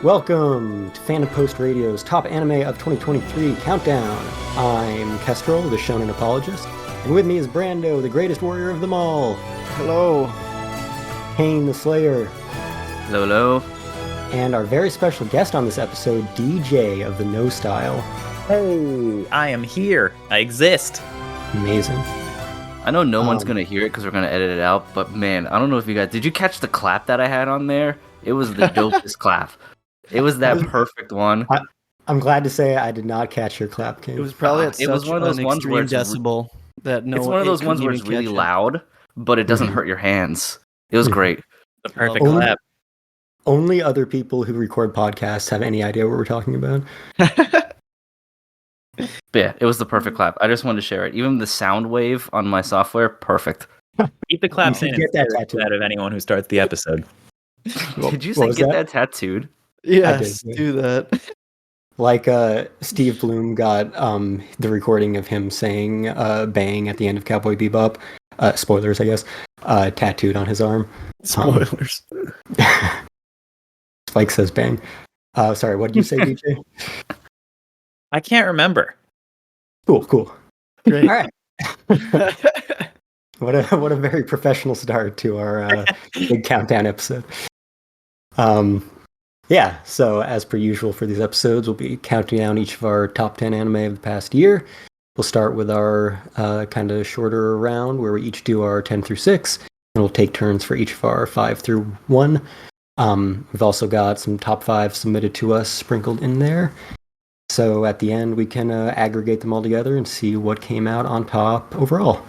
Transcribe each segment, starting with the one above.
Welcome to Fandom Post Radio's Top Anime of 2023 Countdown. I'm Kestrel, the shonen apologist, and with me is Brando, the greatest warrior of them all. Hello. Cain, the slayer. Hello, hello. And our very special guest on this episode, DJ of the No Style. Hey, I am here. I exist. Amazing. I know no one's going to hear it because we're going to edit it out, but man, I don't know if you guys... Did you catch the clap that I had on there? It was the dopest clap. It was that perfect one. I'm glad to say I did not catch your clap, Cain. It was probably at it was one of those ones where decibel that no. It's one of those ones where it's really loud, but it doesn't hurt your hands. It was great. The perfect clap. Only other people who record podcasts have any idea what we're talking about. Yeah, it was the perfect clap. I just wanted to share it. Even the sound wave on my software, perfect. Keep the claps in. Get that tattooed. That of anyone who starts the episode. Did you say get that tattooed? Yes, do that. Like Steve Bloom got the recording of him saying "bang" at the end of Cowboy Bebop. Spoilers, I guess. Tattooed on his arm. Spoilers. Spike says "bang." Sorry, what did you say, DJ? I can't remember. Cool. Great. All right. What a very professional start to our big countdown episode. Yeah, so as per usual for these episodes, we'll be counting down each of our top 10 anime of the past year. We'll start with our kind of shorter round where we each do our 10 through 6, and we'll take turns for each of our 5 through 1. We've also got some top 5 submitted to us sprinkled in there. So at the end, we can aggregate them all together and see what came out on top overall.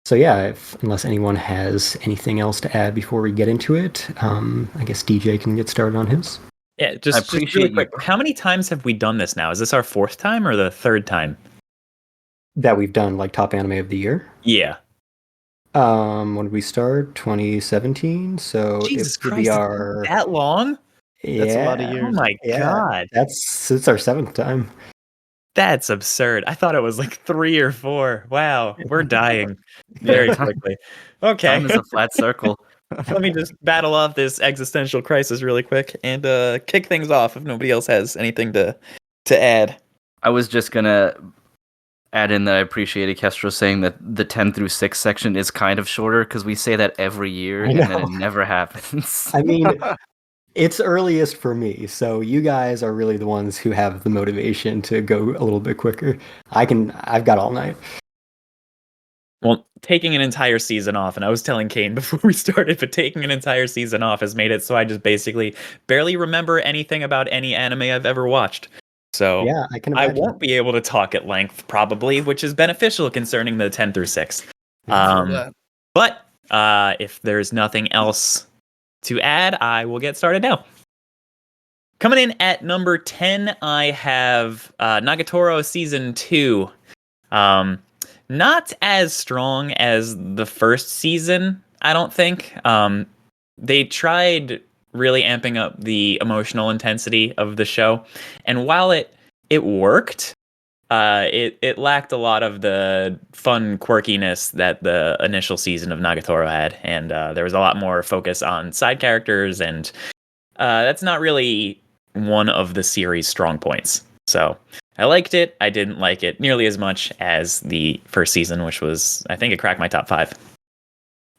So yeah, unless anyone has anything else to add before we get into it, I guess DJ can get started on his. Yeah, just really quick. How many times have we done this now? Is this our 4th time or the 3rd time? That we've done like top anime of the year? Yeah. When did we start? 2017. So Jesus it could Christ, be our that long? Yeah, that's a lot of years. Oh my god. It's our 7th time. That's absurd. I thought it was like 3 or 4. Wow, we're dying very quickly. Okay. Time is a flat circle. Let me just battle off this existential crisis really quick and kick things off if nobody else has anything to add. I was just going to add in that I appreciated Kestrel saying that the 10 through 6 section is kind of shorter because we say that every year and then it never happens. I mean... It's earliest for me, so you guys are really the ones who have the motivation to go a little bit quicker. I've got all night. Well, taking an entire season off, and I was telling Cain before we started, but taking an entire season off has made it so I just basically barely remember anything about any anime I've ever watched. So yeah, I can imagine. I won't be able to talk at length, probably, which is beneficial concerning the 10 through 6. But if there's nothing else to add, I will get started now. Coming in at number 10, I have Nagatoro Season 2. Not as strong as the first season, I don't think. They tried really amping up the emotional intensity of the show, and while it worked, it lacked a lot of the fun quirkiness that the initial season of Nagatoro had, and there was a lot more focus on side characters, and that's not really one of the series' strong points. So I liked it. I didn't like it nearly as much as the first season, which was, I think it cracked my top 5.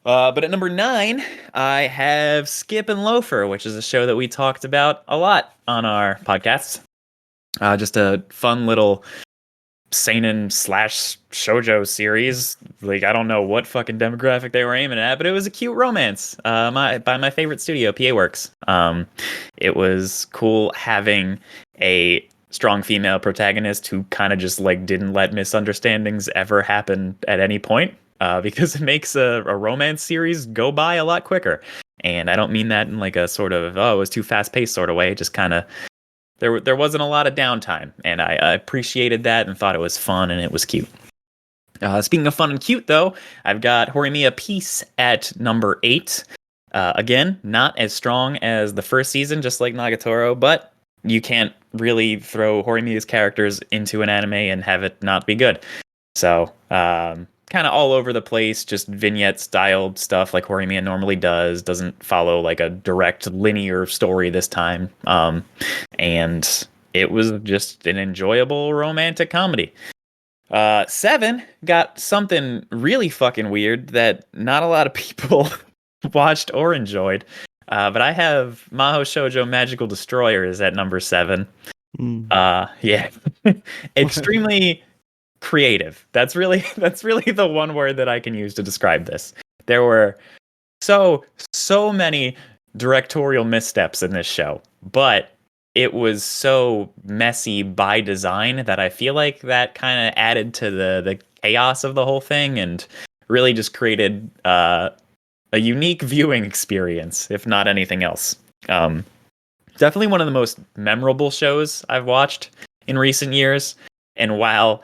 But at number 9, I have Skip and Loafer, which is a show that we talked about a lot on our podcast. Just a fun little seinen / shoujo series. Like, I don't know what fucking demographic they were aiming at, but it was a cute romance by my favorite studio, PA Works. It was cool having a strong female protagonist who kind of just like didn't let misunderstandings ever happen at any point, because it makes a romance series go by a lot quicker. And I don't mean that in like a sort of, it was too fast paced sort of way. It just kind of, there wasn't a lot of downtime, and I appreciated that and thought it was fun and it was cute. Speaking of fun and cute, though, I've got Horimiya Peace at number 8. Again, not as strong as the first season, just like Nagatoro, but you can't really throw Horimiya's characters into an anime and have it not be good. So, kind kind of all over the place, just vignette styled stuff like Horimiya normally does. Doesn't follow like a direct linear story this time. And it was just an enjoyable romantic comedy. 7 got something really fucking weird that not a lot of people watched or enjoyed. But I have Mahou Shoujo Magical Destroyers at number 7. Yeah. Extremely creative. That's really the one word that I can use to describe this. There were so many directorial missteps in this show, but it was so messy by design that I feel like that kind of added to the chaos of the whole thing and really just created a unique viewing experience, if not anything else. Definitely one of the most memorable shows I've watched in recent years. And while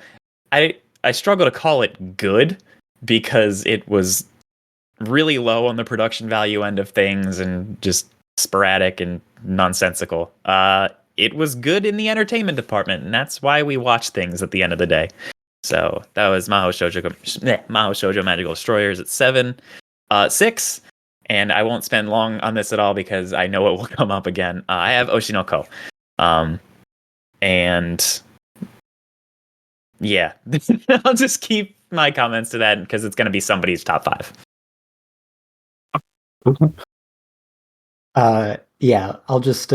I struggle to call it good because it was really low on the production value end of things and just sporadic and nonsensical. It was good in the entertainment department, and that's why we watch things at the end of the day. So that was Mahou Shoujo Magical Destroyers at 7. 6, and I won't spend long on this at all because I know it will come up again. I have Oshinoko. And yeah, I'll just keep my comments to that because it's going to be somebody's top 5. Yeah, I'll just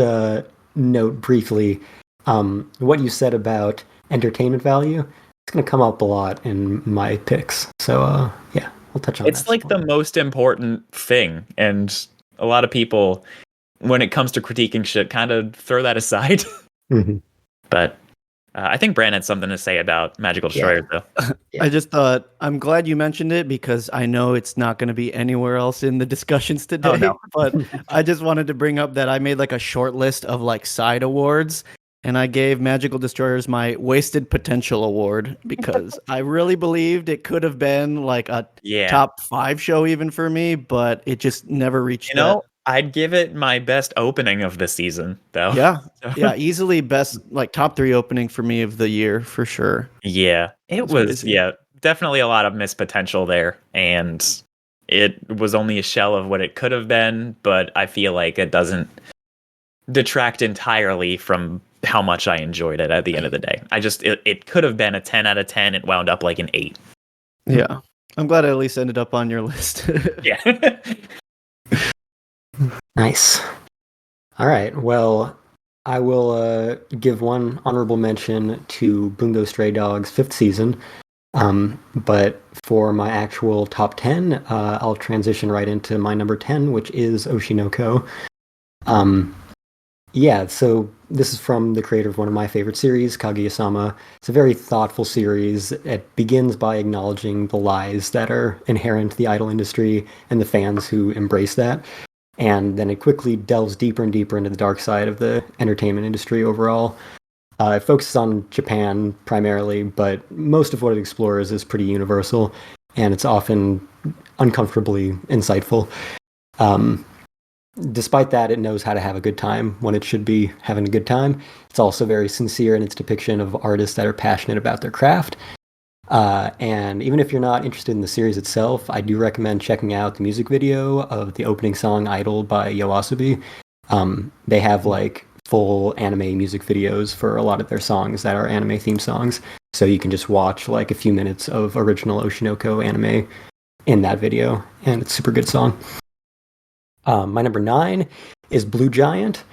note briefly what you said about entertainment value. It's going to come up a lot in my picks. So, yeah, I'll touch on that. It's like the most important thing. And a lot of people, when it comes to critiquing shit, kind of throw that aside. Mm-hmm. But I think Brand had something to say about Magical Destroyers, though. I just thought, I'm glad you mentioned it because I know it's not going to be anywhere else in the discussions today. Oh, no. But I just wanted to bring up that I made like a short list of like side awards, and I gave Magical Destroyers my Wasted Potential Award because I really believed it could have been like a top 5 show even for me, but it just never reached that. I'd give it my best opening of the season, though. Yeah. Yeah, easily best, like top 3 opening for me of the year, for sure. Yeah, it was, definitely a lot of missed potential there. And it was only a shell of what it could have been, but I feel like it doesn't detract entirely from how much I enjoyed it at the end of the day. It could have been a 10 out of 10. It wound up like an 8. Yeah. I'm glad I at least ended up on your list. Yeah. Nice. All right. Well, I will give one honorable mention to Bungo Stray Dogs' 5th season. But for my actual top 10, I'll transition right into my number 10, which is Oshinoko. Yeah, so this is from the creator of one of my favorite series, Kaguya-sama. It's a very thoughtful series. It begins by acknowledging the lies that are inherent to the idol industry and the fans who embrace that. And then it quickly delves deeper and deeper into the dark side of the entertainment industry overall. It focuses on Japan primarily, but most of what it explores is pretty universal, and it's often uncomfortably insightful. Despite that, it knows how to have a good time when it should be having a good time. It's also very sincere in its depiction of artists that are passionate about their craft. And even if you're not interested in the series itself, I do recommend checking out the music video of the opening song Idol by Yoasobi. They have like full anime music videos for a lot of their songs that are anime theme songs. So you can just watch like a few minutes of original Oshinoko anime in that video, and it's a super good song. My number 9 is Blue Giant.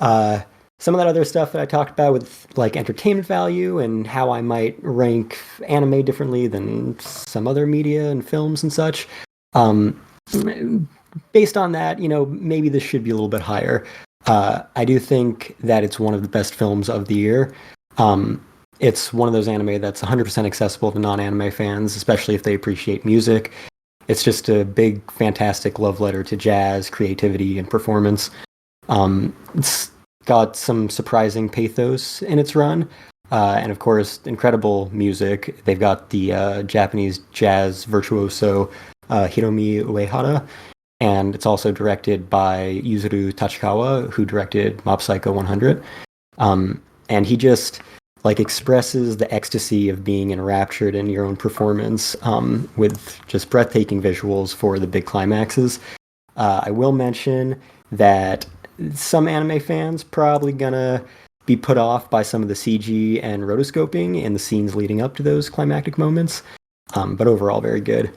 Some of that other stuff that I talked about with like entertainment value and how I might rank anime differently than some other media and films and such. Based on that, maybe this should be a little bit higher. I do think that it's one of the best films of the year. It's one of those anime that's 100% accessible to non-anime fans, especially if they appreciate music. It's just a big, fantastic love letter to jazz, creativity, and performance. It's got some surprising pathos in its run, and of course, incredible music. They've got the Japanese jazz virtuoso Hiromi Uehara, and it's also directed by Yuzuru Tachikawa, who directed Mob Psycho 100. And he just like expresses the ecstasy of being enraptured in your own performance with just breathtaking visuals for the big climaxes. I will mention that some anime fans probably gonna be put off by some of the CG and rotoscoping in the scenes leading up to those climactic moments, but overall very good.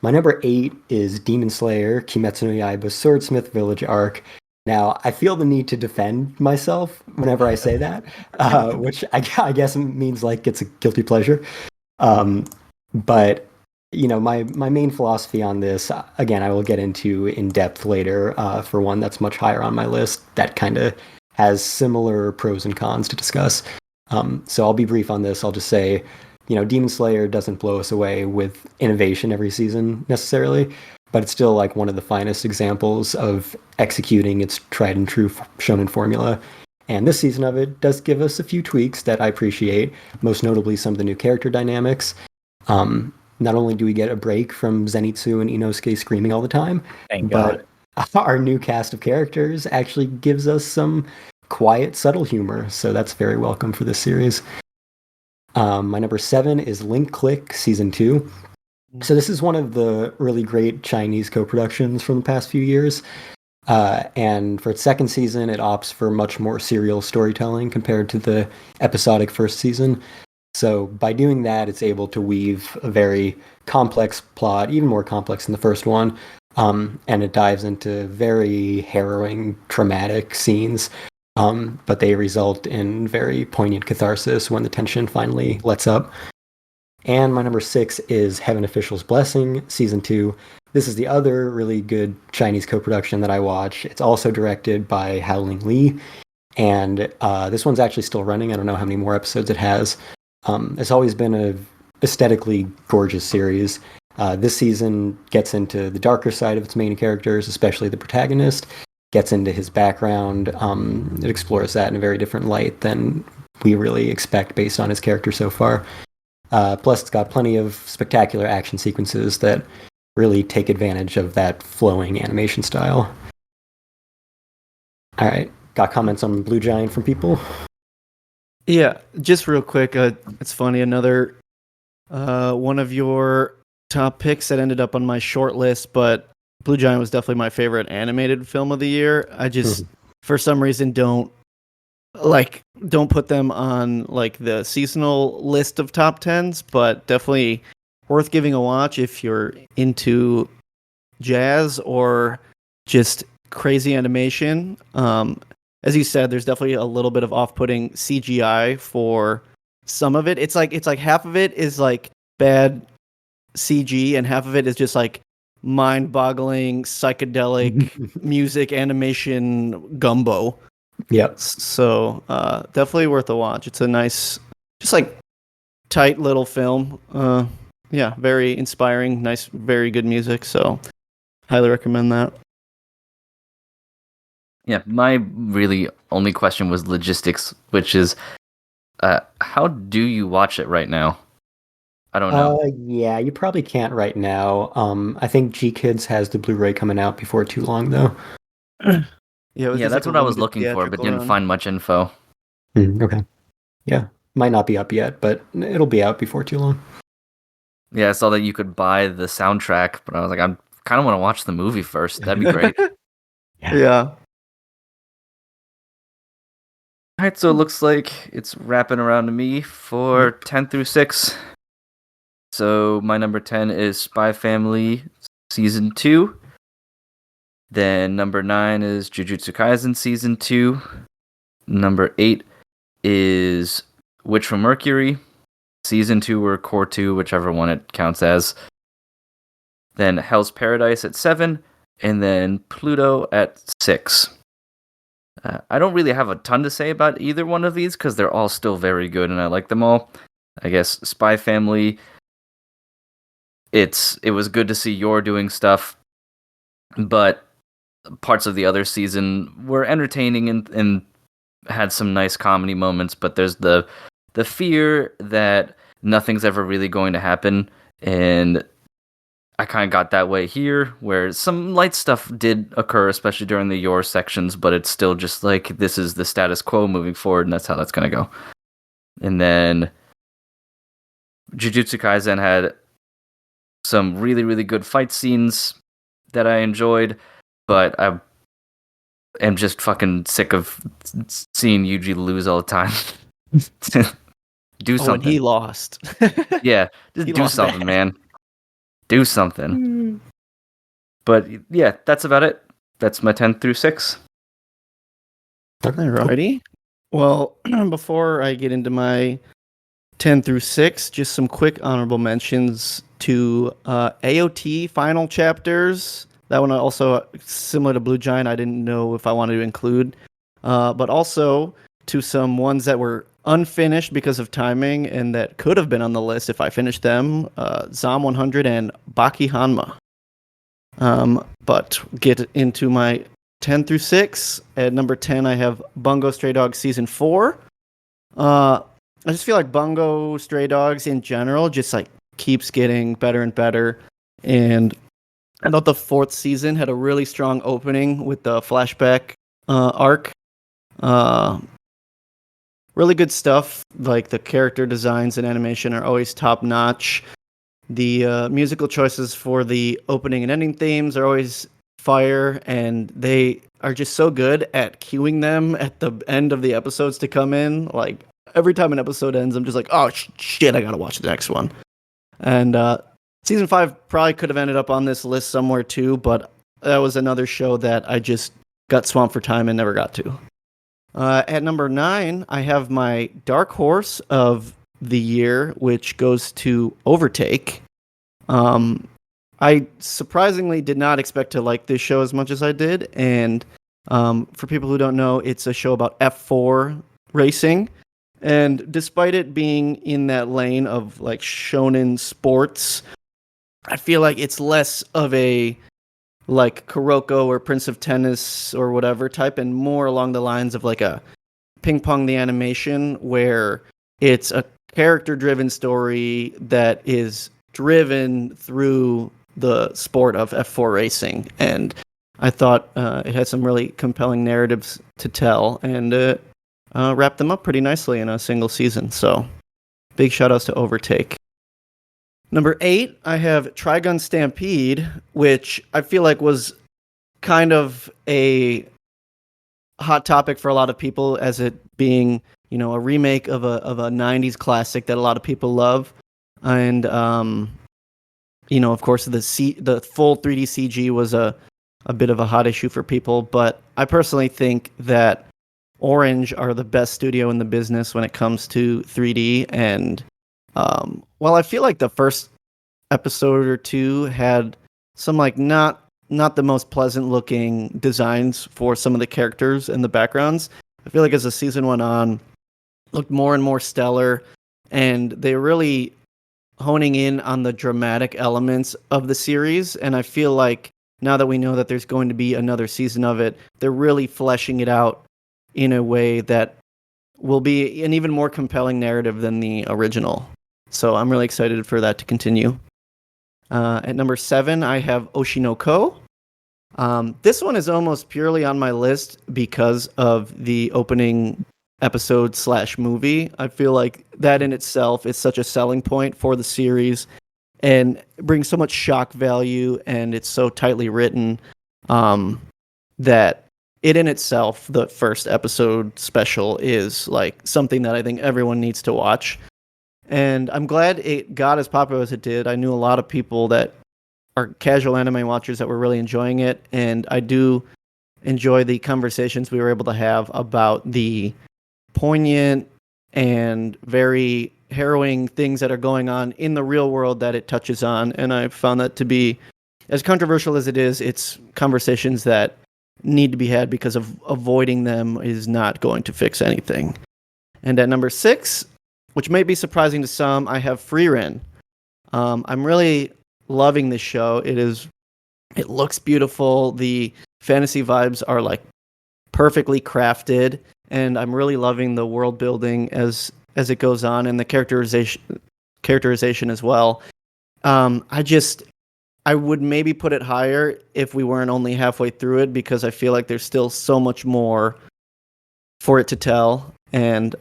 My number 8 is Demon Slayer, Kimetsu no Yaiba Swordsmith Village arc. Now, I feel the need to defend myself whenever I say that, which I guess means like it's a guilty pleasure. But my main philosophy on this, again, I will get into in depth later for one that's much higher on my list that kind of has similar pros and cons to discuss. So I'll be brief on this. I'll just say, Demon Slayer doesn't blow us away with innovation every season necessarily, but it's still like one of the finest examples of executing its tried and true shonen formula. And this season of it does give us a few tweaks that I appreciate, most notably some of the new character dynamics. Not only do we get a break from Zenitsu and Inosuke screaming all the time, but our new cast of characters actually gives us some quiet, subtle humor. So that's very welcome for this series. My number 7 is Link Click Season 2. So this is one of the really great Chinese co-productions from the past few years. And for its second season, it opts for much more serial storytelling compared to the episodic first season. So by doing that, it's able to weave a very complex plot, even more complex than the first one, and it dives into very harrowing, traumatic scenes, but they result in very poignant catharsis when the tension finally lets up. And my number 6 is Heaven Official's Blessing, Season 2. This is the other really good Chinese co-production that I watch. It's also directed by Howling Lee, and this one's actually still running. I don't know how many more episodes it has. It's always been a aesthetically gorgeous series. This season gets into the darker side of its main characters, especially the protagonist, gets into his background. It explores that in a very different light than we really expect based on his character so far. Plus, it's got plenty of spectacular action sequences that really take advantage of that flowing animation style. All right, got comments on Blue Giant from people? Yeah, just real quick. It's funny. Another one of your top picks that ended up on my short list, but Blue Giant was definitely my favorite animated film of the year. I just, for some reason, don't put them on like the seasonal list of top 10s, but definitely worth giving a watch if you're into jazz or just crazy animation. As you said, there's definitely a little bit of off-putting CGI for some of it. It's like half of it is like bad CG and half of it is just like mind-boggling psychedelic music animation gumbo. Yep. So definitely worth a watch. It's a nice, just like tight little film. Yeah, very inspiring, nice, very good music. So highly recommend that. Yeah, my really only question was logistics, which is, how do you watch it right now? I don't know. Yeah, you probably can't right now. I think G-Kids has the Blu-ray coming out before too long, though. Yeah, that's what I was looking for, but didn't find much info. Okay. Yeah, might not be up yet, but it'll be out before too long. Yeah, I saw that you could buy the soundtrack, but I was like, I kind of want to watch the movie first. That'd be great. Yeah. All right, so it looks like it's wrapping around to me for 10 through 6. So my number 10 is Spy Family Season 2. Then number 9 is Jujutsu Kaisen Season 2. Number 8 is Witch from Mercury Season 2 or Core 2, whichever one it counts as. Then Hell's Paradise at 7. And then Pluto at 6. I don't really have a ton to say about either one of these because they're all still very good and I like them all. I guess Spy Family, it was good to see Yor doing stuff, but parts of the other season were entertaining and had some nice comedy moments, but there's the fear that nothing's ever really going to happen, and I kind of got that way here, where some light stuff did occur, especially during the Yor sections, but it's still just like, this is the status quo moving forward, and that's how that's going to go. And then Jujutsu Kaisen had some really, really good fight scenes that I enjoyed, but I am just fucking sick of seeing Yuji lose all the time. Do something. And he lost. Yeah, just He do lost something, bad. man. Do something. But yeah, that's about it. That's my 10 through 6. Alrighty. Well, before I get into my 10 through 6, just some quick honorable mentions to AOT final chapters. That one also, similar to Blue Giant, I didn't know if I wanted to include. But also to some ones that were unfinished because of timing and that could have been on the list if I finished them. Zom 100 and Baki Hanma. But get into my 10 through 6. At number 10, I have Bungo Stray Dogs Season 4. I just feel like Bungo Stray Dogs in general just like keeps getting better and better. And I thought the 4th season had a really strong opening with the flashback arc. Really good stuff. Like the character designs and animation are always top notch. The musical choices for the opening and ending themes are always fire, and they are just so good at cueing them at the end of the episodes to come in. Like every time an episode ends, I'm just like, oh shit, I gotta watch the next one. And season 5 probably could have ended up on this list somewhere too, but that was another show that I just got swamped for time and never got to. At number 9, I have my dark horse of the year, which goes to Overtake. I surprisingly did not expect to like this show as much as I did, and for people who don't know, it's a show about F4 racing. And despite it being in that lane of like shonen sports, I feel like it's less of a like Kuroko or Prince of Tennis or whatever type, and more along the lines of like a Ping Pong the Animation, where it's a character-driven story that is driven through the sport of F4 racing. And I thought it had some really compelling narratives to tell, and wrapped them up pretty nicely in a single season. So big shout-outs to Overtake. Number 8, I have Trigun Stampede, which I feel like was kind of a hot topic for a lot of people, as it being, you know, a remake of a 90s classic that a lot of people love. And you know, of course, the full 3D CG was a bit of a hot issue for people, but I personally think that Orange are the best studio in the business when it comes to 3D. And while I feel like the first episode or two had some like not the most pleasant looking designs for some of the characters and the backgrounds, I feel like as the season went on, looked more and more stellar, and they really honing in on the dramatic elements of the series. And I feel like now that we know that there's going to be another season of it, they're really fleshing it out in a way that will be an even more compelling narrative than the original. So I'm really excited for that to continue. At number 7, I have Oshinoko. This one is almost purely on my list because of the opening episode / movie. I feel like that in itself is such a selling point for the series, and it brings so much shock value, and it's so tightly written that it in itself, the first episode special, is like something that I think everyone needs to watch. And I'm glad it got as popular as it did. I knew a lot of people that are casual anime watchers that were really enjoying it, and I do enjoy the conversations we were able to have about the poignant and very harrowing things that are going on in the real world that it touches on. And I found that to be, as controversial as it is, it's conversations that need to be had, because of avoiding them is not going to fix anything. And at number 6, which may be surprising to some, I have Frieren. I'm really loving this show. It looks beautiful. The fantasy vibes are like perfectly crafted, and I'm really loving the world building as it goes on, and the characterization as well. I would maybe put it higher if we weren't only halfway through it, because I feel like there's still so much more for it to tell. and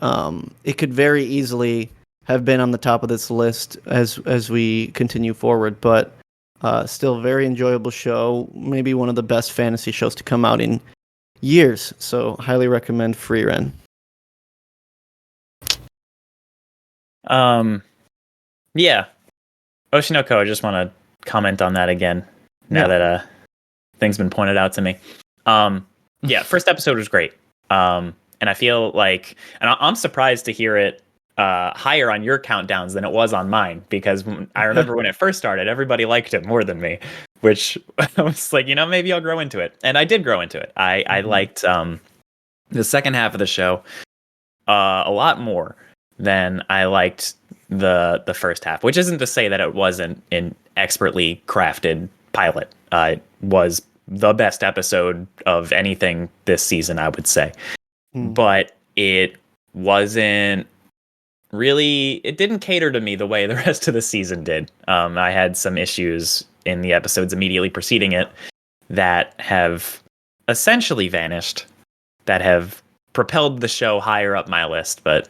it could very easily have been on the top of this list as we continue forward. But still, very enjoyable show. Maybe one of the best fantasy shows to come out in years. So, highly recommend Frieren. Yeah. Oshinoko, I just want to comment on that again now that things been pointed out to me. Yeah, first episode was great. And I feel like, and I'm surprised to hear it higher on your countdowns than it was on mine, because I remember when it first started, everybody liked it more than me, which I was like, maybe I'll grow into it. And I did grow into it. I liked the second half of the show a lot more than I liked the first half, which isn't to say that it wasn't an expertly crafted pilot. It was the best episode of anything this season, I would say. But it wasn't really, it didn't cater to me the way the rest of the season did. I had some issues in the episodes immediately preceding it that have essentially vanished, that have propelled the show higher up my list. But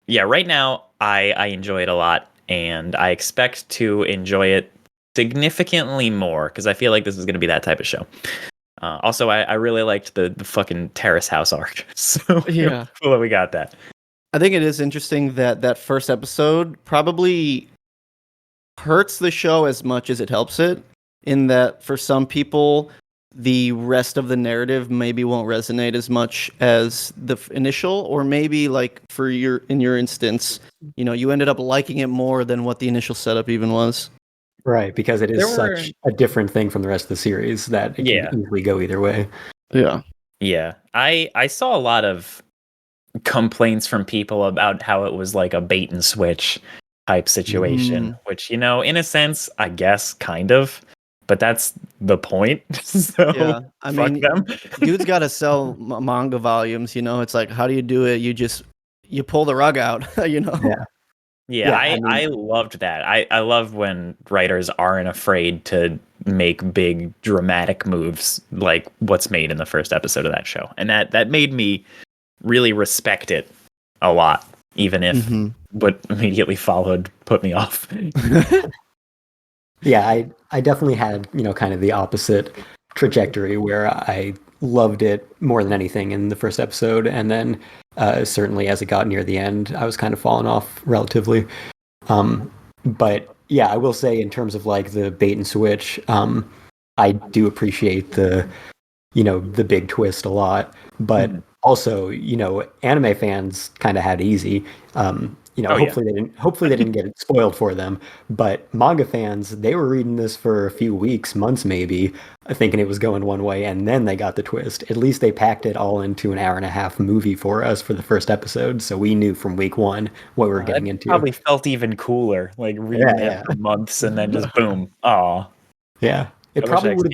yeah, right now I enjoy it a lot, and I expect to enjoy it significantly more, because I feel like this is going to be that type of show. Also, I really liked the fucking terrace house arc. So Yeah. Cool that we got that. I think it is interesting that first episode probably hurts the show as much as it helps it, in that for some people, the rest of the narrative maybe won't resonate as much as the initial, or maybe like in your instance, you ended up liking it more than what the initial setup even was. Right, because it is such a different thing from the rest of the series that it can easily go either way. Yeah. Yeah. I saw a lot of complaints from people about how it was like a bait and switch type situation, which, in a sense, I guess, kind of. But that's the point. So yeah, I mean, them. Dude's got to sell manga volumes. It's like, how do you do it? You pull the rug out. Yeah, I loved that. I love when writers aren't afraid to make big dramatic moves like what's made in the first episode of that show, and that made me really respect it a lot, even if what immediately followed put me off. Yeah, I definitely had, kind of the opposite trajectory, where I loved it more than anything in the first episode, and then certainly as it got near the end, I was kind of falling off relatively. But yeah, I will say, in terms of like the bait and switch, I do appreciate the big twist a lot, but also, anime fans kind of had it easy. Hopefully they didn't get it spoiled for them. But manga fans, they were reading this for a few weeks, months maybe, thinking it was going one way, and then they got the twist. At least they packed it all into an hour-and-a-half movie for us for the first episode, so we knew from week one what we were getting into. Probably felt even cooler, like reading it for months and then just boom. Aw. Yeah. It probably would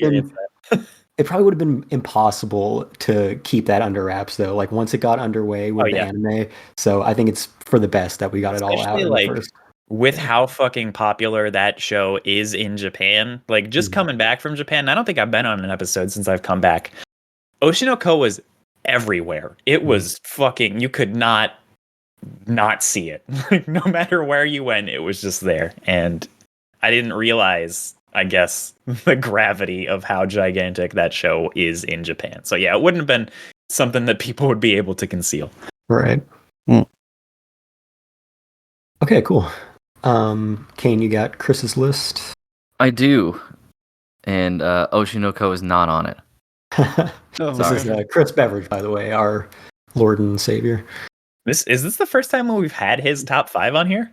have been impossible to keep that under wraps, though. Like, once it got underway with the anime, so I think it's for the best that we got it all out in the first. With how fucking popular that show is in Japan, like just coming back from Japan, I don't think I've been on an episode since I've come back. Oshinoko was everywhere. It was fucking, you could not see it. Like, no matter where you went, it was just there. And I didn't realize, I guess, the gravity of how gigantic that show is in Japan. So yeah, it wouldn't have been something that people would be able to conceal. Right. Okay, cool. Cain, you got Chris's list? I do. And Oshinoko is not on it. This is Chris Beveridge, by the way, our Lord and Savior. Is this the first time we've had his top 5 on here?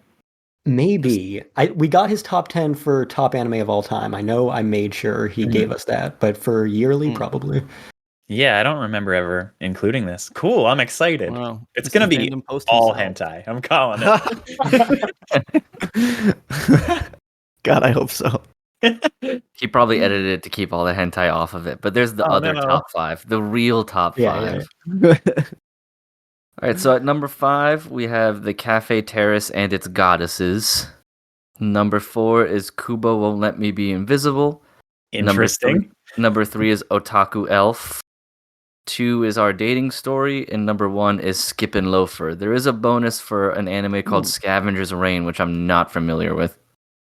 Maybe. We got his top 10 for top anime of all time. I know I made sure he gave us that, but for yearly, probably. Yeah, I don't remember ever including this. Cool, I'm excited. Wow. It's going to be all hentai. I'm calling it. God, I hope so. He probably edited it to keep all the hentai off of it, but there's the other top 5, the real top 5. Yeah. All right, so at number 5, we have the Cafe Terrace and its goddesses. Number 4 is Kubo Won't Let Me Be Invisible. Interesting. Number 3 is Otaku Elf. 2 is our dating story, and number 1 is Skip and Loafer. There is a bonus for an anime called Scavenger's Reign, which I'm not familiar with.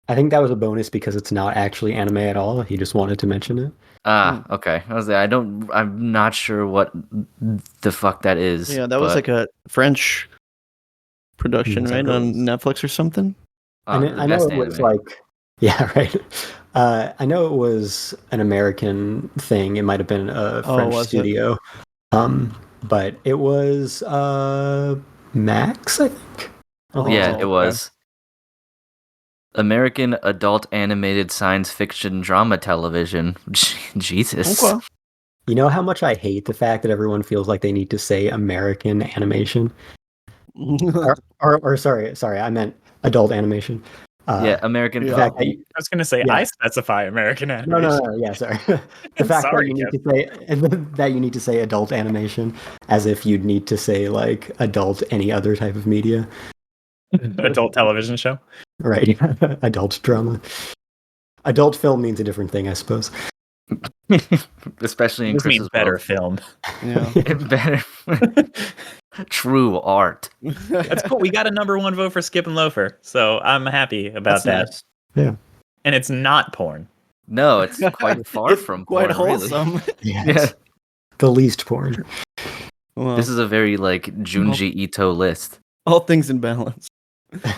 I think that was a bonus because it's not actually anime at all. He just wanted to mention it. Okay. I'm not sure what the fuck that is. Yeah, that was like a French production, right? On Netflix or something? I know it was like, yeah, right. I know it was an American thing. It might have been a French studio. But it was Max, I think. It was. American adult animated science fiction drama television. Jesus. Okay. You know how much I hate the fact that everyone feels like they need to say American animation? or sorry, I meant adult animation. American. I was going to say, I specify American animation. No, yeah, sorry. The fact that you need to say that you need to say adult animation as if you'd need to say like adult any other type of media. Adult television show? Right. Adult drama. Adult film means a different thing, I suppose. Especially in this Chris's means better world. Film. Yeah. Better. True art. That's cool. We got a number 1 vote for Skip and Loafer, so I'm happy about that. Nice. Yeah. And it's not porn. No, it's quite far from quite porn, wholesome. Really. Yeah. The least porn. Well, this is a very like Junji Ito list. All things in balance.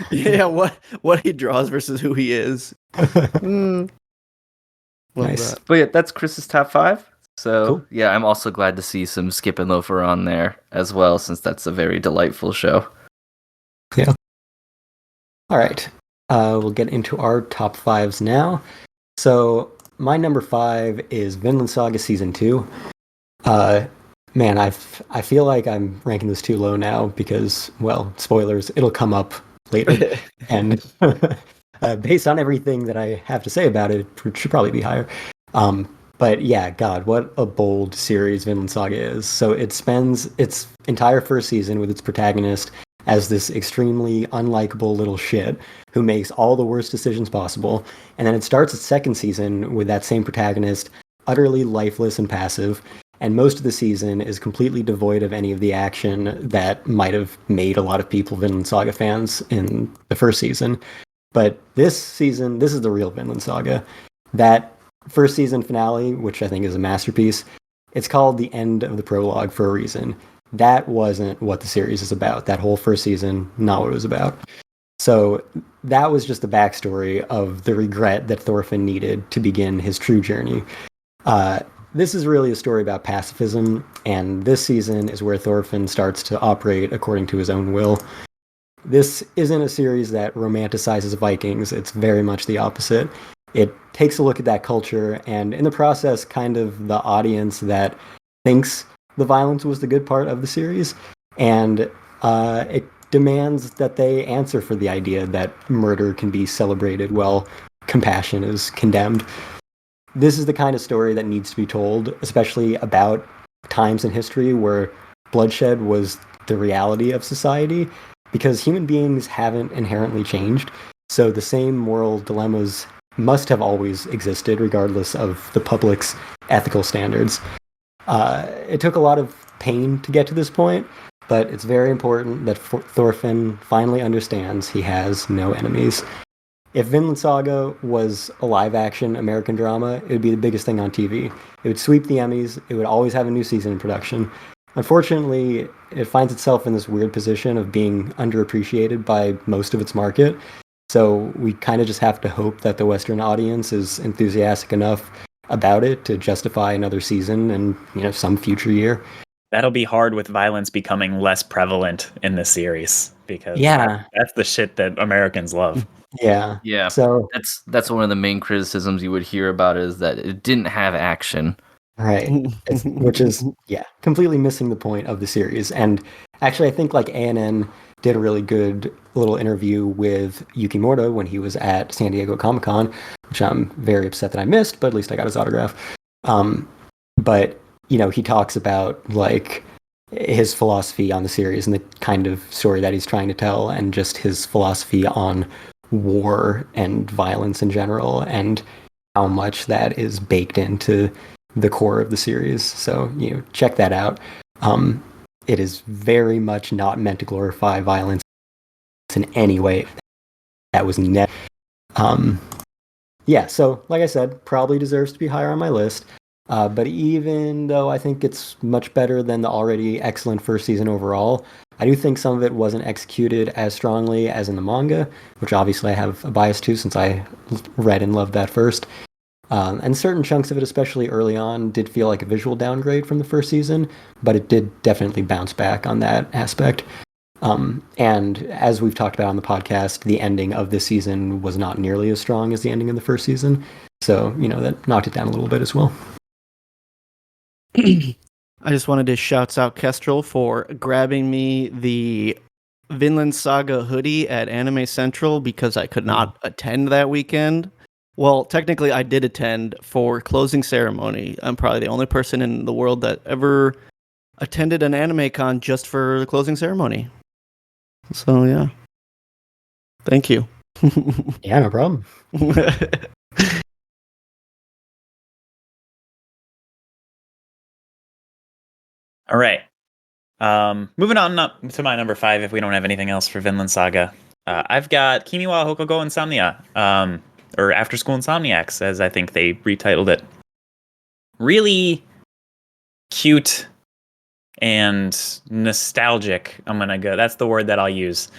Yeah, what he draws versus who he is. Love Nice. that. But yeah, that's Chris's top 5. So Cool. yeah, I'm also glad to see some Skip and Loafer on there as well, since that's a very delightful show. Yeah. All right. We'll get into our top 5s now. So my number 5 is Vinland Saga Season 2. Man, I feel like I'm ranking this too low now because, well, spoilers, it'll come up later. And based on everything that I have to say about it, it should probably be higher. But yeah, God, what a bold series Vinland Saga is. So it spends its entire first season with its protagonist as this extremely unlikable little shit who makes all the worst decisions possible. And then it starts its second season with that same protagonist, utterly lifeless and passive. And most of the season is completely devoid of any of the action that might have made a lot of people Vinland Saga fans in the first season. But this season, this is the real Vinland Saga. That first season finale, which I think is a masterpiece, it's called the end of the prologue for a reason. That wasn't what the series is about. That whole first season, not what it was about. So that was just the backstory of the regret that Thorfinn needed to begin his true journey. This is really a story about pacifism, and this season is where Thorfinn starts to operate according to his own will. This isn't a series that romanticizes Vikings. It's very much the opposite. It takes a look at that culture, and in the process, kind of the audience that thinks the violence was the good part of the series, and it demands that they answer for the idea that murder can be celebrated while compassion is condemned. This is the kind of story that needs to be told, especially about times in history where bloodshed was the reality of society, because human beings haven't inherently changed. So the same moral dilemmas must have always existed, regardless of the public's ethical standards. It took a lot of pain to get to this point, but it's very important that Thorfinn finally understands he has no enemies. If Vinland Saga was a live-action American drama, it would be the biggest thing on TV. It would sweep the Emmys. It would always have a new season in production. Unfortunately, it finds itself in this weird position of being underappreciated by most of its market. So we kind of just have to hope that the Western audience is enthusiastic enough about it to justify another season and, some future year. That'll be hard with violence becoming less prevalent in the series, because that's the shit that Americans love. Yeah. So that's one of the main criticisms you would hear about, is that it didn't have action. Right. Which is completely missing the point of the series. And actually, I think like ANN did a really good little interview with Yukimura when he was at San Diego Comic-Con, which I'm very upset that I missed, but at least I got his autograph. But he talks about like his philosophy on the series and the kind of story that he's trying to tell, and just his philosophy on war and violence in general, and how much that is baked into the core of the series. So check that out. It is very much not meant to glorify violence in any way. That was never. Yeah, so like I said, probably deserves to be higher on my list. But even though I think it's much better than the already excellent first season overall, I do think some of it wasn't executed as strongly as in the manga, which obviously I have a bias to since I read and loved that first. And certain chunks of it, especially early on, did feel like a visual downgrade from the first season, but it did definitely bounce back on that aspect. And as we've talked about on the podcast, the ending of this season was not nearly as strong as the ending of the first season. So, that knocked it down a little bit as well. I just wanted to shout out Kestrel for grabbing me the Vinland Saga hoodie at Anime Central because I could not attend that weekend. Well, technically, I did attend for closing ceremony. I'm probably the only person in the world that ever attended an anime con just for the closing ceremony. So, yeah. Thank you. Yeah, no problem. All right. Moving on up to my number 5 if we don't have anything else for Vinland Saga. I've got Kimi wa Hokugo Insomnia, or After School Insomniacs, as I think they retitled it. Really cute and nostalgic, that's the word that I'll use,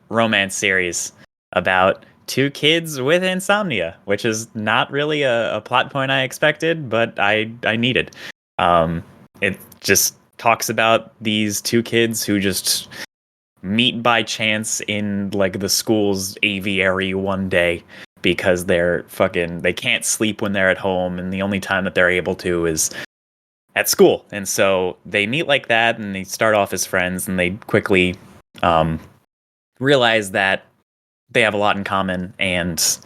romance series about 2 kids with insomnia, which is not really a plot point I expected, but I needed. It just talks about these 2 kids who just meet by chance in like the school's aviary one day because they can't sleep when they're at home, and the only time that they're able to is at school. And so they meet like that, and they start off as friends, and they quickly realize that they have a lot in common, and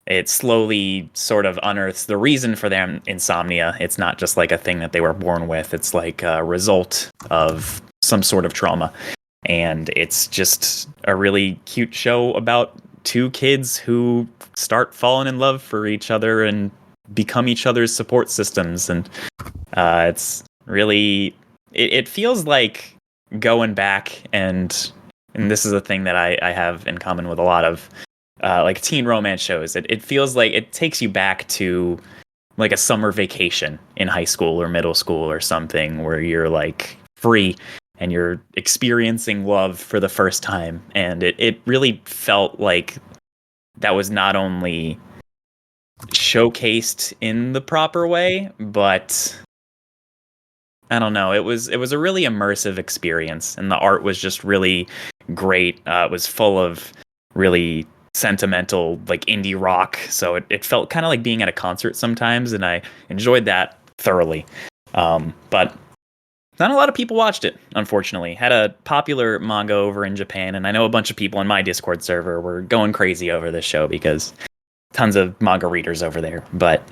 it slowly sort of unearths the reason for their insomnia. It's not just like a thing that they were born with. It's like a result of some sort of trauma. And it's just a really cute show about 2 kids who start falling in love for each other and become each other's support systems. And it's really, it feels like going back, and this is a thing that I have in common with a lot of like teen romance shows. It feels like it takes you back to like a summer vacation in high school or middle school or something, where you're like free and you're experiencing love for the first time. And it really felt like that was not only showcased in the proper way, but I don't know, it was a really immersive experience, and the art was just really great. It was full of really sentimental like indie rock, so it felt kind of like being at a concert sometimes, and I enjoyed that thoroughly. But not a lot of people watched it, unfortunately. Had a popular manga over in Japan, and I know a bunch of people in my Discord server were going crazy over this show because tons of manga readers over there. But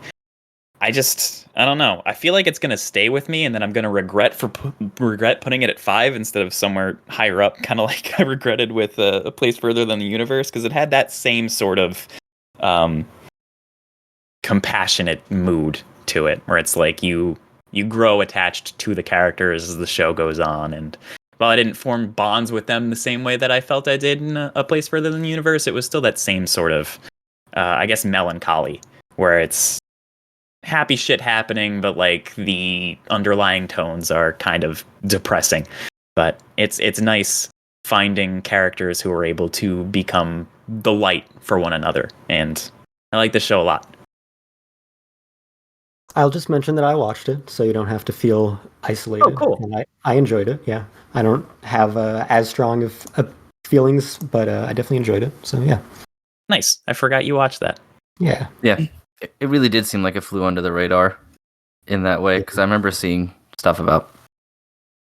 I don't know. I feel like it's going to stay with me, and then I'm going to regret putting it at 5 instead of somewhere higher up, kind of like I regretted with A Place Further Than the Universe, because it had that same sort of compassionate mood to it, where it's like you grow attached to the characters as the show goes on. And while I didn't form bonds with them the same way that I felt I did in A Place Further Than the Universe, it was still that same sort of, I guess, melancholy, where it's happy shit happening, but like the underlying tones are kind of depressing. But it's nice finding characters who are able to become the light for one another. And I like this show a lot. I'll just mention that I watched it, so you don't have to feel isolated. Oh, cool. And I enjoyed it, yeah. I don't have as strong of feelings, but I definitely enjoyed it, so yeah. Nice. I forgot you watched that. Yeah. Yeah, it really did seem like it flew under the radar in that way, because I remember seeing stuff about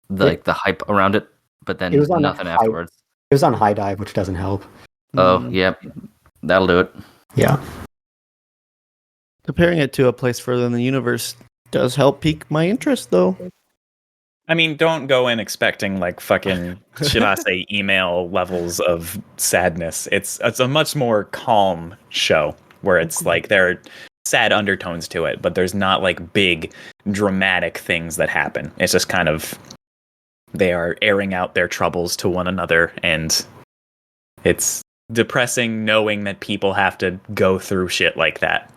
the hype around it, but then nothing afterwards. It was on High Dive, which doesn't help. Oh, yeah, that'll do it. Yeah. Comparing it to A Place Further in the Universe does help pique my interest, though. I mean, don't go in expecting like fucking Shirase email levels of sadness. It's a much more calm show, where it's like they're sad undertones to it, but there's not like big dramatic things that happen. It's just kind of they are airing out their troubles to one another, and it's depressing knowing that people have to go through shit like that.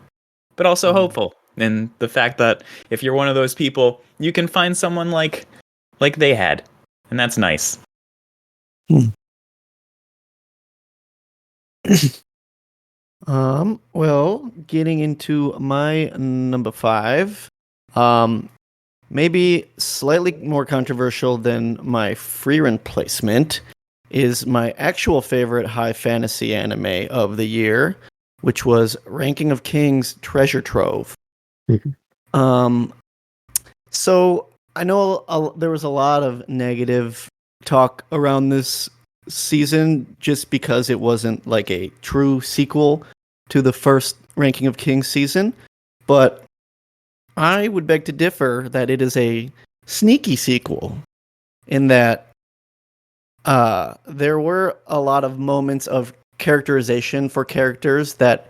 But also hopeful in the fact that if you're one of those people, you can find someone like they had, and that's nice. Well, getting into my number 5, maybe slightly more controversial than my Frieren placement is my actual favorite high fantasy anime of the year, which was Ranking of Kings Treasure Trove. So I know there was a lot of negative talk around this season just because it wasn't like a true sequel to the first Ranking of Kings season, but I would beg to differ that it is a sneaky sequel in that there were a lot of moments of characterization for characters that,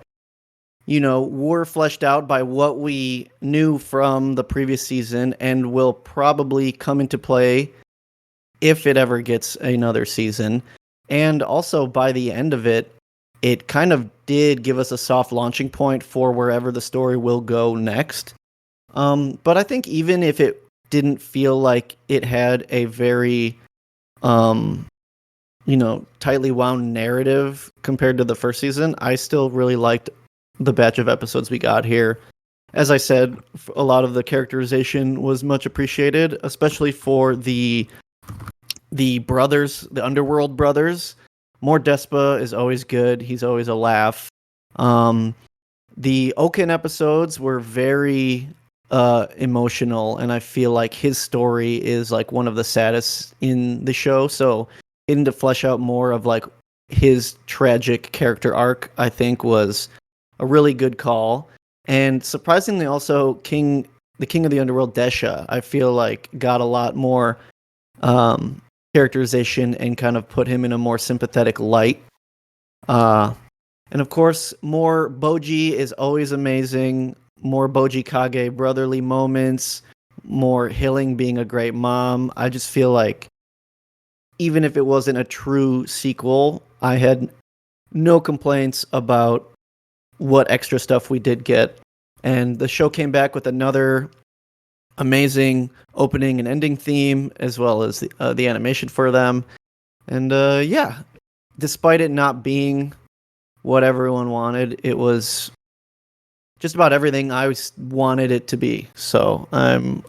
you know, were fleshed out by what we knew from the previous season and will probably come into play if it ever gets another season. And also by the end of it, it kind of did give us a soft launching point for wherever the story will go next. But I think even if it didn't feel like it had a very, tightly wound narrative compared to the first season, I still really liked the batch of episodes we got here. As I said, a lot of the characterization was much appreciated, especially for the brothers, the Underworld brothers. More Despa is always good. He's always a laugh. The Oaken episodes were very emotional, and I feel like his story is like one of the saddest in the show. So getting to flesh out more of like his tragic character arc, I think, was a really good call. And surprisingly, also the King of the Underworld, Desha, I feel like got a lot more characterization and kind of put him in a more sympathetic light. And of course, more Boji is always amazing. More Boji Kage brotherly moments, more Hilling being a great mom. I just feel like even if it wasn't a true sequel, I had no complaints about what extra stuff we did get. And the show came back with another amazing opening and ending theme, as well as the animation for them. And despite it not being what everyone wanted, it was just about everything I wanted it to be. So I'm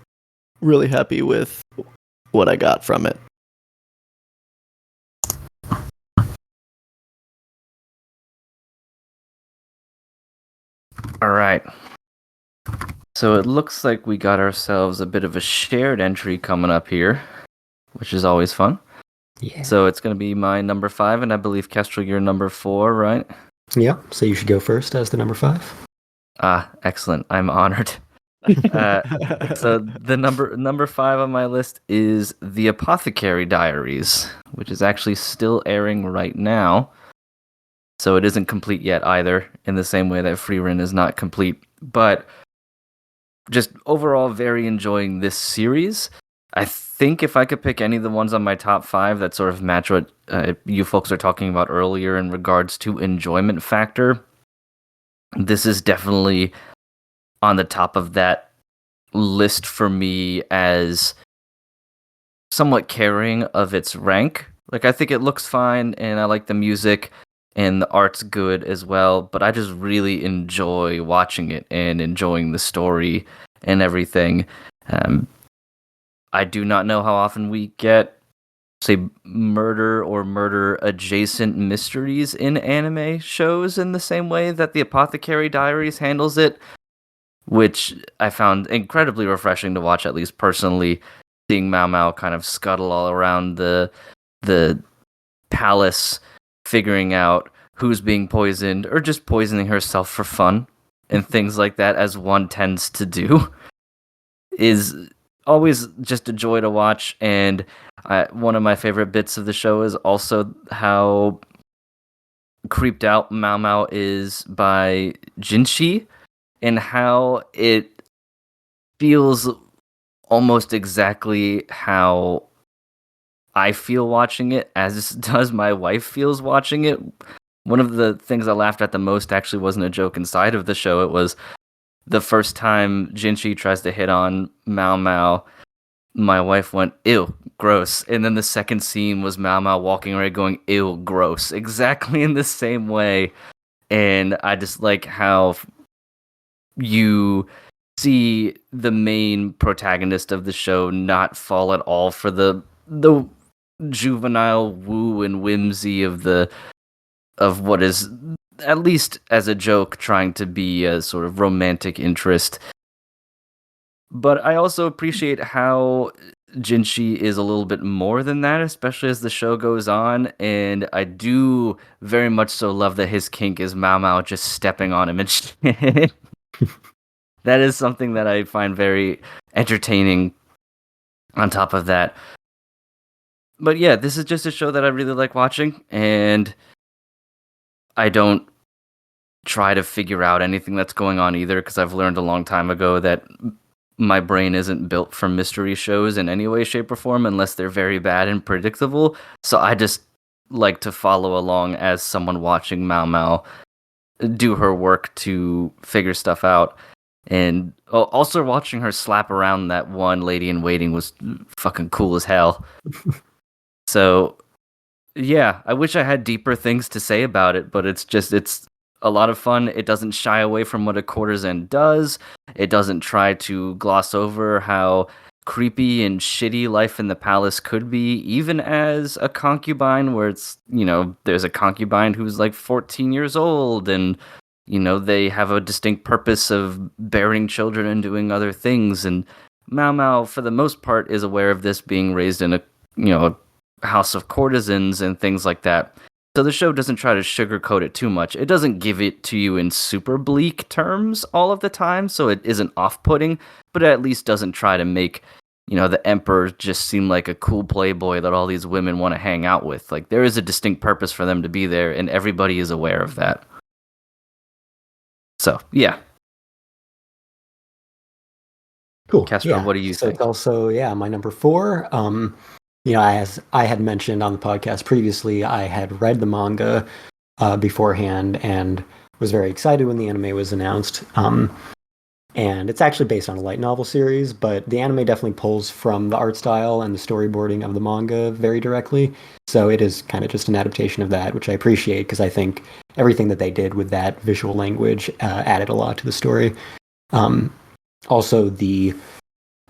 really happy with what I got from it. All right. So it looks like we got ourselves a bit of a shared entry coming up here, which is always fun. Yeah. So it's going to be my number 5, and I believe, Kestrel, you're number 4, right? Yeah, so you should go first as the number 5. Ah, excellent. I'm honored. So the number 5 on my list is The Apothecary Diaries, which is actually still airing right now. So it isn't complete yet either, in the same way that Frieren is not complete. But just overall, very enjoying this series. I think if I could pick any of the ones on my top 5 that sort of match what you folks are talking about earlier in regards to enjoyment factor, this is definitely on the top of that list for me as somewhat caring of its rank. Like, I think it looks fine, and I like the music, and the art's good as well, but I just really enjoy watching it and enjoying the story and everything. I do not know how often we get, say, murder or murder-adjacent mysteries in anime shows in the same way that The Apothecary Diaries handles it, which I found incredibly refreshing to watch, at least personally, seeing Mao Mao kind of scuttle all around the palace, figuring out who's being poisoned, or just poisoning herself for fun, and things like that, as one tends to do, is always just a joy to watch. And one of my favorite bits of the show is also how creeped out Mao Mao is by Jinshi and how it feels almost exactly how I feel watching it, as does my wife feels watching it. One of the things I laughed at the most actually wasn't a joke inside of the show. It was the first time Jinchi tries to hit on Mao Mao. My wife went, ew, gross. And then the second scene was Mao Mao walking away going, ew, gross. Exactly in the same way. And I just like how you see the main protagonist of the show not fall at all for the juvenile woo and whimsy of what is, at least as a joke, trying to be a sort of romantic interest. But I also appreciate how Jinshi is a little bit more than that, especially as the show goes on. And I do very much so love that his kink is Mao Mao just stepping on him and shit. That is something that I find very entertaining on top of that. But yeah, this is just a show that I really like watching, and I don't try to figure out anything that's going on either, because I've learned a long time ago that my brain isn't built for mystery shows in any way, shape, or form unless they're very bad and predictable. So I just like to follow along as someone watching Mao Mao do her work to figure stuff out. And also watching her slap around that one lady in waiting was fucking cool as hell. So yeah, I wish I had deeper things to say about it, but it's a lot of fun. It doesn't shy away from what a courtesan does. It doesn't try to gloss over how creepy and shitty life in the palace could be, even as a concubine, where it's, there's a concubine who's like 14 years old, and, they have a distinct purpose of bearing children and doing other things. And Mao Mao, for the most part, is aware of this, being raised in a house of courtesans and things like that. So the show doesn't try to sugarcoat it too much. It doesn't give it to you in super bleak terms all of the time, so it isn't off-putting, but it at least doesn't try to make, the emperor just seem like a cool playboy that all these women want to hang out with. Like, there is a distinct purpose for them to be there, and everybody is aware of that. So, yeah. Cool. Kestrel, what do you think? It's also, my number 4. As I had mentioned on the podcast previously, I had read the manga beforehand and was very excited when the anime was announced. And it's actually based on a light novel series, but the anime definitely pulls from the art style and the storyboarding of the manga very directly. So it is kind of just an adaptation of that, which I appreciate, because I think everything that they did with that visual language added a lot to the story. Also, the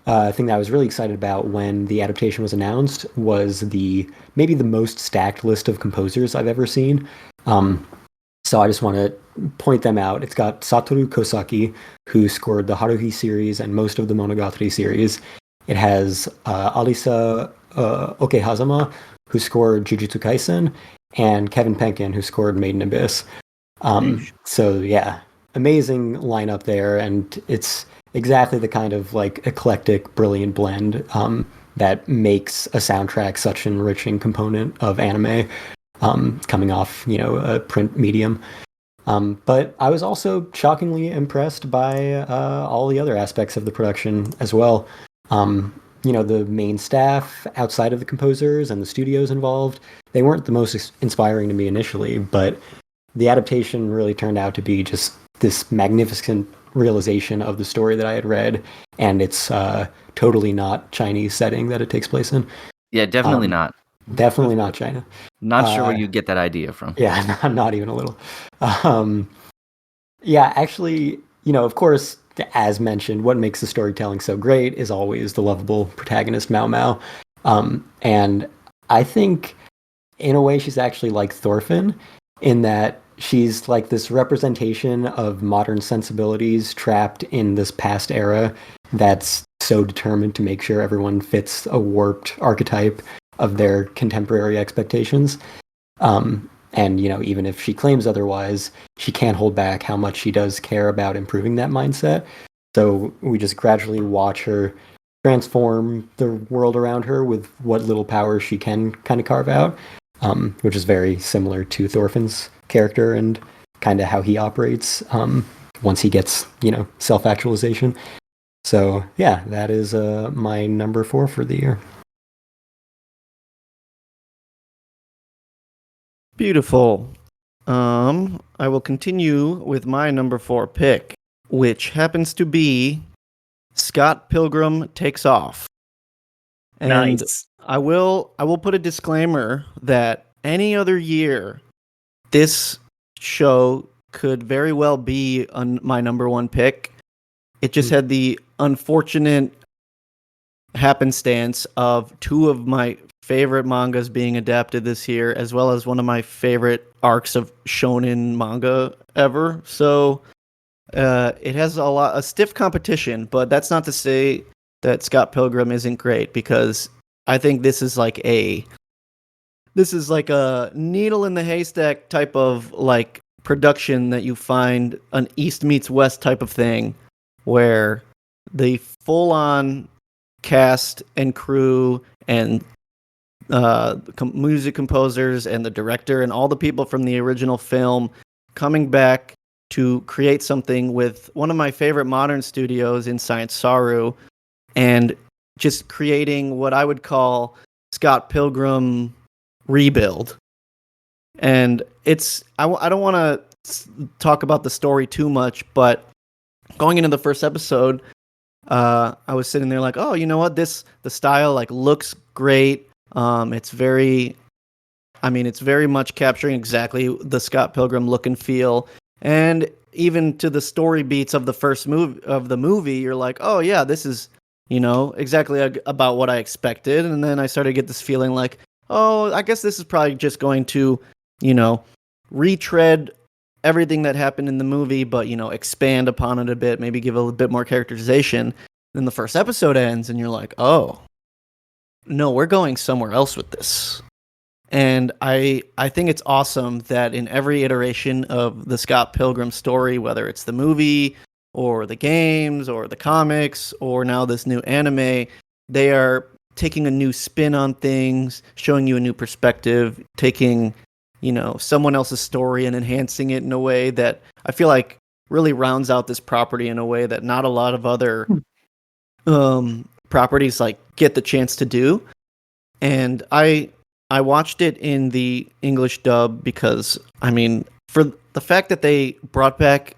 thing that I was really excited about when the adaptation was announced was maybe the most stacked list of composers I've ever seen. So I just want to point them out. It's got Satoru Kosaki, who scored the Haruhi series and most of the Monogatari series. It has Alisa Okehazama, who scored Jujutsu Kaisen, and Kevin Penkin, who scored Made in Abyss. So yeah, amazing lineup there, and it's exactly the kind of like eclectic, brilliant blend that makes a soundtrack such an enriching component of anime, coming off, a print medium. But I was also shockingly impressed by all the other aspects of the production as well. The main staff outside of the composers and the studios involved, they weren't the most inspiring to me initially, but the adaptation really turned out to be just this magnificent realization of the story that I had read, and it's totally not Chinese setting that it takes place in. Yeah, definitely not. Definitely not China. Not sure where you get that idea from. Yeah, not even a little. Actually, of course, as mentioned, what makes the storytelling so great is always the lovable protagonist, Mao Mao. And I think, in a way, she's actually like Thorfinn, in that she's like this representation of modern sensibilities trapped in this past era that's so determined to make sure everyone fits a warped archetype of their contemporary expectations. And, even if she claims otherwise, she can't hold back how much she does care about improving that mindset. So we just gradually watch her transform the world around her with what little power she can kind of carve out, which is very similar to Thorfinn's character and kind of how he operates once he gets, self-actualization. So yeah, that is my number 4 for the year. Beautiful. I will continue with my number 4 pick, which happens to be Scott Pilgrim Takes Off. And Nice. I will put a disclaimer that any other year, this show could very well be my number 1 pick. It just had the unfortunate happenstance of 2 of my favorite mangas being adapted this year, as well as one of my favorite arcs of shonen manga ever. So it has a stiff competition, but that's not to say that Scott Pilgrim isn't great, because I think this is like a needle in the haystack type of like production that you find an East meets West type of thing, where the full-on cast and crew and music composers and the director and all the people from the original film coming back to create something with one of my favorite modern studios in Science Saru, and just creating what I would call Scott Pilgrim rebuild. And I don't want to talk about the story too much, but going into the first episode, I was sitting there like, oh, you know what? The style like looks great. It's very much capturing exactly the Scott Pilgrim look and feel. And even to the story beats of the first movie, you're like, oh yeah, this is, exactly about what I expected. And then I started to get this feeling like, oh, I guess this is probably just going to, retread everything that happened in the movie, but, expand upon it a bit, maybe give a little bit more characterization. Then the first episode ends and you're like, oh, no, we're going somewhere else with this. And I think it's awesome that in every iteration of the Scott Pilgrim story, whether it's the movie or the games or the comics or now this new anime, they are taking a new spin on things, showing you a new perspective, taking, someone else's story and enhancing it in a way that I feel like really rounds out this property in a way that not a lot of other properties like get the chance to do. And I watched it in the English dub because, for the fact that they brought back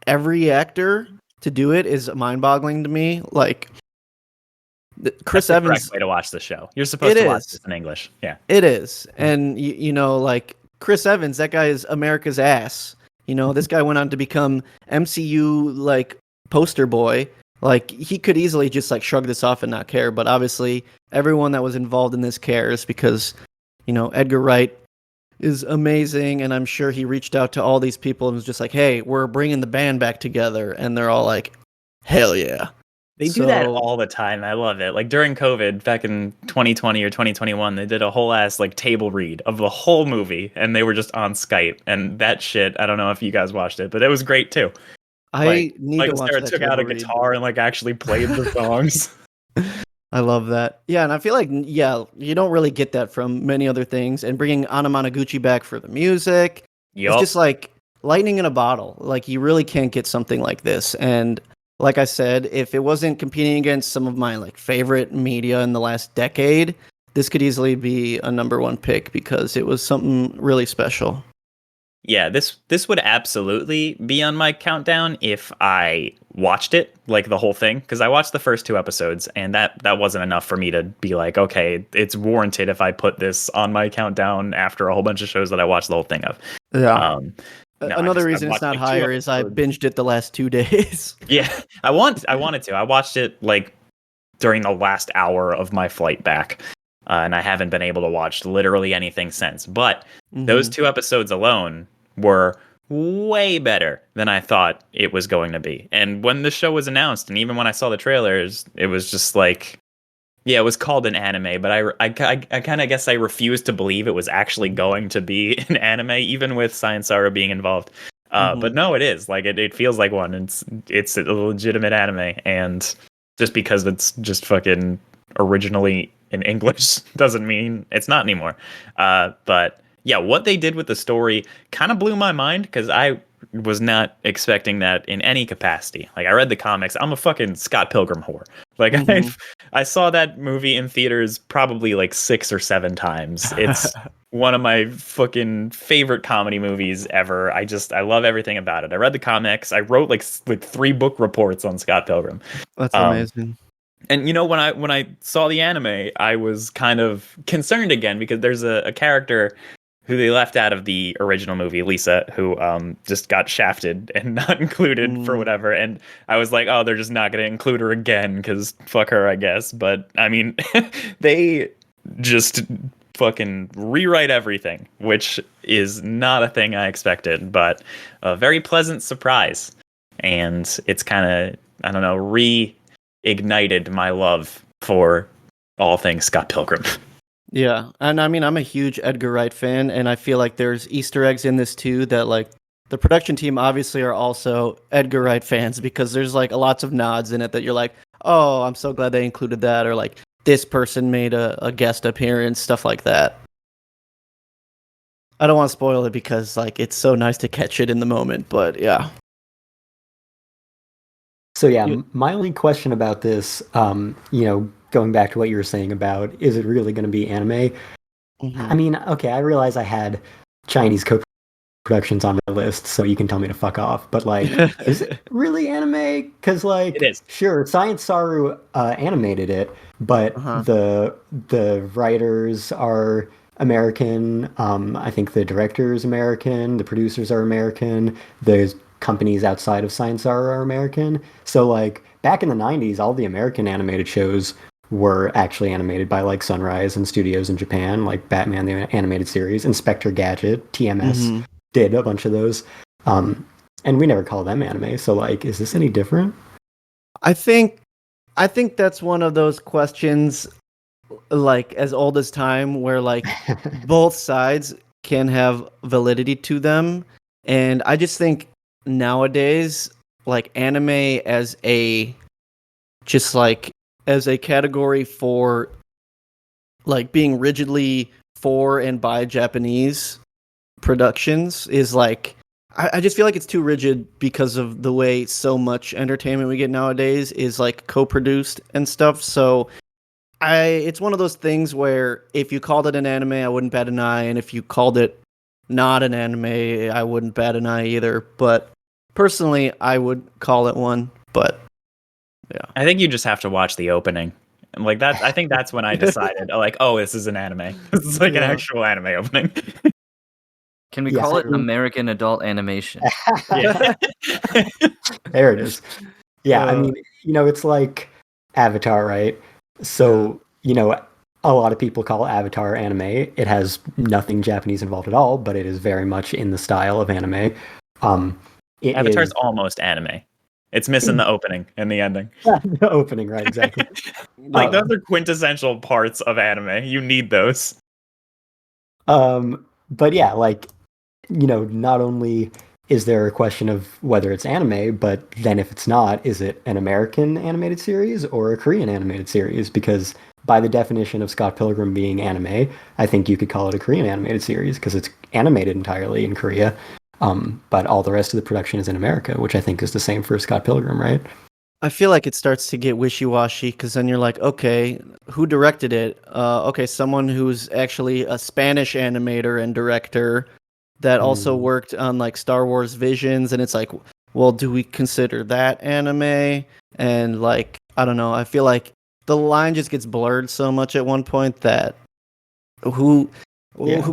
every actor to do it is mind-boggling to me. Like, Chris That's the Evans, correct way to watch the show. You're supposed to watch this in English. Yeah, it is. And like Chris Evans, that guy is America's ass. This guy went on to become MCU like poster boy. Like, he could easily just like shrug this off and not care, but obviously everyone that was involved in this cares because, Edgar Wright is amazing, and I'm sure he reached out to all these people and was just like, hey, we're bringing the band back together, and they're all like, hell yeah. they do that all the time. I love it. Like during COVID, back in 2020 or 2021, they did a whole ass like table read of the whole movie, and they were just on Skype, and that shit, I don't know if you guys watched it, but it was great too. I need to watch Sarah that took out a table read. guitar and like actually played the songs. I love that. Yeah, and I feel like, you don't really get that from many other things. And bringing Anna Managuchi back for the music, it's just like lightning in a bottle. Like, you really can't get something like this. And like I said, if it wasn't competing against some of my like favorite media in the last decade, this could easily be a number 1 pick because it was something really special. Yeah, this would absolutely be on my countdown if I watched it, like the whole thing, because I watched the first 2 episodes, and that wasn't enough for me to be like, okay, it's warranted if I put this on my countdown after a whole bunch of shows that I watched the whole thing of. Yeah. No, Another reason it's not higher is I binged it the last 2 days. Yeah, I wanted to. I watched it like during the last hour of my flight back. And I haven't been able to watch literally anything since. But those 2 episodes alone were way better than I thought it was going to be. And when the show was announced, and even when I saw the trailers, it was just like, yeah, it was called an anime, but I kind of guess I refused to believe it was actually going to be an anime, even with Science Saru being involved. But no, it is. Like, it feels like one. It's a legitimate anime, and just because it's just fucking originally in English doesn't mean it's not anymore. But yeah, what they did with the story kind of blew my mind because I was not expecting that in any capacity. Like I read the comics, I'm a fucking Scott Pilgrim whore. Like I saw that movie in theaters probably like 6 or 7 times. It's one of my fucking favorite comedy movies ever. I love everything about it. I read the comics. I wrote like 3 book reports on Scott Pilgrim. That's amazing. And you know, when I saw the anime, I was kind of concerned again because there's a character who they left out of the original movie, Lisa, who just got shafted and not included for whatever. And I was like, oh, they're just not going to include her again because fuck her, I guess. But I mean, they just fucking rewrite everything, which is not a thing I expected, but a very pleasant surprise. And it's kind of, I don't know, reignited my love for all things Scott Pilgrim. Yeah, and I mean, I'm a huge Edgar Wright fan, and I feel like there's Easter eggs in this too that like the production team obviously are also Edgar Wright fans because there's like lots of nods in it that you're like, oh, I'm so glad they included that, or like this person made a guest appearance, stuff like that. I don't want to spoil it because like it's so nice to catch it in the moment, but yeah. So yeah, my only question about this, going back to what you were saying about, is it really going to be anime? Mm-hmm. I mean, okay, I realize I had Chinese co-productions on my list, so you can tell me to fuck off. But like, is it really anime? Because like, It is. Sure, Science Saru animated it, but the writers are American. I think the director is American. The producers are American. There's companies outside of Science Saru are American. So like, back in the 90s, all the American animated shows were actually animated by like Sunrise and studios in Japan, like Batman the Animated Series, Inspector Gadget, TMS did a bunch of those. And we never call them anime. So like, is this any different? I think that's one of those questions like as old as time where like both sides can have validity to them. And I just think nowadays like anime as a category for like being rigidly for and by Japanese productions is like I just feel like it's too rigid because of the way so much entertainment we get nowadays is like co-produced and stuff. So it's one of those things where if you called it an anime, I wouldn't bat an eye, and if you called it not an anime, I wouldn't bat an eye either. But personally, I would call it one. But yeah, I think you just have to watch the opening. And like that, I think that's when I decided, like, oh, this is an anime. This is like an actual anime opening. Can we call it American adult animation? Yeah. There it is. Yeah, I mean, it's like Avatar, right? So, a lot of people call Avatar anime. It has nothing Japanese involved at all, but it is very much in the style of anime. Avatar's almost anime. It's missing the opening and the ending. The opening, right, exactly. Like, those are quintessential parts of anime. You need those. But yeah, like, not only is there a question of whether it's anime, but then if it's not, is it an American animated series or a Korean animated series? Because by the definition of Scott Pilgrim being anime, I think you could call it a Korean animated series because it's animated entirely in Korea. But all the rest of the production is in America, which I think is the same for Scott Pilgrim, right? I feel like it starts to get wishy-washy because then you're like, okay, who directed it? Okay, someone who's actually a Spanish animator and director that also worked on like Star Wars Visions, and it's like, well, do we consider that anime? And like, I don't know. I feel like the line just gets blurred so much at one point that who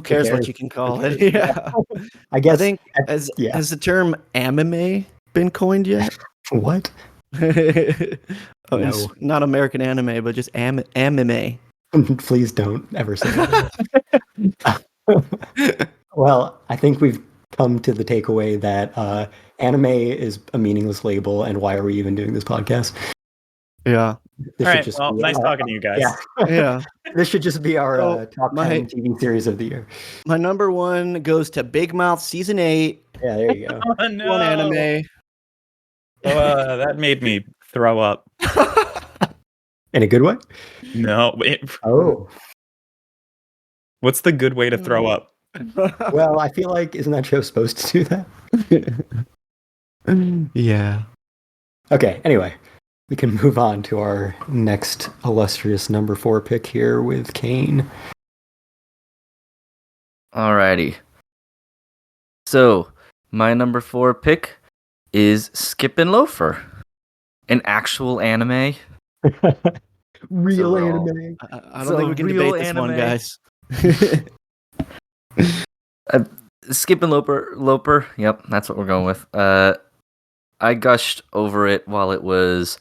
cares what you can call it? Yeah, I guess. Has the term anime been coined yet? What? It's not American anime, but just anime. Please don't ever say that. Well, I think we've come to the takeaway that anime is a meaningless label, and why are we even doing this podcast? Yeah. All right. Well, nice talking to you guys. Yeah. This should just be our top 10 TV series of the year. My number one goes to Big Mouth Season 8. Yeah, there you go. Oh, no. One anime. That made me throw up. In a good way? No. Oh. What's the good way to throw up? Well, I feel like isn't that show supposed to do that? Yeah. Okay, anyway, we can move on to our next illustrious number 4 pick here with Cain. Alrighty. So, my number 4 pick is Skippin' Loafer, an actual anime. Real So, anime. I don't So, think we can real debate this one, anime. guys. Skippin' Loper. Yep, that's what we're going with. I gushed over it while it was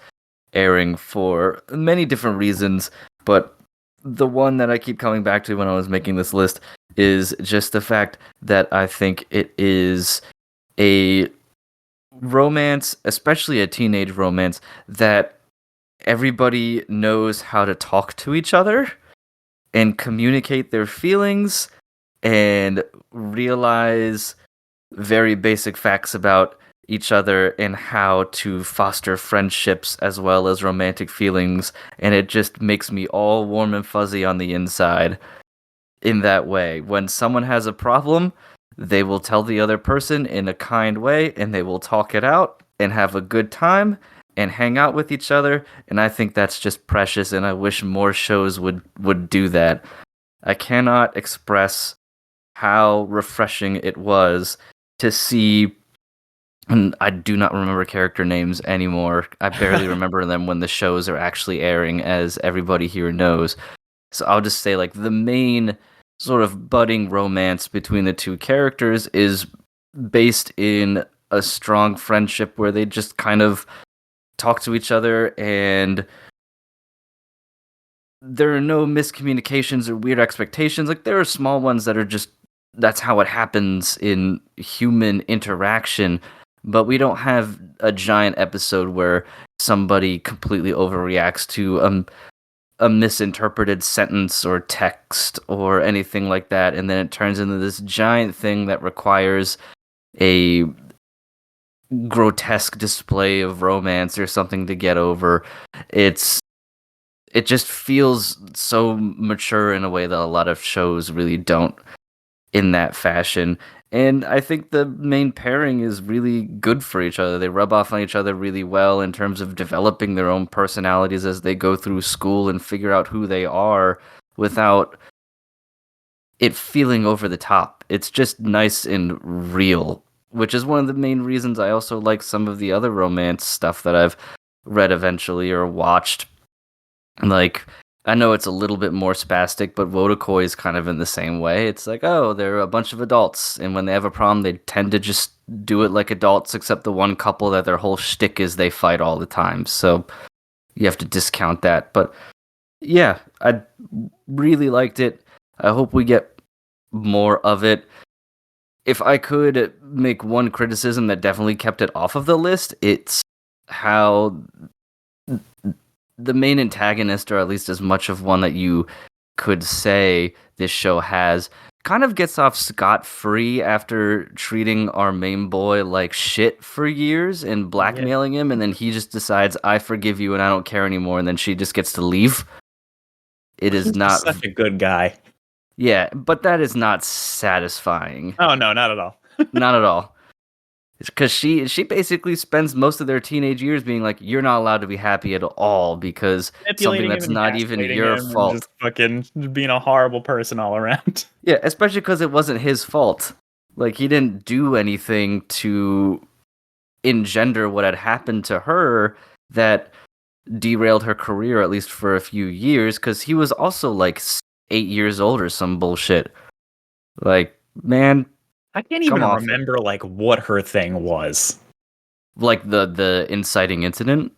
airing for many different reasons, but the one that I keep coming back to when I was making this list is just the fact that I think it is a romance, especially a teenage romance, that everybody knows how to talk to each other and communicate their feelings and realize very basic facts about each other and how to foster friendships as well as romantic feelings, and it just makes me all warm and fuzzy on the inside in that way. When someone has a problem, they will tell the other person in a kind way, and they will talk it out and have a good time and hang out with each other, and I think that's just precious, and I wish more shows would do that. I cannot express how refreshing it was to see, and I do not remember character names anymore. I barely remember them when the shows are actually airing, as everybody here knows. So I'll just say, like, the main sort of budding romance between the two characters is based in a strong friendship where they just kind of talk to each other, and there are no miscommunications or weird expectations. Like, there are small ones that are just, that's how it happens in human interaction, but we don't have a giant episode where somebody completely overreacts to a misinterpreted sentence or text or anything like that, and then it turns into this giant thing that requires a grotesque display of romance or something to get over. It just feels so mature in a way that a lot of shows really don't in that fashion. And I think the main pairing is really good for each other. They rub off on each other really well in terms of developing their own personalities as they go through school and figure out who they are without it feeling over the top. It's just nice and real, which is one of the main reasons I also like some of the other romance stuff that I've read eventually or watched. Like, I know it's a little bit more spastic, but Vodakoi is kind of in the same way. It's like, oh, they're a bunch of adults, and when they have a problem, they tend to just do it like adults, except the one couple that their whole shtick is they fight all the time. So you have to discount that. But yeah, I really liked it. I hope we get more of it. If I could make one criticism that definitely kept it off of the list, it's how the main antagonist, or at least as much of one that you could say this show has, kind of gets off scot-free after treating our main boy like shit for years and blackmailing him, and then he just decides, I forgive you and I don't care anymore, and then she just gets to leave. It is not such a good guy. Yeah, but that is not satisfying. Oh no, not at all. Not at all. Because she basically spends most of their teenage years being like, you're not allowed to be happy at all because something that's not even your fault. Just fucking being a horrible person all around. Yeah, especially because it wasn't his fault. Like, he didn't do anything to engender what had happened to her that derailed her career, at least for a few years, because he was also like 8 years old or some bullshit. Like, man, I can't even remember like what her thing was. Like the inciting incident?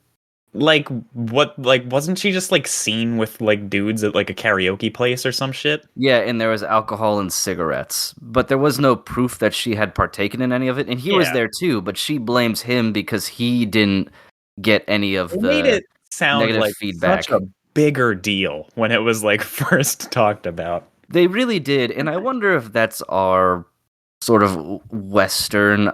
Like what, like wasn't she just like seen with like dudes at like a karaoke place or some shit? Yeah, and there was alcohol and cigarettes, but there was no proof that she had partaken in any of it, and he was there too, but she blames him because he didn't get any of the made it sound negative like feedback. Such a bigger deal when it was like first talked about. They really did, and I wonder if that's our sort of Western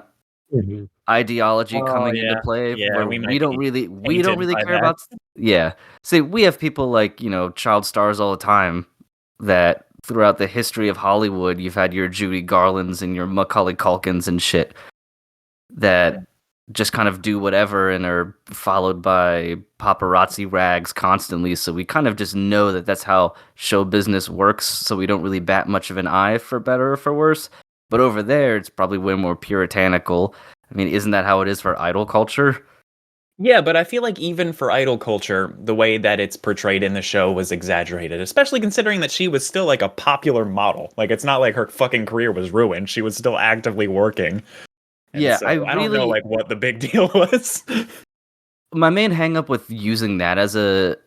ideology coming into play, where we don't really care about. Yeah, see, we have people like, you know, child stars all the time that throughout the history of Hollywood, you've had your Judy Garlands and your Macaulay Culkins and shit that just kind of do whatever and are followed by paparazzi rags constantly. So we kind of just know that that's how show business works. So we don't really bat much of an eye for better or for worse. But over there, it's probably way more puritanical. I mean, isn't that how it is for idol culture? Yeah, but I feel like even for idol culture, the way that it's portrayed in the show was exaggerated, especially considering that she was still like a popular model. Like, it's not like her fucking career was ruined. She was still actively working. And Yeah, so I I don't know really- like what the big deal was. My main hang up with using that as a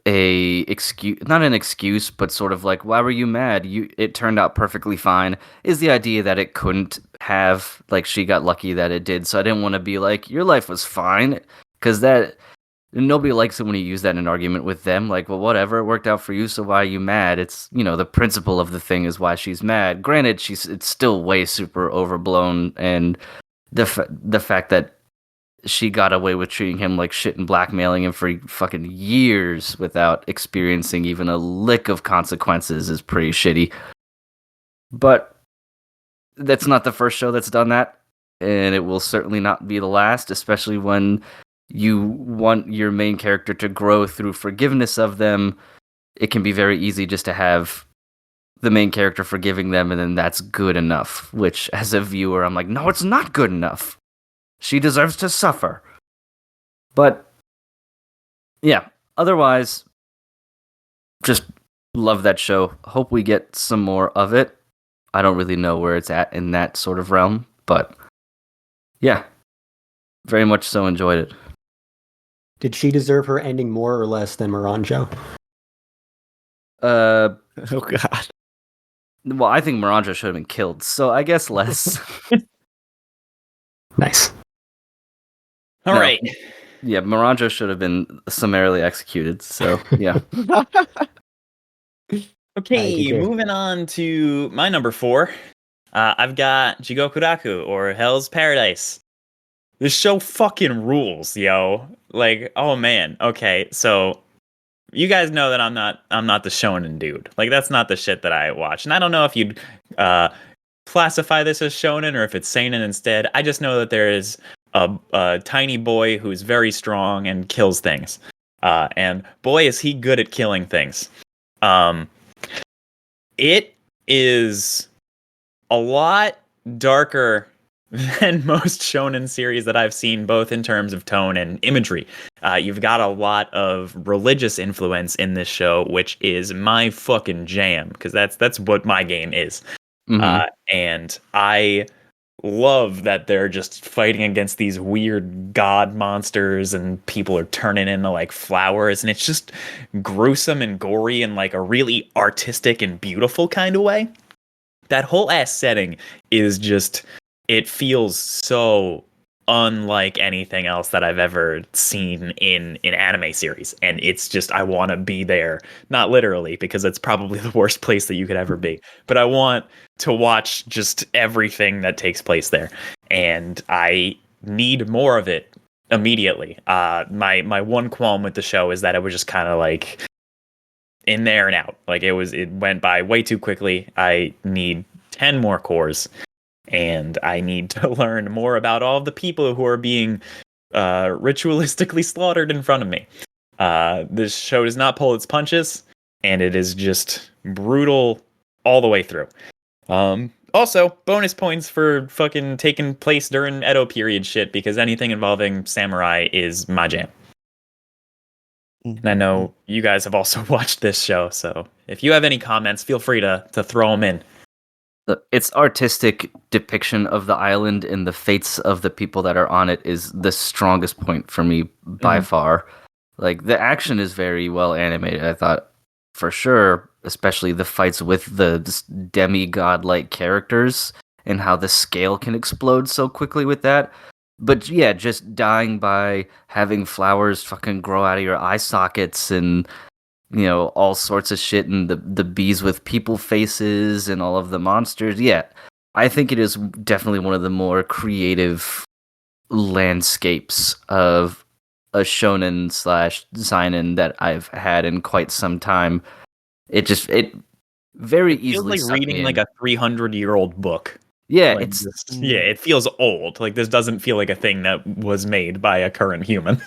excuse, not an excuse, but sort of like, why were you mad? It turned out perfectly fine, is the idea that it couldn't have, like, she got lucky that it did. So I didn't want to be like, your life was fine, because that nobody likes it when you use that in an argument with them. Like, well, whatever, it worked out for you, so why are you mad? It's, the principle of the thing is why she's mad. Granted, it's still way super overblown, and the fact that she got away with treating him like shit and blackmailing him for fucking years without experiencing even a lick of consequences is pretty shitty. But that's not the first show that's done that, and it will certainly not be the last, especially when you want your main character to grow through forgiveness of them. It can be very easy just to have the main character forgiving them, and then that's good enough, which as a viewer, I'm like, no, it's not good enough. She deserves to suffer. But, yeah, otherwise, just love that show. Hope we get some more of it. I don't really know where it's at in that sort of realm, but yeah, very much so enjoyed it. Did she deserve her ending more or less than Miranjo? Oh god. Well, I think Miranjo should have been killed, so I guess less. Nice. All No. right. Yeah, Miranjo should have been summarily executed, so yeah. Okay, DJ. moving on to my number 4. I've got Jigokuraku, or Hell's Paradise. This show fucking rules, yo. Like, oh man. Okay, so you guys know that I'm not the shonen dude. Like, that's not the shit that I watch. And I don't know if you'd classify this as shonen or if it's seinen instead. I just know that there is a tiny boy who's very strong and kills things. And boy, is he good at killing things. It is a lot darker than most shonen series that I've seen, both in terms of tone and imagery. You've got a lot of religious influence in this show, which is my fucking jam, because that's what my game is. Mhm. And I love that they're just fighting against these weird god monsters and people are turning into like flowers, and it's just gruesome and gory in like a really artistic and beautiful kind of way. That whole ass setting is just, it feels so unlike anything else that I've ever seen in an anime series, and it's just, I want to be there. Not literally, because it's probably the worst place that you could ever be, but I want to watch just everything that takes place there, and I need more of it immediately. My one qualm with the show is that it was just kind of like in there and out. Like, it went by way too quickly. I need 10 more cores, and I need to learn more about all of the people who are being ritualistically slaughtered in front of me. This show does not pull its punches, and it is just brutal all the way through. Also, bonus points for fucking taking place during Edo period shit, because anything involving samurai is my jam. And I know you guys have also watched this show, so if you have any comments, feel free to throw them in. Its artistic depiction of the island and the fates of the people that are on it is the strongest point for me by far. Like, the action is very well animated, I thought, for sure, especially the fights with the demigod-like characters and how the scale can explode so quickly with that. But yeah, just dying by having flowers fucking grow out of your eye sockets and, all sorts of shit, and the bees with people faces and all of the monsters. Yeah, I think it is definitely one of the more creative landscapes of a shonen / seinen that I've had in quite some time. it very It feels easily like sucked me reading in. like a 300-year-old book. Yeah, Like, it's it feels old. Like this doesn't feel like a thing that was made by a current human.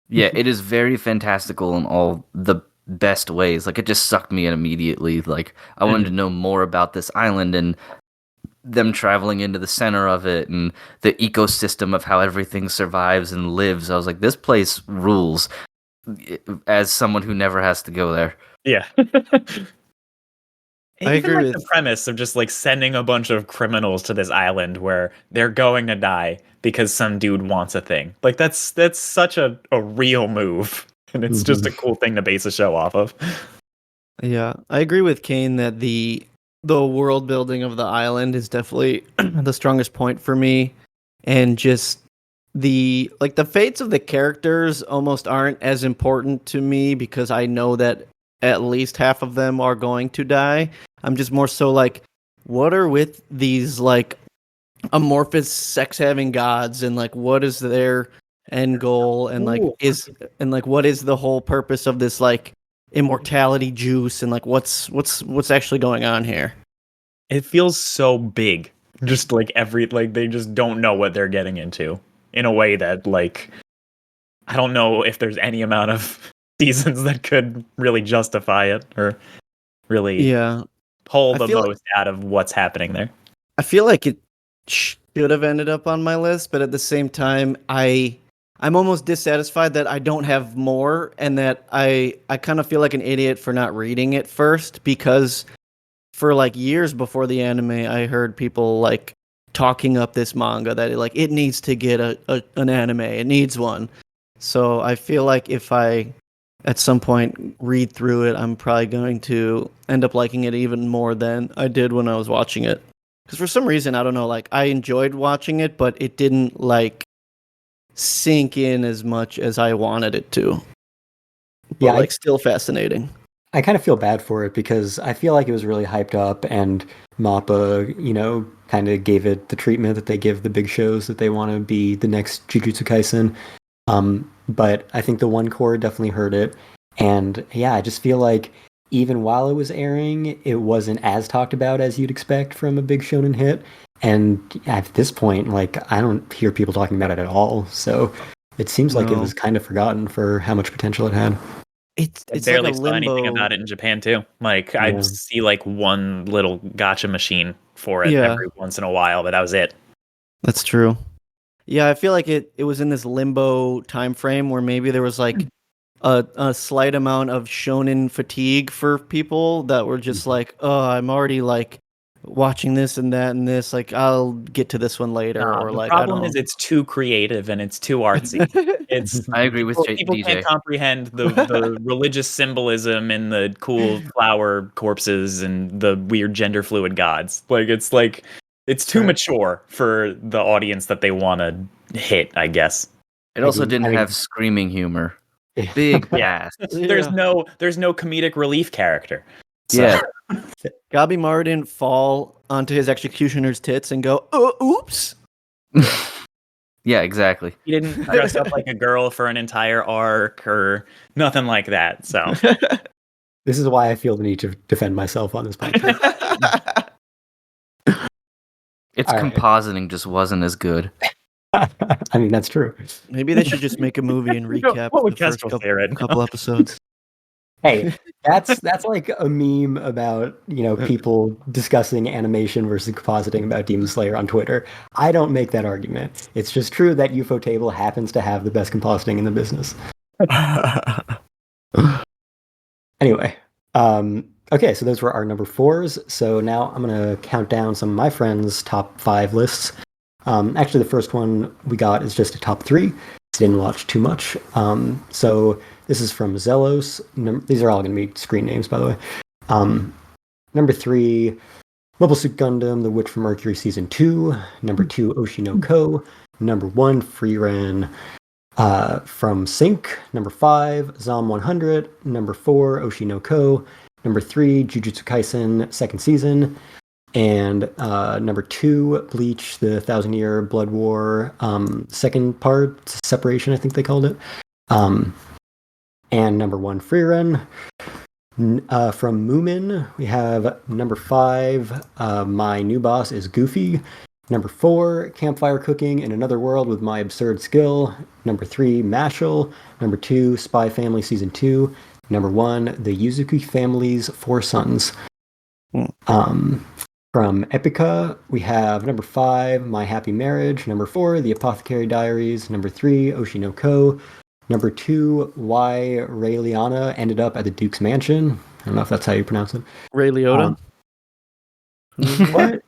yeah, it is very fantastical in all the best ways. Like it just sucked me in immediately. Like I wanted to know more about this island and them traveling into the center of it and the ecosystem of how everything survives and lives. I was like, this place rules. As someone who never has to go there. Yeah. I Even agree like the with- premise of just like sending a bunch of criminals to this island where they're going to die because some dude wants a thing. Like that's such a real move. And it's just a cool thing to base a show off of. Yeah, I agree with Cain that the world building of the island is definitely the strongest point for me, and just the fates of the characters almost aren't as important to me because I know that at least half of them are going to die. I'm just more so like, what are with these like amorphous sex having gods, and like what is their end goal, and like what is the whole purpose of this like immortality juice, and like what's actually going on here? It feels so big. Just like they just don't know what they're getting into in a way that like I don't know if there's any amount of seasons that could really justify it or really pull the most out of what's happening there. I feel like it should have ended up on my list, but at the same time, I'm almost dissatisfied that I don't have more, and that I kind of feel like an idiot for not reading it first, because for like years before the anime, I heard people like talking up this manga that it needs to get an anime, it needs one. So I feel like if I at some point read through it, I'm probably going to end up liking it even more than I did when I was watching it. Because for some reason, I don't know, like I enjoyed watching it, but it didn't like sink in as much as I wanted it to. But Yeah, like still fascinating. I kind of feel bad for it because I feel like it was really hyped up, and MAPPA, kind of gave it the treatment that they give the big shows that they want to be the next Jujutsu Kaisen. But I think the One Core definitely heard it, and yeah, I just feel like even while it was airing, it wasn't as talked about as you'd expect from a big shonen hit. And at this point, like I don't hear people talking about it at all. So it seems like it was kind of forgotten for how much potential it had. It's barely like a saw limbo. anything about it in Japan too. Like I'd see like one little gotcha machine for it every once in a while, but that was it. That's true. Yeah, I feel like it was in this limbo time frame where maybe there was like a slight amount of shonen fatigue for people that were just like, oh, I'm already like watching this and that and this. Like, I'll get to this one later. Or The like, problem is it's too creative and it's too artsy. It's I agree with people DJ. can't comprehend the religious symbolism and the cool flower corpses and the weird gender fluid gods. It's too mature for the audience that they want to hit, I guess. It also didn't have screaming humor. Big gas. There's no comedic relief character. So. Yeah. Gabimaru didn't fall onto his executioner's tits and go, oops. Yeah, exactly. He didn't dress up like a girl for an entire arc or nothing like that. So this is why I feel the need to defend myself on this podcast. Its compositing just wasn't as good. I mean, that's true. Maybe they should just make a movie and recap the first couple episodes. Hey, that's like a meme about, people discussing animation versus compositing about Demon Slayer on Twitter. I don't make that argument. It's just true that UFO Table happens to have the best compositing in the business. Anyway, okay, so those were our number 4s. So now I'm going to count down some of my friends' top 5 lists. Actually, the first one we got is just a top 3. Didn't watch too much. So this is from Zelos. These are all going to be screen names, by the way. Number 3, Mobile Suit Gundam, The Witch from Mercury Season 2. Number 2, Oshinoko. Number 1, Frieren from Sync. Number 5, Zom 100. Number 4, Oshinoko. Number 3, Jujutsu Kaisen, 2nd season. And number 2, Bleach, the 1,000-Year Blood War, second part, Separation, I think they called it. And number 1, Frieren. From Moomin, we have number 5, my new boss is Goofy. Number 4, campfire cooking in another world with my absurd skill. Number 3, Mashal. Number 2, Spy Family Season 2. Number 1, the Yuzuki family's 4 sons. From Epica, we have number 5, My Happy Marriage. Number 4, The Apothecary Diaries. Number 3, Oshinoko. Number 2, Why Ray Liotta Ended Up at the Duke's Mansion. I don't know if that's how you pronounce it. Ray Liotta? What?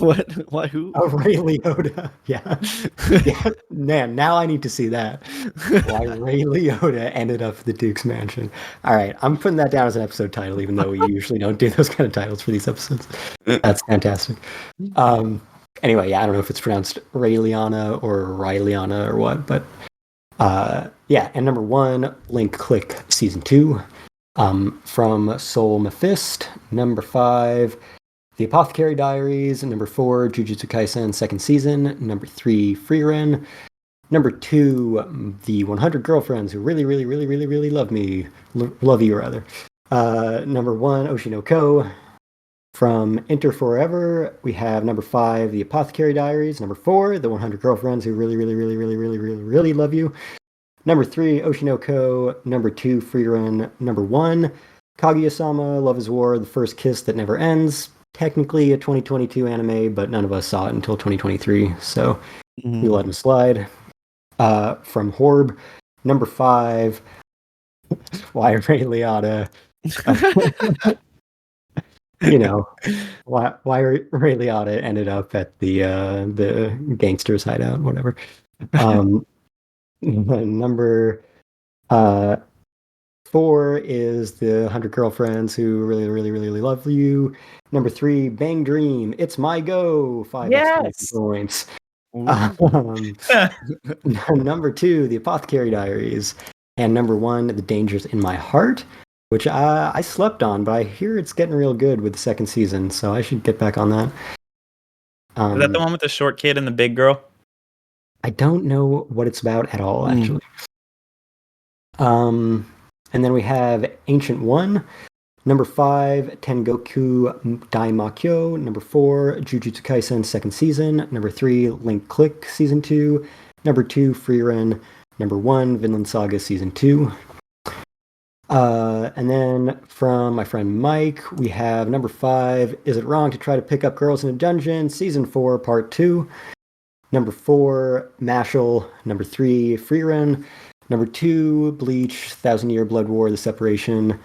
What? Why? Who? Oh, Ray Liotta. Yeah. Yeah. Man, now I need to see that. Why Ray Liotta Ended Up at the Duke's Mansion. All right, I'm putting that down as an episode title, even though we usually don't do those kind of titles for these episodes. That's fantastic. Anyway, yeah, I don't know if it's pronounced Ray Liotta or Ryliana or what, but yeah. And number 1, Link Click Season 2. From Soul Mephist. Number 5, The Apothecary Diaries. Number 4, Jujutsu Kaisen Second Season. Number 3, Frieren. Number 2, The 100 Girlfriends Who Really, Really, Really, Really, Really Love Me. Love You, rather. Number 1, Oshinoko. From Enter Forever, we have number 5, The Apothecary Diaries. Number 4, The 100 Girlfriends Who Really, Really, Really, Really, Really, Really, Really Love You. Number 3, Oshinoko. Number 2, Frieren. Number 1, Kaguya-sama, Love is War, The First Kiss That Never Ends. Technically a 2022 anime, but none of us saw it until 2023, so we let him slide. From Horb, number 5, Why Ray Liotta. You know, why Ray Liotta ended up at the gangsters' hideout, whatever. Number 4 is The 100 Girlfriends Who Really, Really, Really, Really Love You. Number 3, Bang Dream, It's My Go, 5 exclamation points. Number 2, The Apothecary Diaries. And number 1, The Dangers in My Heart, which I slept on, but I hear it's getting real good with the second season, so I should get back on that. Is that the one with the short kid and the big girl? I don't know what it's about at all, actually. And then we have Ancient One. Number 5, Tengoku Daimakyo. Number 4, Jujutsu Kaisen Second Season. Number 3, Link Click Season 2. Number 2, Frieren. Number 1, Vinland Saga Season 2. And then from my friend Mike, we have number 5, Is It Wrong to Try to Pick Up Girls in a Dungeon? Season 4, Part 2. Number 4, Mashal. Number 3, Frieren. Number 2, Bleach, Thousand Year Blood War, The Separation.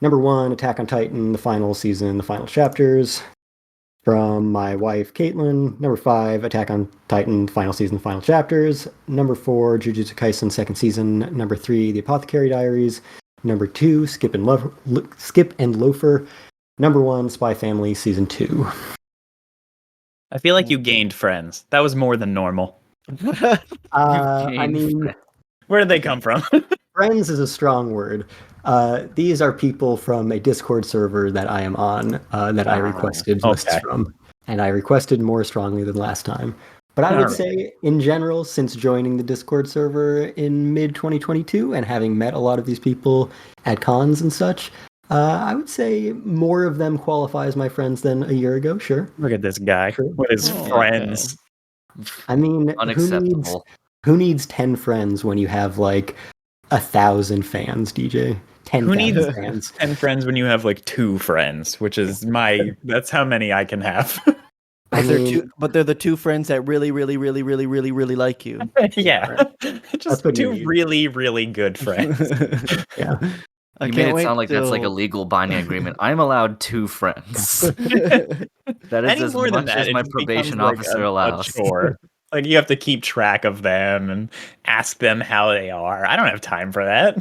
Number 1, Attack on Titan, the final season, the final chapters. From my wife, Caitlin. Number 5, Attack on Titan, final season, final chapters. Number 4, Jujutsu Kaisen, second season. Number 3, The Apothecary Diaries. Number 2, Skip and Loafer. Number 1, Spy Family, season 2. I feel like you gained friends. That was more than normal. I mean, where did they come from? Friends is a strong word. These are people from a Discord server that I am on that I requested lists from. And I requested more strongly than last time. But I would say, in general, since joining the Discord server in mid-2022 and having met a lot of these people at cons and such, I would say more of them qualify as my friends than a year ago, sure. Look at this guy with his friends. I mean, Unacceptable. who needs 10 friends when you have, like, 1,000 fans, DJ? 10,000 fans. 10 friends when you have, like, 2 friends, which is that's how many I can have. But they're the 2 friends that really, really, really, really, really, really like you. Yeah. Just 2 really, really good friends. Yeah. You made it sound like that's like a legal binding agreement. I'm allowed 2 friends. That is Any as more than much that, as my it just probation becomes officer like a allows. chore. Like, you have to keep track of them and ask them how they are. I don't have time for that.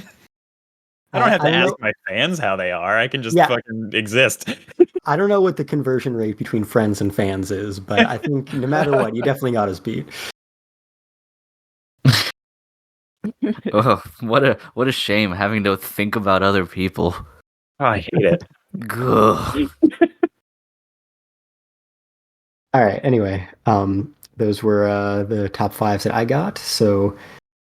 I don't have to ask my fans how they are. I can just fucking exist. I don't know what the conversion rate between friends and fans is, but I think no matter what, you definitely got us beat. Oh, what a shame having to think about other people. Oh, I hate it. Gah. All right. Anyway, those were the top 5s that I got. So,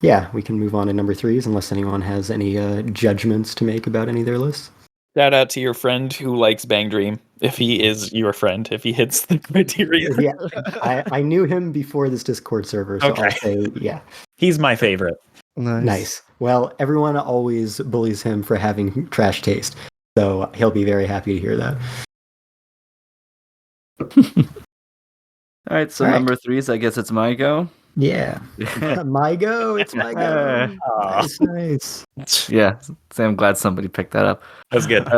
yeah, we can move on to number 3s unless anyone has any judgments to make about any of their lists. Shout out to your friend who likes Bang Dream, if he is your friend, if he hits the criteria. Yeah, I knew him before this Discord server, so Okay. I'll say yeah. He's my favorite. Nice. Well, everyone always bullies him for having trash taste, so he'll be very happy to hear that. All right, so All right. number 3 is, I guess it's my go. Yeah. My go. It's my go. Nice. Yeah, so I'm glad somebody picked that up. That's good.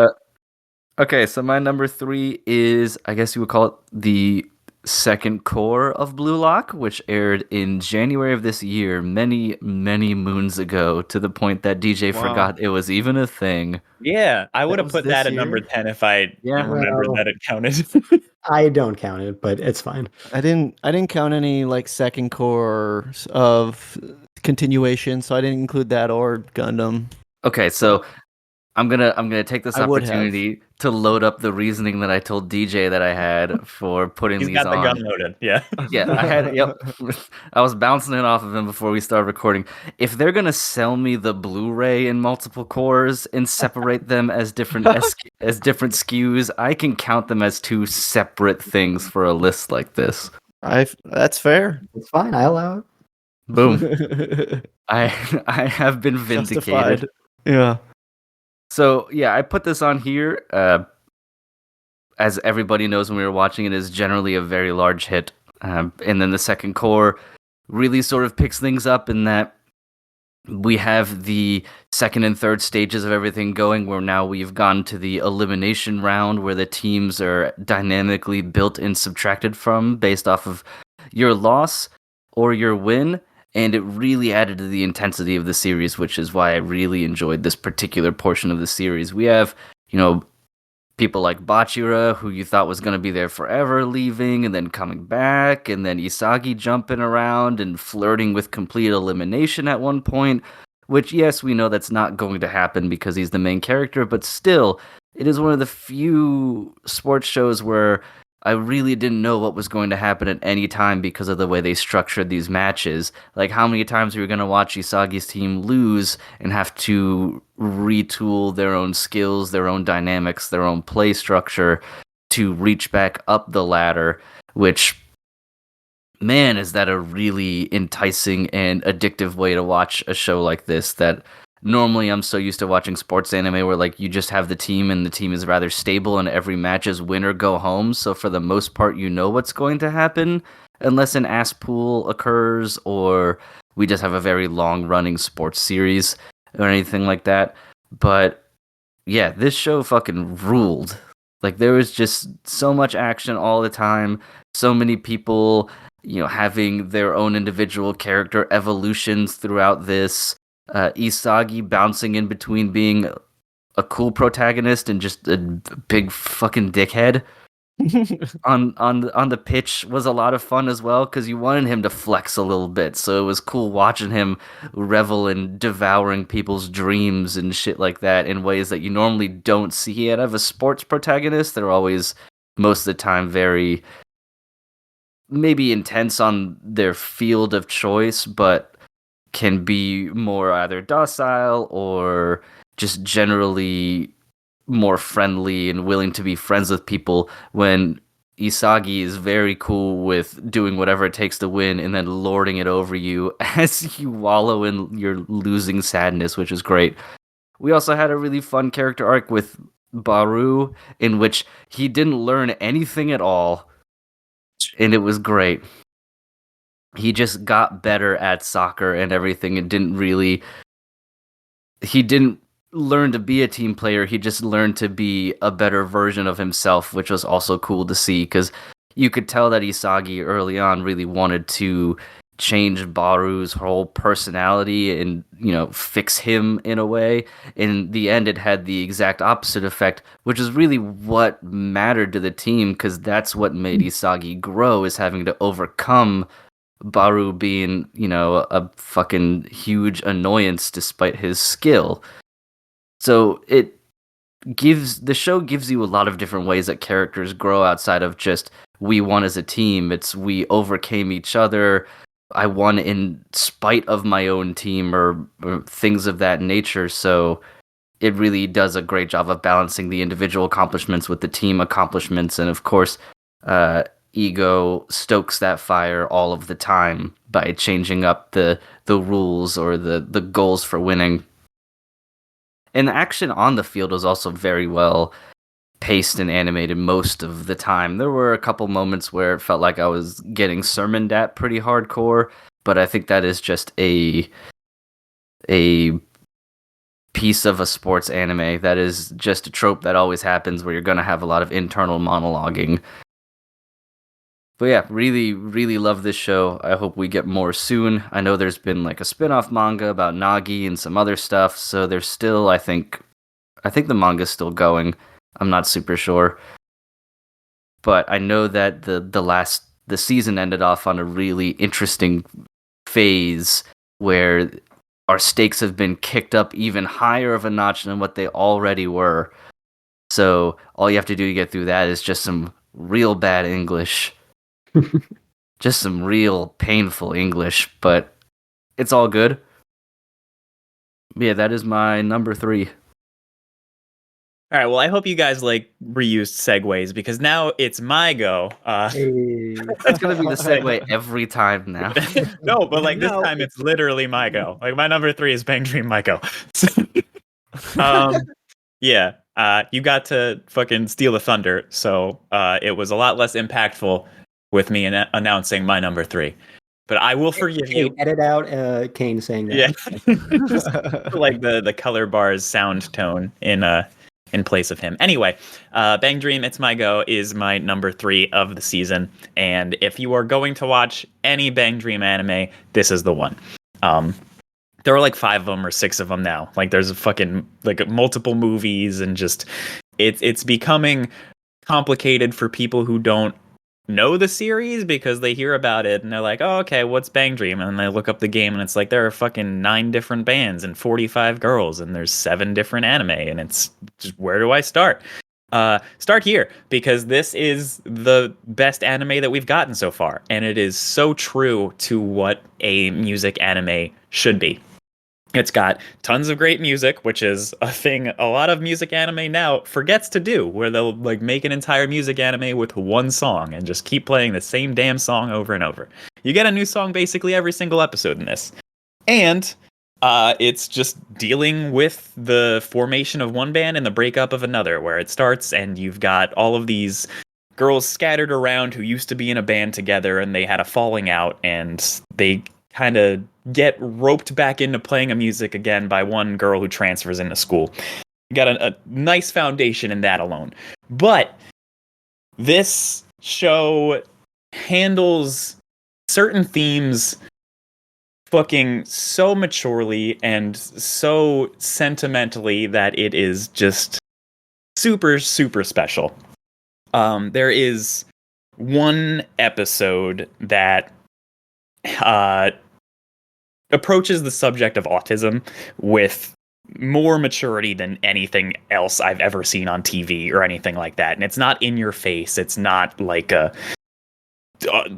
Okay, so my number 3 is, I guess you would call it the second core of Blue Lock, which aired in January of this year, many, many moons ago, to the point that DJ Wow. forgot it was even a thing. Yeah, I would have was put this that at year? number 10 if I Yeah. remembered Well. that it counted. I don't count it, but it's fine. I didn't count any like second core of continuation, so I didn't include that or Gundam. Okay, so I'm gonna take this I would have. opportunity to load up the reasoning that I told DJ that I had for putting He's these got the on. gun loaded. Yeah. Yeah, I had. Yep, I was bouncing it off of him before we started recording. If they're gonna sell me the Blu-ray in multiple cores and separate them as different as different SKUs, I can count them as 2 separate things for a list like this. That's fair. It's fine. I allow it. Boom! I have been vindicated. Justified. Yeah. So yeah, I put this on here. As everybody knows when we were watching it, is generally a very large hit. And then the second core really sort of picks things up in that we have the second and third stages of everything going, where now we've gone to the elimination round, where the teams are dynamically built and subtracted from based off of your loss or your win. And it really added to the intensity of the series, which is why I really enjoyed this particular portion of the series. We have, people like Bachira, who you thought was going to be there forever, leaving and then coming back, and then Isagi jumping around and flirting with complete elimination at one point, which, yes, we know that's not going to happen because he's the main character, but still, it is one of the few sports shows where I really didn't know what was going to happen at any time because of the way they structured these matches. Like, how many times were we going to watch Isagi's team lose and have to retool their own skills, their own dynamics, their own play structure to reach back up the ladder, which, man, is that a really enticing and addictive way to watch a show like this that normally I'm so used to watching sports anime where like you just have the team and the team is rather stable and every match is win or go home. So for the most part, you know what's going to happen unless an ass pool occurs or we just have a very long running sports series or anything like that. But yeah, this show fucking ruled. Like there was just so much action all the time. So many people, having their own individual character evolutions throughout this. Isagi bouncing in between being a cool protagonist and just a big fucking dickhead on the pitch was a lot of fun as well because you wanted him to flex a little bit. So it was cool watching him revel in devouring people's dreams and shit like that in ways that you normally don't see out of a sports protagonist. They're always, most of the time, very maybe intense on their field of choice, but can be more either docile or just generally more friendly and willing to be friends with people, when Isagi is very cool with doing whatever it takes to win and then lording it over you as you wallow in your losing sadness, which is great. We also had a really fun character arc with Baru in which he didn't learn anything at all, and it was great. He just got better at soccer and everything and he didn't learn to be a team player. He just learned to be a better version of himself, which was also cool to see because you could tell that Isagi early on really wanted to change Baru's whole personality and, fix him in a way. In the end, it had the exact opposite effect, which is really what mattered to the team because that's what made Isagi grow, is having to overcome Baru being, a fucking huge annoyance despite his skill. So the show gives you a lot of different ways that characters grow outside of just we won as a team. It's we overcame each other. I won in spite of my own team or things of that nature. So it really does a great job of balancing the individual accomplishments with the team accomplishments. And of course, Ego stokes that fire all of the time by changing up the rules or the goals for winning. And the action on the field was also very well paced and animated most of the time. There were a couple moments where it felt like I was getting sermoned at pretty hardcore, but I think that is just a piece of a sports anime. That is just a trope that always happens where you're going to have a lot of internal monologuing. But yeah, really, really love this show. I hope we get more soon. I know there's been like a spin-off manga about Nagi and some other stuff, so there's still, I think the manga's still going. I'm not super sure. But I know that the season ended off on a really interesting phase where our stakes have been kicked up even higher of a notch than what they already were. So all you have to do to get through that is just some real bad English. Just some real painful English, but it's all good. Yeah, that is my number 3. All right, well, I hope you guys like reused segues because now it's my go. Hey. That's going to be the segue every time now. No, but like this No. time it's literally my go. Like my number 3 is Bang Dream my go. Yeah, you got to fucking steal the thunder, so it was a lot less impactful with me announcing my number 3. But I will forgive you. Edit out Cain saying that. Yeah, just like the color bars sound tone in place of him. Anyway, Bang Dream, It's My Go is my number 3 of the season. And if you are going to watch any Bang Dream anime, this is the one. There are like 5 of them or 6 of them now. Like there's a fucking like multiple movies and just it's becoming complicated for people who don't know the series because they hear about it and they're like, oh, okay, what's Bang Dream? And they look up the game and it's like there are fucking 9 different bands and 45 girls and there's 7 different anime and it's just, where do I start? Start here because this is the best anime that we've gotten so far and it is so true to what a music anime should be. It's got tons of great music, which is a thing a lot of music anime now forgets to do, where they'll like make an entire music anime with one song and just keep playing the same damn song over and over. You get a new song basically every single episode in this. And it's just dealing with the formation of one band and the breakup of another, where it starts and you've got all of these girls scattered around who used to be in a band together and they had a falling out and they kind of get roped back into playing a music again by one girl who transfers into school. You got a nice foundation in that alone. But this show handles certain themes fucking so maturely and so sentimentally that it is just super, super special. There is one episode that approaches the subject of autism with more maturity than anything else I've ever seen on TV or anything like that. And it's not in your face. It's not like a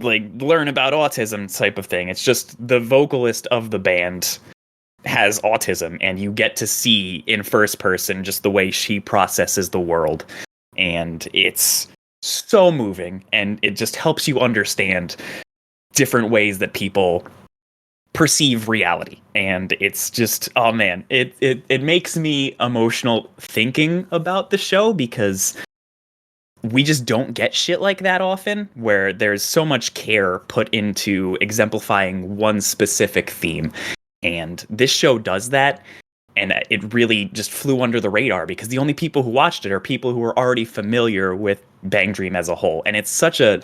like learn about autism type of thing. It's just the vocalist of the band has autism and you get to see in first person just the way she processes the world. And it's so moving and it just helps you understand different ways that people perceive reality. And it's just, oh man, it makes me emotional thinking about the show because we just don't get shit like that often, where there's so much care put into exemplifying one specific theme. And this show does that. And it really just flew under the radar because the only people who watched it are people who were already familiar with Bang Dream as a whole. And it's such a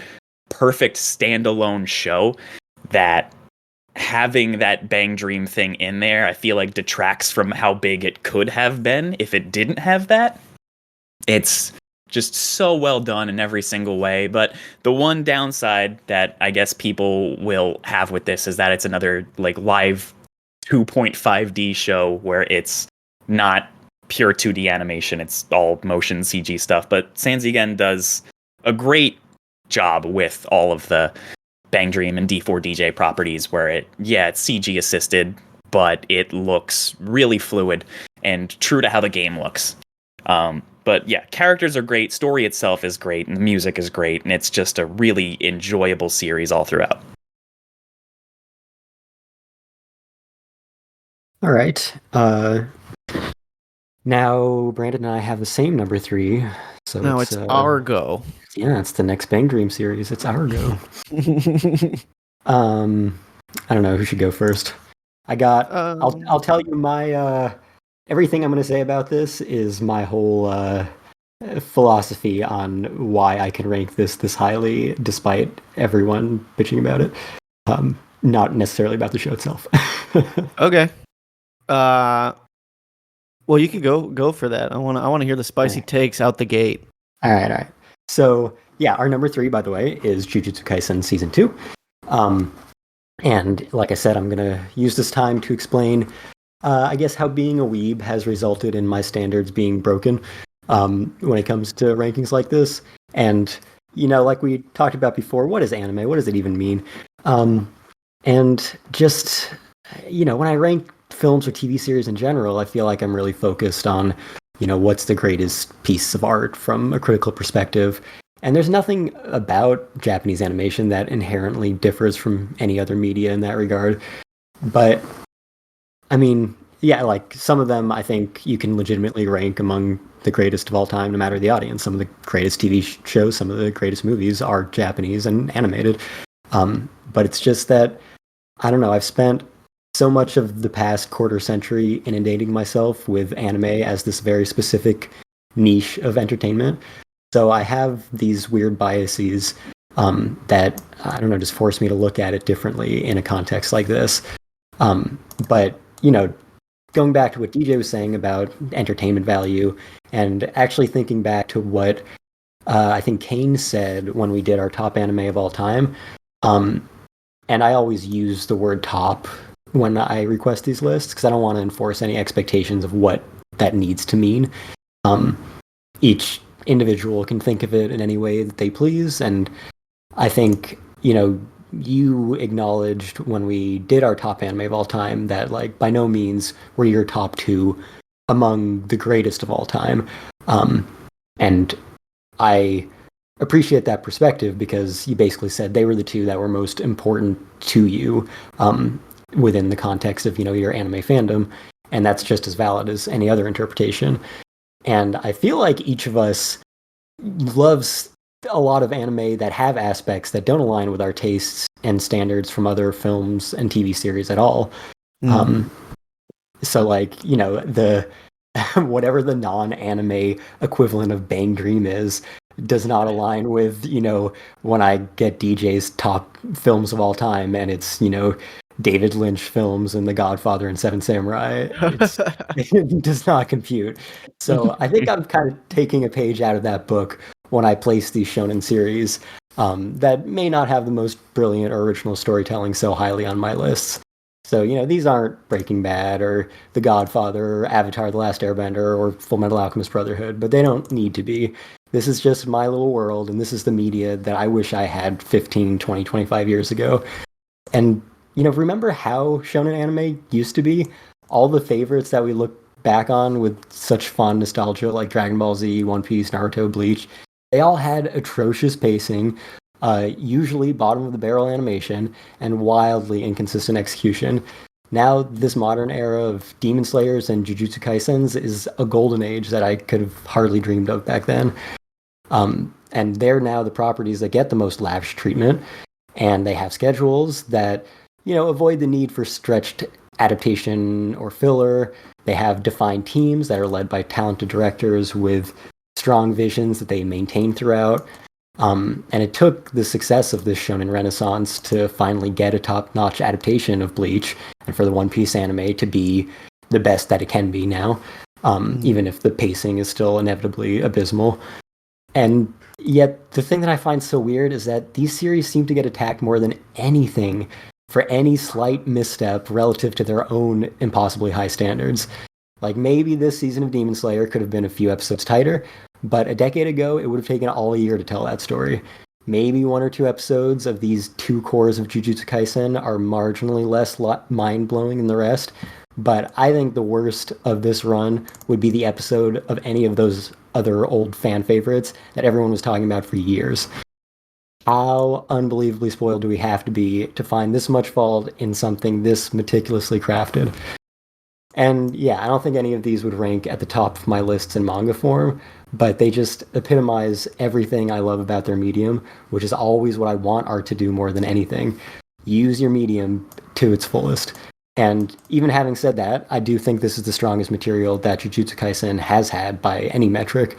perfect standalone show that having that Bang Dream thing in there, I feel like detracts from how big it could have been if it didn't have that. It's just so well done in every single way. But the one downside that I guess people will have with this is that it's another like live 2.5D show where it's not pure 2D animation. It's all motion CG stuff. But Sanzigen does a great job with all of the Bang Dream and D4DJ properties where it's CG assisted, but it looks really fluid and true to how the game looks. But yeah, characters are great, story itself is great, and the music is great, and it's just a really enjoyable series all throughout. All right. Now Brandon and I have the same number 3. So No, it's our go. Yeah, it's the next Bang Dream series. It's our go. I don't know who should go first. I'll tell you my everything I'm going to say about this is my whole philosophy on why I can rank this highly despite everyone bitching about it. Not necessarily about the show itself. Okay. Well, you could go for that. I want to hear the spicy takes out the gate. All right. So, yeah, our number 3, by the way, is Jujutsu Kaisen Season 2. And like I said, I'm going to use this time to explain, I guess, how being a weeb has resulted in my standards being broken when it comes to rankings like this. And, like we talked about before, what is anime? What does it even mean? And just, when I rank films or TV series in general, I feel like I'm really focused on, what's the greatest piece of art from a critical perspective. And there's nothing about Japanese animation that inherently differs from any other media in that regard. But, I mean, yeah, like some of them I think you can legitimately rank among the greatest of all time, no matter the audience. Some of the greatest TV shows, some of the greatest movies are Japanese and animated. But it's just that, I don't know, I've spent so much of the past quarter century inundating myself with anime as this very specific niche of entertainment. So I have these weird biases that, I don't know, just force me to look at it differently in a context like this. But, going back to what DJ was saying about entertainment value, and actually thinking back to what I think Cain said when we did our top anime of all time, and I always use the word top when I request these lists, because I don't want to enforce any expectations of what that needs to mean. Each individual can think of it in any way that they please, and I think, you acknowledged when we did our top anime of all time that, like, by no means were your top 2 among the greatest of all time. And I appreciate that perspective, because you basically said they were the 2 that were most important to you within the context of, your anime fandom, and that's just as valid as any other interpretation. And I feel like each of us loves a lot of anime that have aspects that don't align with our tastes and standards from other films and TV series at all. So, like, the whatever the non-anime equivalent of Bang Dream is does not align with, when I get DJ's top films of all time, and it's, David Lynch films and The Godfather and Seven Samurai. It does not compute. So I think I'm kind of taking a page out of that book when I place these shonen series that may not have the most brilliant or original storytelling so highly on my lists. So, these aren't Breaking Bad or The Godfather or Avatar: The Last Airbender or Fullmetal Alchemist Brotherhood, but they don't need to be. This is just my little world, and this is the media that I wish I had 15, 20, 25 years ago. And remember how shonen anime used to be? All the favorites that we look back on with such fond nostalgia, like Dragon Ball Z, One Piece, Naruto, Bleach, they all had atrocious pacing, usually bottom of the barrel animation, and wildly inconsistent execution. Now, this modern era of Demon Slayers and Jujutsu Kaisens is a golden age that I could have hardly dreamed of back then. And they're now the properties that get the most lavish treatment, and they have schedules that avoid the need for stretched adaptation or filler. They have defined teams that are led by talented directors with strong visions that they maintain throughout. And it took the success of this shonen renaissance to finally get a top-notch adaptation of Bleach, and for the One Piece anime to be the best that it can be now, even if the pacing is still inevitably abysmal. And yet, the thing that I find so weird is that these series seem to get attacked more than anything for any slight misstep relative to their own impossibly high standards. Like, maybe this season of Demon Slayer could have been a few episodes tighter, but a decade ago, it would have taken all year to tell that story. Maybe 1 or 2 episodes of these 2 cores of Jujutsu Kaisen are marginally less mind-blowing than the rest, But I think the worst of this run would be the episode of any of those other old fan favorites that everyone was talking about for years. How unbelievably spoiled do we have to be to find this much fault in something this meticulously crafted? And yeah, I don't think any of these would rank at the top of my lists in manga form, but they just epitomize everything I love about their medium, which is always what I want art to do more than anything. Use your medium to its fullest. And even having said that, I do think this is the strongest material that Jujutsu Kaisen has had by any metric.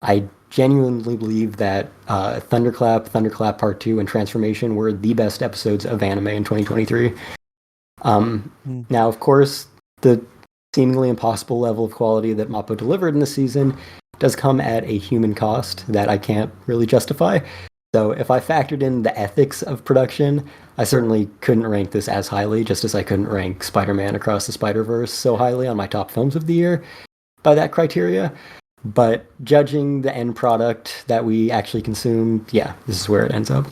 I genuinely believe that Thunderclap, Thunderclap Part 2, and Transformation were the best episodes of anime in 2023. Now, of course, the seemingly impossible level of quality that Mappo delivered in the season does come at a human cost that I can't really justify. So if I factored in the ethics of production, I certainly couldn't rank this as highly, just as I couldn't rank Spider-Man Across the Spider-Verse so highly on my top films of the year by that criteria. But judging the end product that we actually consume, yeah, this is where it ends up.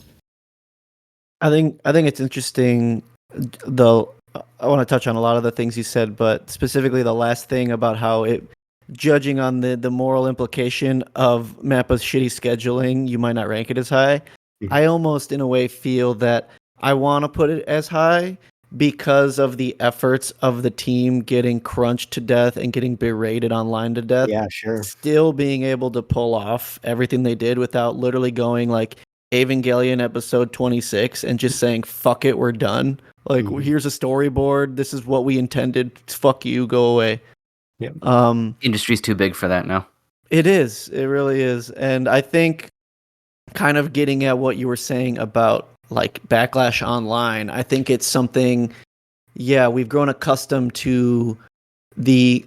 I think it's interesting, though. I want to touch on a lot of the things you said, but specifically the last thing about how it, judging on the moral implication of Mappa's shitty scheduling, you might not rank it as high. Mm-hmm. I almost, in a way, feel that I want to put it as high because of the efforts of the team getting crunched to death and getting berated online to death. Yeah, sure. Still being able to pull off everything they did without literally going like Evangelion episode 26 and just saying, fuck it, we're done. Like, here's a storyboard. This is what we intended. Fuck you, go away. Yep. Industry's too big for that now. It is. It really is. And I think kind of getting at what you were saying about like backlash online, I think it's something, yeah, we've grown accustomed to the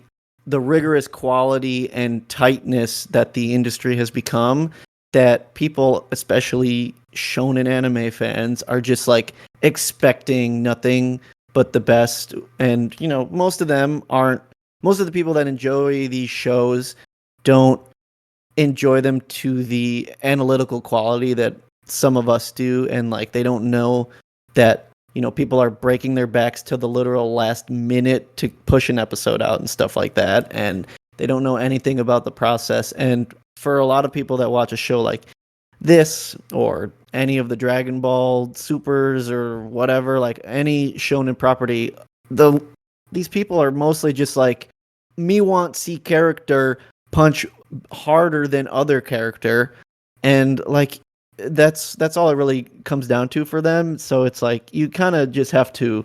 rigorous quality and tightness that the industry has become, that people, especially shonen anime fans, are just like expecting nothing but the best. And, you know, most of the people that enjoy these shows don't enjoy them to the analytical quality that some of us do. And like, they don't know that, you know, people are breaking their backs to the literal last minute to push an episode out and stuff like that. And they don't know anything about the process. And for a lot of people that watch a show like this or any of the Dragon Ball Supers or whatever, like any shonen property, these people are mostly just like, me want see character punch harder than other character, and like that's all it really comes down to for them. So it's like you kind of just have to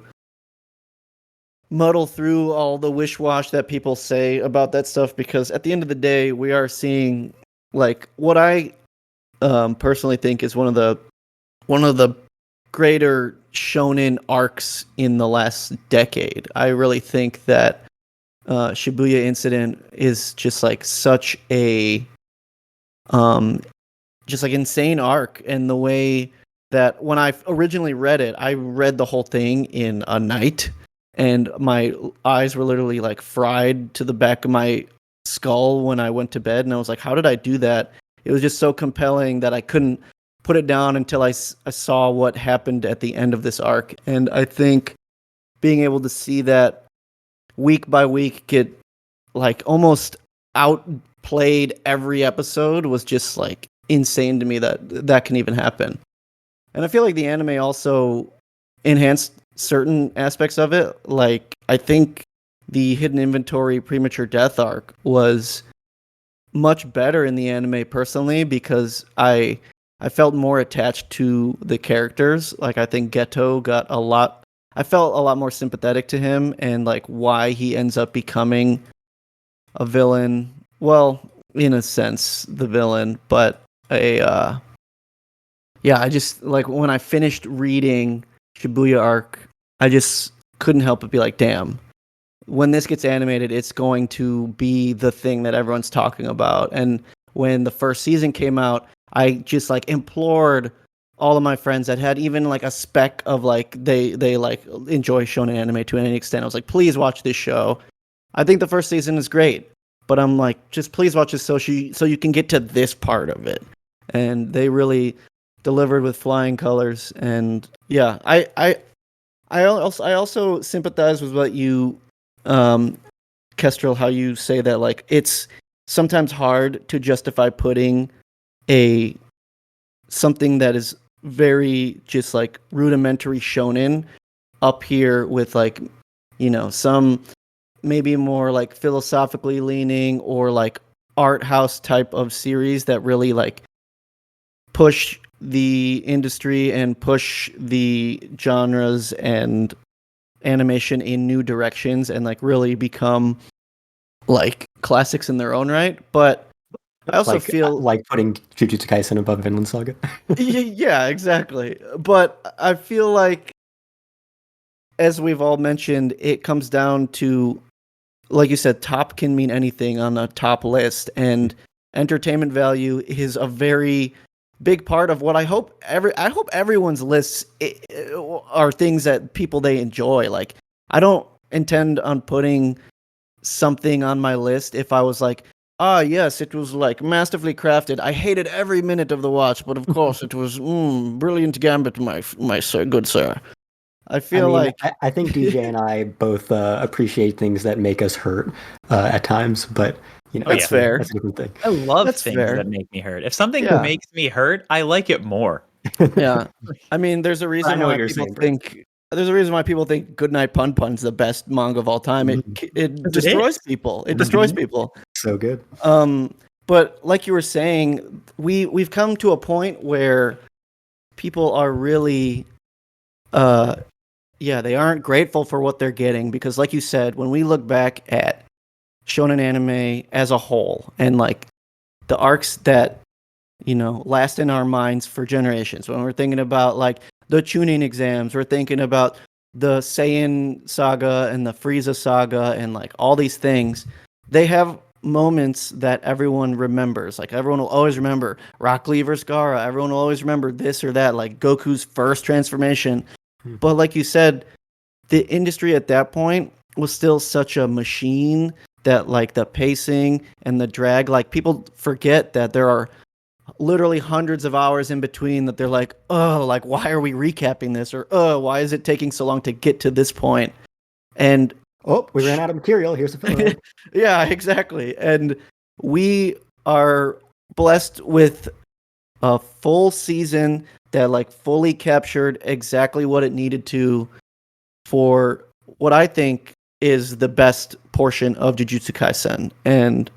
muddle through all the wish-wash that people say about that stuff, because at the end of the day, we are seeing like what I personally think is one of the greater shonen arcs in the last decade. I really think that Shibuya Incident is just like such a just like insane arc, and the way that when I originally read it, I read the whole thing in a night, and my eyes were literally like fried to the back of my skull when I went to bed, and I was like, how did I do that? It was just so compelling that I couldn't put it down until I saw what happened at the end of this arc. And I think being able to see that week by week get like almost outplayed every episode was just like insane to me that can even happen. And I feel like the anime also enhanced certain aspects of it. Like, I think the Hidden Inventory Premature Death arc was much better in the anime personally, because I felt more attached to the characters. Like, I think Geto I felt a lot more sympathetic to him and like why he ends up becoming a villain. Well, in a sense, the villain, but I just like when I finished reading Shibuya arc, I just couldn't help but be like, damn, when this gets animated, it's going to be the thing that everyone's talking about. And when the first season came out, I just like implored all of my friends that had even like a speck of like they like enjoy shonen anime to any extent. I was like, please watch this show. I think the first season is great, but I'm like, just please watch this so you can get to this part of it. And they really delivered with flying colors. And yeah, I also sympathize with what you Kestrel, how you say that like it's sometimes hard to justify putting a something that is very just like rudimentary shonen up here with like, you know, some maybe more like philosophically leaning or like art house type of series that really like push the industry and push the genres and animation in new directions and like really become like classics in their own right. But I also feel like putting Jujutsu Kaisen above Vinland Saga. yeah, exactly. But I feel like, as we've all mentioned, it comes down to, like you said, top can mean anything on a top list, and entertainment value is a very big part of what I hope everyone's lists are things that people they enjoy. Like, I don't intend on putting something on my list if I was like, ah, yes, it was like masterfully crafted. I hated every minute of the watch, but of course it was brilliant gambit, my sir, good sir. I feel I think DJ and I both appreciate things that make us hurt at times, but you know, that's fair. That's a different thing. I love That's things fair. that make me hurt. If something Yeah. makes me hurt, I like it more. Yeah, I mean, there's a reason why people think. There's a reason why people think Goodnight Pun Pun's the best manga of all time. It destroys people. It destroys people. So good. But like you were saying, we've come to a point where people are really, they aren't grateful for what they're getting because, like you said, when we look back at shonen anime as a whole and like the arcs that last in our minds for generations, when we're thinking about like the tuning exams, we're thinking about the Saiyan saga and the Frieza saga and like all these things, they have moments that everyone remembers. Like everyone will always remember Rock Lee vs. Gaara. Everyone will always remember this or that, like Goku's first transformation. But like you said, the industry at that point was still such a machine that like the pacing and the drag, like people forget that there are literally hundreds of hours in between that they're like, oh, like why are we recapping this? Or why is it taking so long to get to this point? And we ran out of material. Here's the filler. yeah, exactly. And we are blessed with a full season that like fully captured exactly what it needed to for what I think is the best portion of Jujutsu Kaisen. And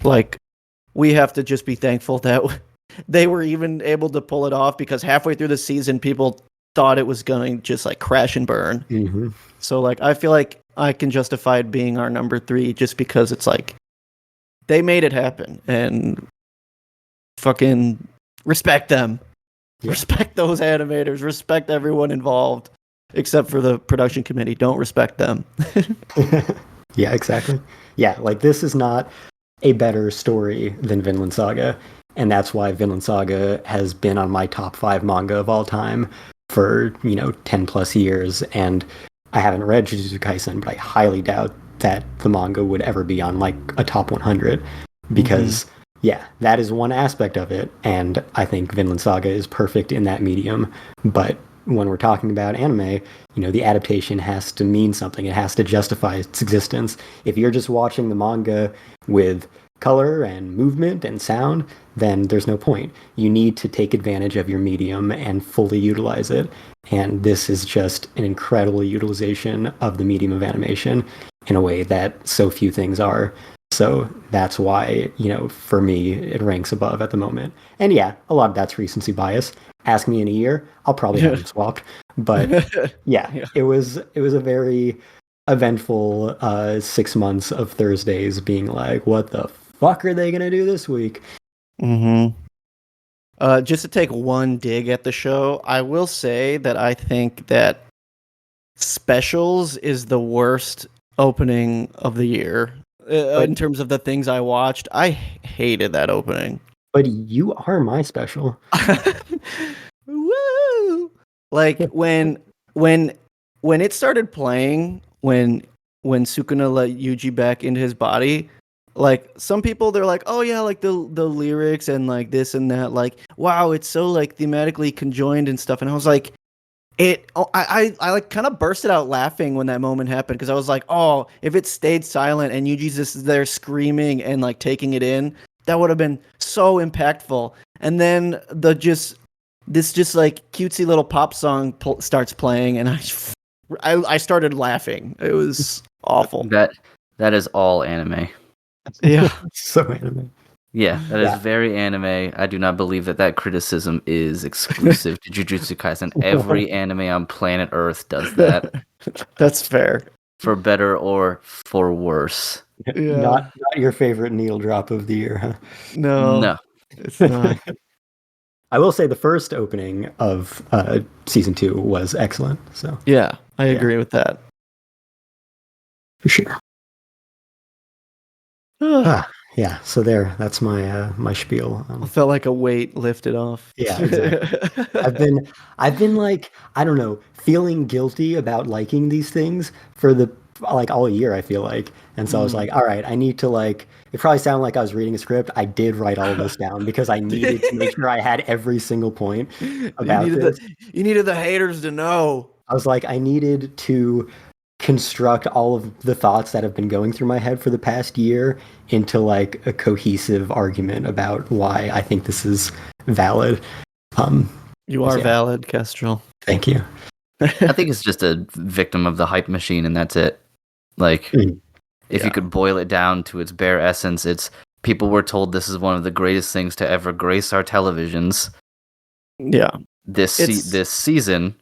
like we have to just be thankful that they were even able to pull it off because halfway through the season people thought it was going to just like crash and burn. Mm-hmm. So like I feel like I can justify it being our number 3 just because it's like they made it happen and fucking respect them. Yeah. Respect those animators, respect everyone involved except for the production committee. Don't respect them. Yeah, exactly. Yeah, like this is not a better story than Vinland Saga, and that's why Vinland Saga has been on my top 5 manga of all time for 10 plus years, and I haven't read Jujutsu Kaisen, but I highly doubt that the manga would ever be on like a top 100 because that is one aspect of it, and I think Vinland Saga is perfect in that medium. But when we're talking about anime, the adaptation has to mean something. It has to justify its existence. If you're just watching the manga with color and movement and sound, then there's no point. You need to take advantage of your medium and fully utilize it. And this is just an incredible utilization of the medium of animation in a way that so few things are. So that's why, for me, it ranks above at the moment. And yeah, a lot of that's recency bias. Ask me in a year, I'll probably have it swapped. But it was a very eventful 6 months of Thursdays being like, what the fuck are they going to do this week? Just to take one dig at the show, I will say that I think that Specials is the worst opening of the year. In terms of the things I watched, I hated that opening. But you are my special. Woo! Like when it started playing, when Sukuna let Yuji back into his body, like some people they're like, oh yeah, like the lyrics and like this and that, like wow, it's so like thematically conjoined and stuff. And I was like, I like kind of bursted out laughing when that moment happened because I was like, oh, if it stayed silent and Yuji's just there screaming and like taking it in, that would have been so impactful. And then this like cutesy little pop song starts playing, and I started laughing. It was awful. That is all anime. Yeah. So anime. Yeah, that is Yeah. very anime. I do not believe that criticism is exclusive to Jujutsu Kaisen. Every anime on planet Earth does that, That's fair. for better or for worse. Yeah. Not your favorite needle drop of the year, huh? No. It's not. I will say the first opening of season 2 was excellent. So Yeah, I agree with that. for sure. Yeah. So that's my my spiel. I felt like a weight lifted off. Yeah, exactly. I've been like, I don't know, feeling guilty about liking these things for the like all year, I feel like. And so I was like, all right, I need to like, it probably sounded like I was reading a script. I did write all of this down because I needed to make sure I had every single point about this. You needed the haters to know. I was like, I needed to construct all of the thoughts that have been going through my head for the past year into like a cohesive argument about why I think this is valid. You are Yeah. valid, Kestrel. Thank you. I think it's just a victim of the hype machine, and that's it. Like, if you could boil it down to its bare essence, it's people were told this is one of the greatest things to ever grace our televisions. Yeah. This season,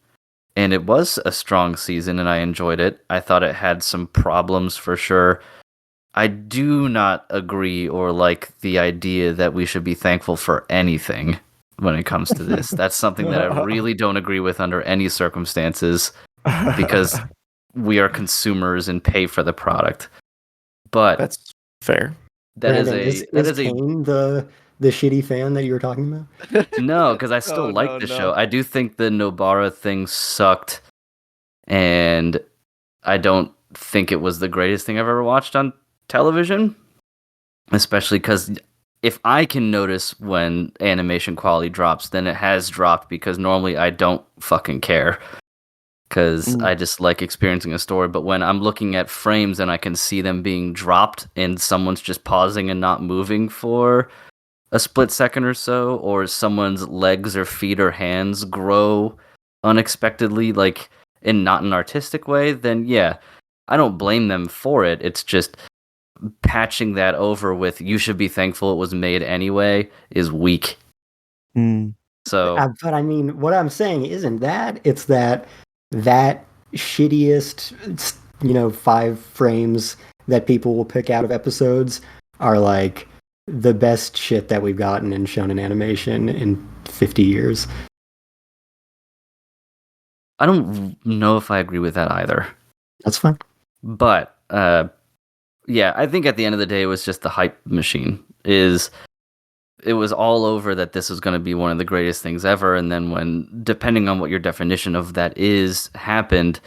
and it was a strong season, and I enjoyed it. I thought it had some problems for sure. I do not agree or like the idea that we should be thankful for anything when it comes to this. That's something that I really don't agree with under any circumstances, because we are consumers and pay for the product. But That's fair. Brandon, is Cain the shitty fan that you were talking about? No, because I still like the show. I do think the Nobara thing sucked, and I don't think it was the greatest thing I've ever watched on television, especially because if I can notice when animation quality drops, then it has dropped, because normally I don't fucking care, because I just like experiencing a story. But when I'm looking at frames and I can see them being dropped and someone's just pausing and not moving for a split second or so, or someone's legs or feet or hands grow unexpectedly, like in not an artistic way, then yeah, I don't blame them for it. It's just patching that over with "you should be thankful it was made anyway" is weak. So, but I mean, what I'm saying isn't that. It's that shittiest, 5 frames that people will pick out of episodes are like the best shit that we've gotten in shonen animation in 50 years. I don't know if I agree with that either. That's fine. But yeah, I think at the end of the day, it was just the hype machine. It was all over that this was going to be one of the greatest things ever, and then when, depending on what your definition of that is, happened,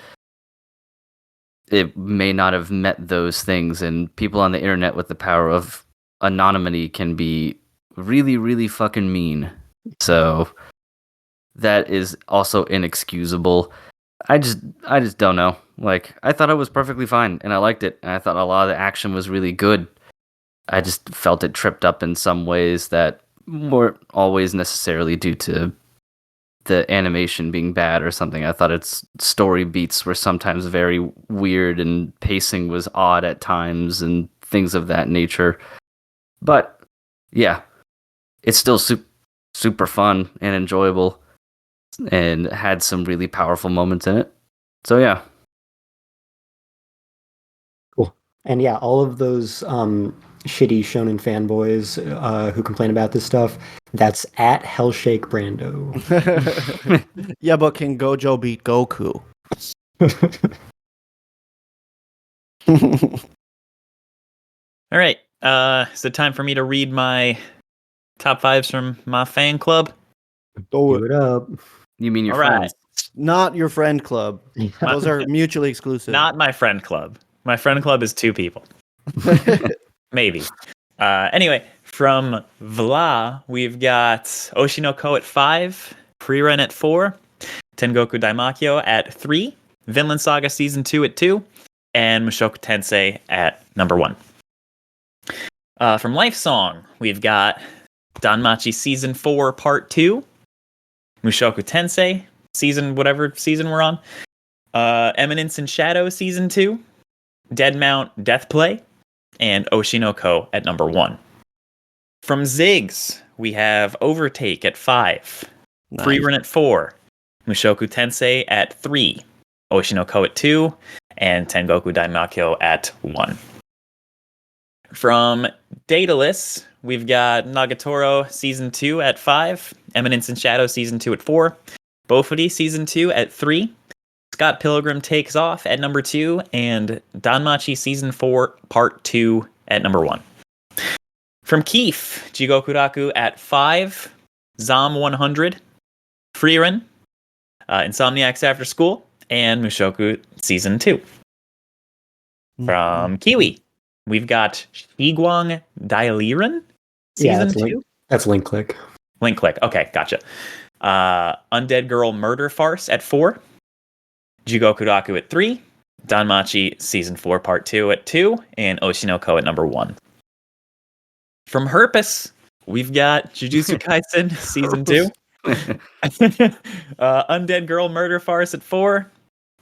it may not have met those things, and people on the internet with the power of anonymity can be really, really fucking mean. So that is also inexcusable. I just don't know. Like, I thought it was perfectly fine, and I liked it, and I thought a lot of the action was really good. I just felt it tripped up in some ways that weren't always necessarily due to the animation being bad or something. I thought its story beats were sometimes very weird, and pacing was odd at times, and things of that nature. But yeah, it's still super fun and enjoyable, and had some really powerful moments in it. So yeah. Cool. And yeah, all of those shitty shonen fanboys who complain about this stuff, that's at Hellshake Brando. Yeah, but can Gojo beat Goku? All right. Is it time for me to read my top 5s from my fan club? Do it up. You mean your All right. friends? Not your friend club. Those are mutually exclusive. Not my friend club. My friend club is 2 people. Maybe. Anyway, from Vla, we've got Oshinoko at 5, Frieren at 4, Tengoku Daimakyo at 3, Vinland Saga Season 2 at 2, and Mushoku Tensei at number 1. From Life Song, we've got Danmachi Season 4 Part 2, Mushoku Tensei, whatever season we're on, Eminence in Shadow Season 2, Dead Mount Death Play, and Oshinoko at number 1. From Ziggs, we have Overtake at 5, Nice. Frieren at 4, Mushoku Tensei at 3, Oshinoko at 2, and Tengoku Daimakyo at 1. From Daedalus, we've got Nagatoro Season 2 at 5, Eminence in Shadow Season 2 at 4, Bofuri Season 2 at 3, Scott Pilgrim Takes Off at number 2, and Danmachi Season 4 Part 2 at number 1. From Keef, Jigokuraku at 5, Zom 100, Frieren, Insomniacs After School, and Mushoku Season 2. From Kiwi, we've got Shiguang Dailiren Season 2. That's Link Click. Link Click. Okay, gotcha. Undead Girl Murder Farce at 4, Jigokuraku at 3, Danmachi Season 4 Part 2 at 2, and Oshinoko at number 1. From Herpes, we've got Jujutsu Kaisen Season 2, Undead Girl Murder Farce at 4,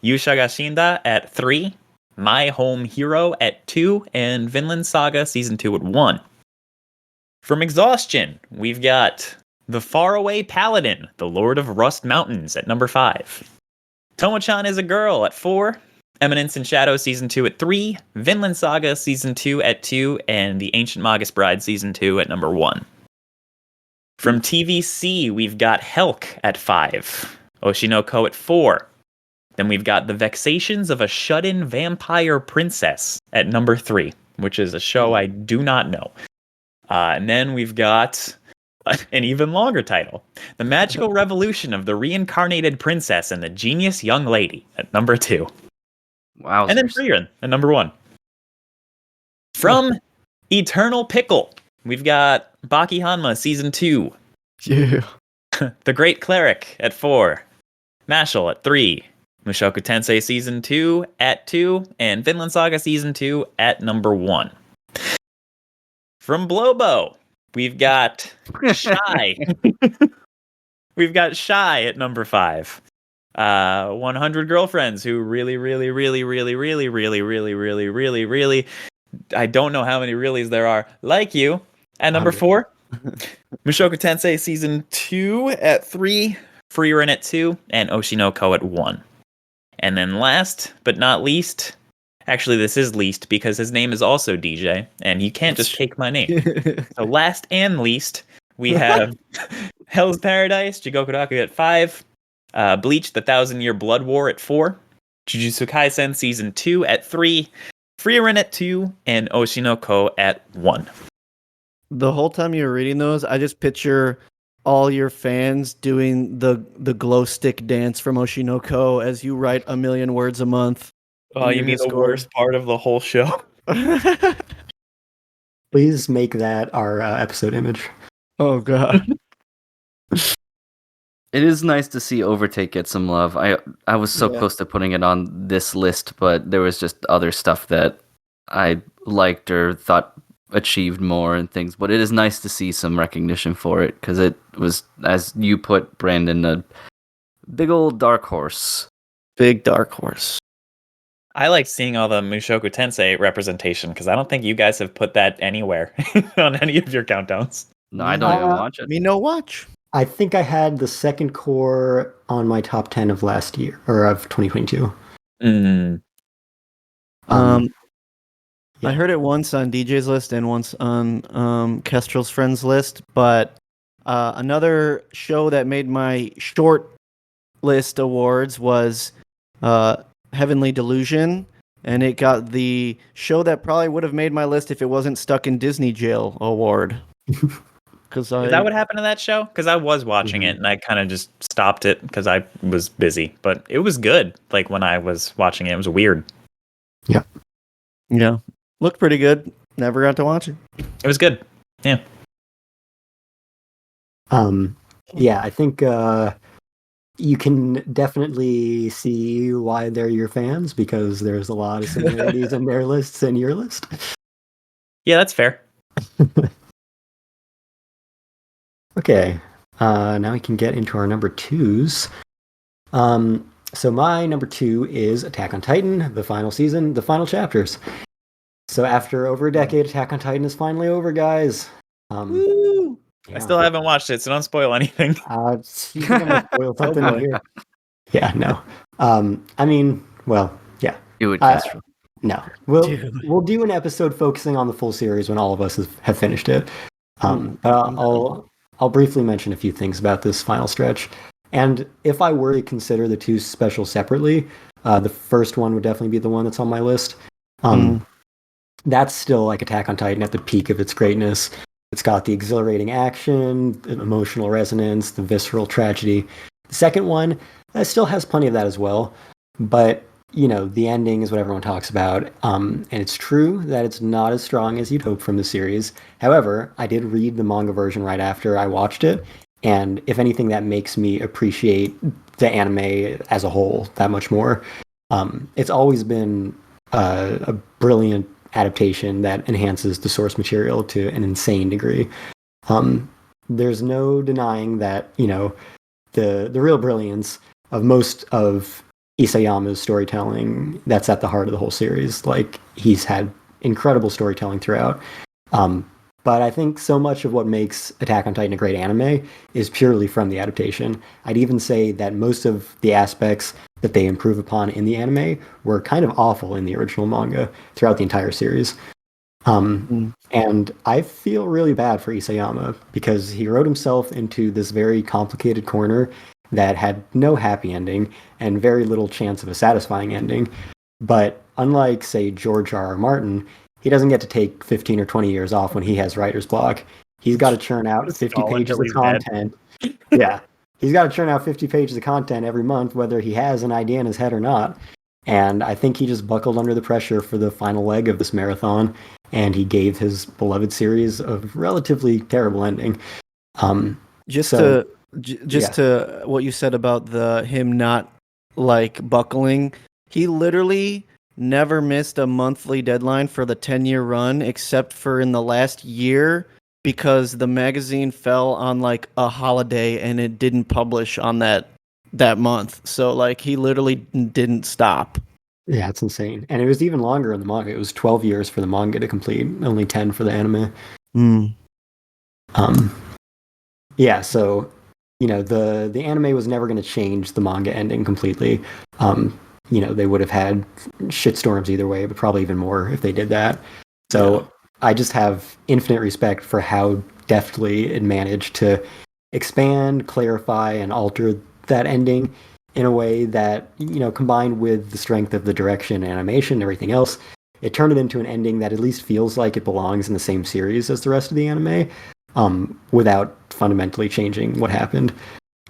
Yusha ga Shinda at 3, My Home Hero at 2, and Vinland Saga Season 2 at 1. From Exhaustion, we've got The Faraway Paladin, The Lord of Rust Mountains at number 5. Tomo-chan is a Girl at 4, Eminence in Shadow Season 2 at 3, Vinland Saga Season 2 at 2, and The Ancient Magus Bride Season 2 at number 1. From TVC, we've got Helk at 5, Oshinoko at 4. Then we've got The Vexations of a Shut-In Vampire Princess at number 3, which is a show I do not know. And then we've got an even longer title, The Magical Revolution of the Reincarnated Princess and the Genius Young Lady at number 2. Wow. And then Frieren at number 1. From Eternal Pickle, we've got Baki Hanma Season 2. Yeah. The Great Cleric at 4. Mashal at 3. Mushoku Tensei Season 2 at 2. And Vinland Saga Season 2 at number 1. From Blobo, we've got Shy. We've got Shy at number 5. 100 Girlfriends Who really, I don't know how many reallys there are, like you, at number 4. Mushoku Tensei Season 2 at 3, Frieren at 2, and Oshinoko at 1. And then last but not least, actually this is least because his name is also DJ, and you can't just take my name. So last and least, we have Hell's Paradise, Jigokuraku at 5, Bleach, The 1,000-Year Blood War at 4, Jujutsu Kaisen Season 2 at 3, Frieren at 2, and Oshinoko at 1. The whole time you were reading those, I just picture all your fans doing the glow stick dance from Oshinoko as you write 1 million words a month. Oh, you mean the worst part of the whole show? Please make that our episode image. Oh, God. It is nice to see Overtake get some love. I was so close to putting it on this list, but there was just other stuff that I liked or thought achieved more and things. But it is nice to see some recognition for it, because it was, as you put, Brandon, a big old dark horse. Big dark horse. I like seeing all the Mushoku Tensei representation, because I don't think you guys have put that anywhere on any of your countdowns. No, I don't even watch it. Me no watch. I think I had the second core on my top 10 of last year, or of 2022. Mm. I heard it once on DJ's list and once on Kestrel's friends list, but another show that made my short list awards was Heavenly Delusion, and it got the show that probably would have made my list if it wasn't stuck in Disney jail award. Is that what happened to that show? Because I was watching it and I kind of just stopped it because I was busy. But it was good. Like when I was watching it was weird. Yeah. Yeah. Looked pretty good. Never got to watch it. It was good. Yeah. Yeah, I think you can definitely see why they're your fans, because there's a lot of similarities in their lists and your list. Yeah, that's fair. Okay, now we can get into our number twos. So my number two is Attack on Titan, the final season, the final chapters. So after over a decade, Attack on Titan is finally over, guys. Woo! Yeah. I still haven't watched it, so don't spoil anything. You think I'm gonna spoil something boy. here? Yeah, no. I mean, well, yeah. Do it, Kestrel. No, Dude. we'll do an episode focusing on the full series when all of us have finished it. But I'll briefly mention a few things about this final stretch. And if I were to consider the two special separately, the first one would definitely be the one that's on my list. That's still like Attack on Titan at the peak of its greatness. It's got the exhilarating action, the emotional resonance, the visceral tragedy. The second one still has plenty of that as well, but the ending is what everyone talks about, and it's true that it's not as strong as you'd hope from the series. However, I did read the manga version right after I watched it, and if anything, that makes me appreciate the anime as a whole that much more. It's always been a brilliant adaptation that enhances the source material to an insane degree. There's no denying that the real brilliance of most of Isayama's storytelling, that's at the heart of the whole series. Like, he's had incredible storytelling throughout. But I think so much of what makes Attack on Titan a great anime is purely from the adaptation. I'd even say that most of the aspects that they improve upon in the anime were kind of awful in the original manga throughout the entire series. And I feel really bad for Isayama, because he wrote himself into this very complicated corner that had no happy ending and very little chance of a satisfying ending. But unlike, say, George R.R. Martin, he doesn't get to take 15 or 20 years off when he has writer's block. He's got to churn out 50 pages of content. Yeah. He's got to churn out 50 pages of content every month, whether he has an idea in his head or not. And I think he just buckled under the pressure for the final leg of this marathon, and he gave his beloved series a relatively terrible ending. To what you said about him not like buckling, he literally never missed a monthly deadline for the 10-year run, except for in the last year, because the magazine fell on like a holiday and it didn't publish on that month. So like he literally didn't stop. Yeah, it's insane. And it was even longer in the manga. It was 12 years for the manga to complete, only 10 for the anime. Yeah, so the anime was never going to change the manga ending completely. They would have had shitstorms either way, but probably even more if they did that. So I just have infinite respect for how deftly it managed to expand, clarify, and alter that ending in a way that, combined with the strength of the direction, animation, and everything else, it turned it into an ending that at least feels like it belongs in the same series as the rest of the anime, without fundamentally changing what happened.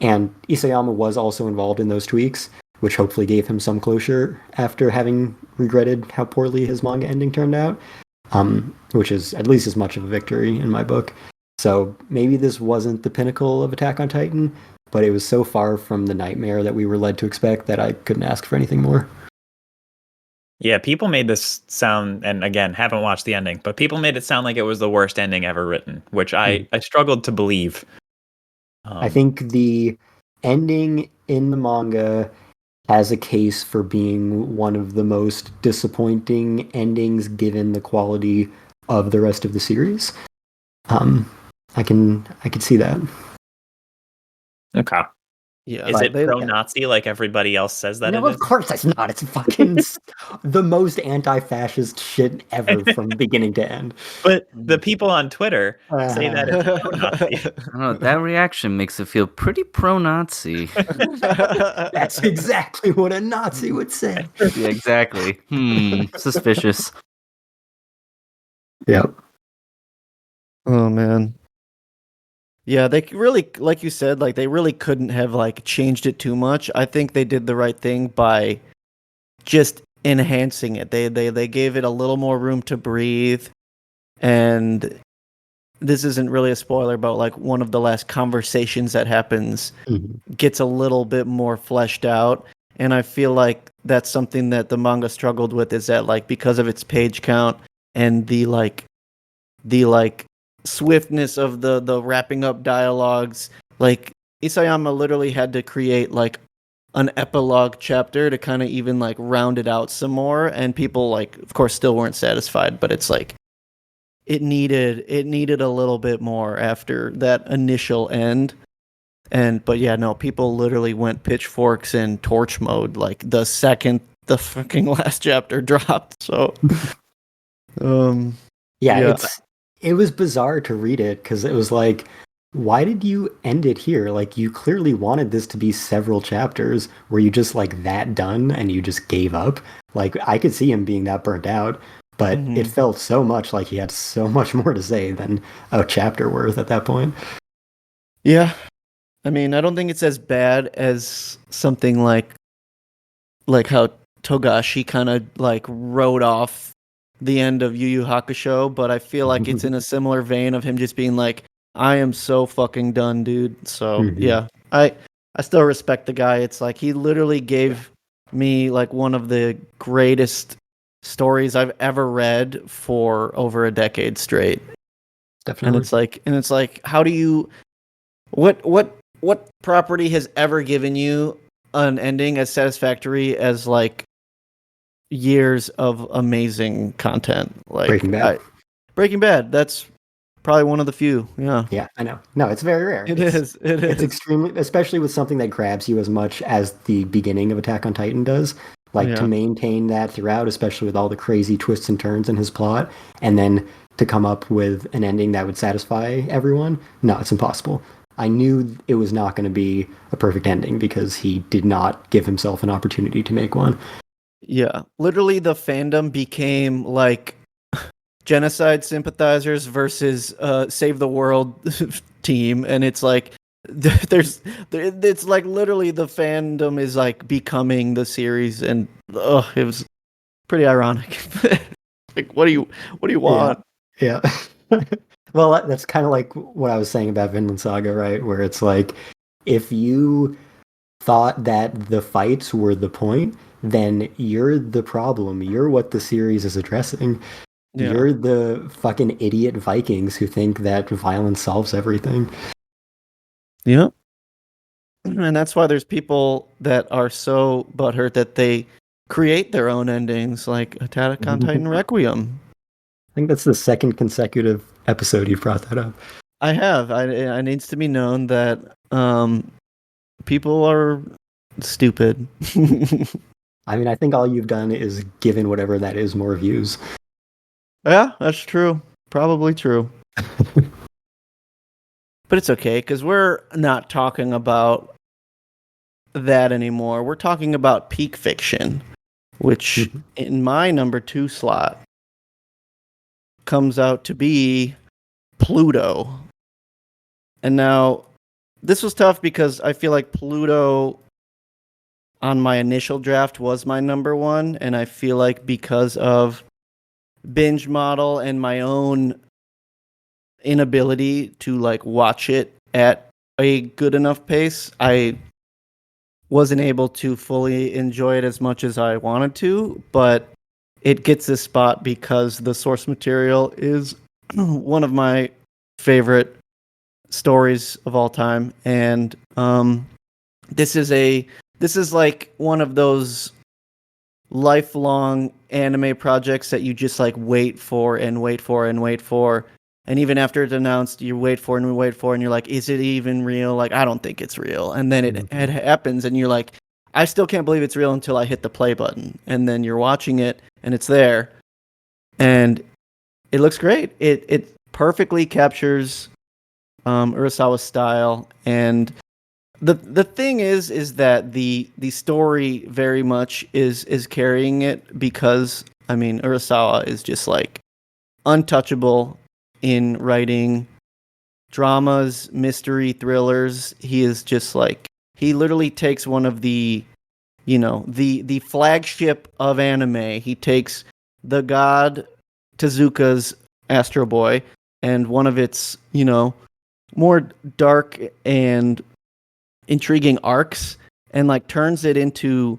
And Isayama was also involved in those tweaks, which hopefully gave him some closure after having regretted how poorly his manga ending turned out, which is at least as much of a victory in my book. So maybe this wasn't the pinnacle of Attack on Titan, but it was so far from the nightmare that we were led to expect that I couldn't ask for anything more. Yeah, people made this sound, and again, haven't watched the ending, but people made it sound like it was the worst ending ever written, which I struggled to believe. I think the ending in the manga has a case for being one of the most disappointing endings given the quality of the rest of the series. I could see that. Okay. Yeah. Is it pro-Nazi like everybody else says that No, it is? of course it's not. It's fucking the most anti-fascist shit ever from beginning to end. But the people on Twitter say that it's pro-Nazi. I don't know, that reaction makes it feel pretty pro-Nazi. That's exactly what a Nazi would say. Yeah, exactly. Suspicious. Yep. Oh man. Yeah, they really, like you said, like they really couldn't have like changed it too much. I think they did the right thing by just enhancing it. They gave it a little more room to breathe, and this isn't really a spoiler, but like one of the last conversations that happens Mhm. gets a little bit more fleshed out. And I feel like that's something that the manga struggled with, is that like because of its page count and the swiftness of the wrapping up dialogues, like Isayama literally had to create like an epilogue chapter to kind of even like round it out some more, and people like of course still weren't satisfied, but it's like it needed a little bit more after that initial end. But yeah, no, people literally went pitchforks in torch mode like the second the fucking last chapter dropped. So Yeah, yeah. it was bizarre to read it because it was like, why did you end it here? Like, you clearly wanted this to be several chapters. Were you just like that done and you just gave up? Like, I could see him being that burnt out, but it felt so much like he had so much more to say than a chapter worth at that point. Yeah. I mean, I don't think it's as bad as something like how Togashi kind of like wrote off the end of Yu Yu Hakusho, but I feel like it's in a similar vein of him just being like, I am so fucking done, dude. So yeah, I still respect the guy. It's like he literally gave me like one of the greatest stories I've ever read for over a decade straight. Definitely. And it's like, how do you what property has ever given you an ending as satisfactory as like years of amazing content? Like Breaking Bad. Breaking Bad, that's probably one of the few. Yeah. Yeah, I know. No, it's very rare. It It's is. extremely, especially with something that grabs you as much as the beginning of Attack on Titan does. Like, to maintain that throughout, especially with all the crazy twists and turns in his plot, and then to come up with an ending that would satisfy everyone. No, it's impossible. I knew it was not going to be a perfect ending because he did not give himself an opportunity to make one. Yeah. Literally the fandom became like genocide sympathizers versus save the world team, and it's like it's like literally the fandom is like becoming the series, and it was pretty ironic. Like, what do you want? Yeah. Well, that's kind of like what I was saying about Vinland Saga, right? Where it's like, if you thought that the fights were the point, then you're the problem. You're what the series is addressing. Yeah. You're the fucking idiot Vikings who think that violence solves everything. Yeah. And that's why there's people that are so butthurt that they create their own endings, like Attack on Titan Requiem. I think that's the second consecutive episode you've brought that up. I have. It needs to be known that people are stupid. I mean, I think all you've done is given whatever that is more views. Yeah, that's true. Probably true. But it's okay, because we're not talking about that anymore. We're talking about peak fiction, which in my number 2 slot comes out to be Pluto. And now, this was tough because I feel like Pluto on my initial draft was my number 1, and I feel like because of binge model and my own inability to like watch it at a good enough pace, I wasn't able to fully enjoy it as much as I wanted to, but it gets this spot because the source material is one of my favorite stories of all time, and this is like one of those lifelong anime projects that you just like wait for and wait for and wait for, and even after it's announced, you wait for and wait for, and you're like, is it even real? Like, I don't think it's real. And then it happens, and you're like, I still can't believe it's real until I hit the play button. And then you're watching it, and it's there, and it looks great. It perfectly captures Urasawa's style, and the thing is that the story very much is carrying it, because I mean, Urasawa is just like untouchable in writing dramas, mystery thrillers. He is just like, he literally takes one of the, the flagship of anime. He takes the god Tezuka's Astro Boy and one of its, more dark and intriguing arcs, and like turns it into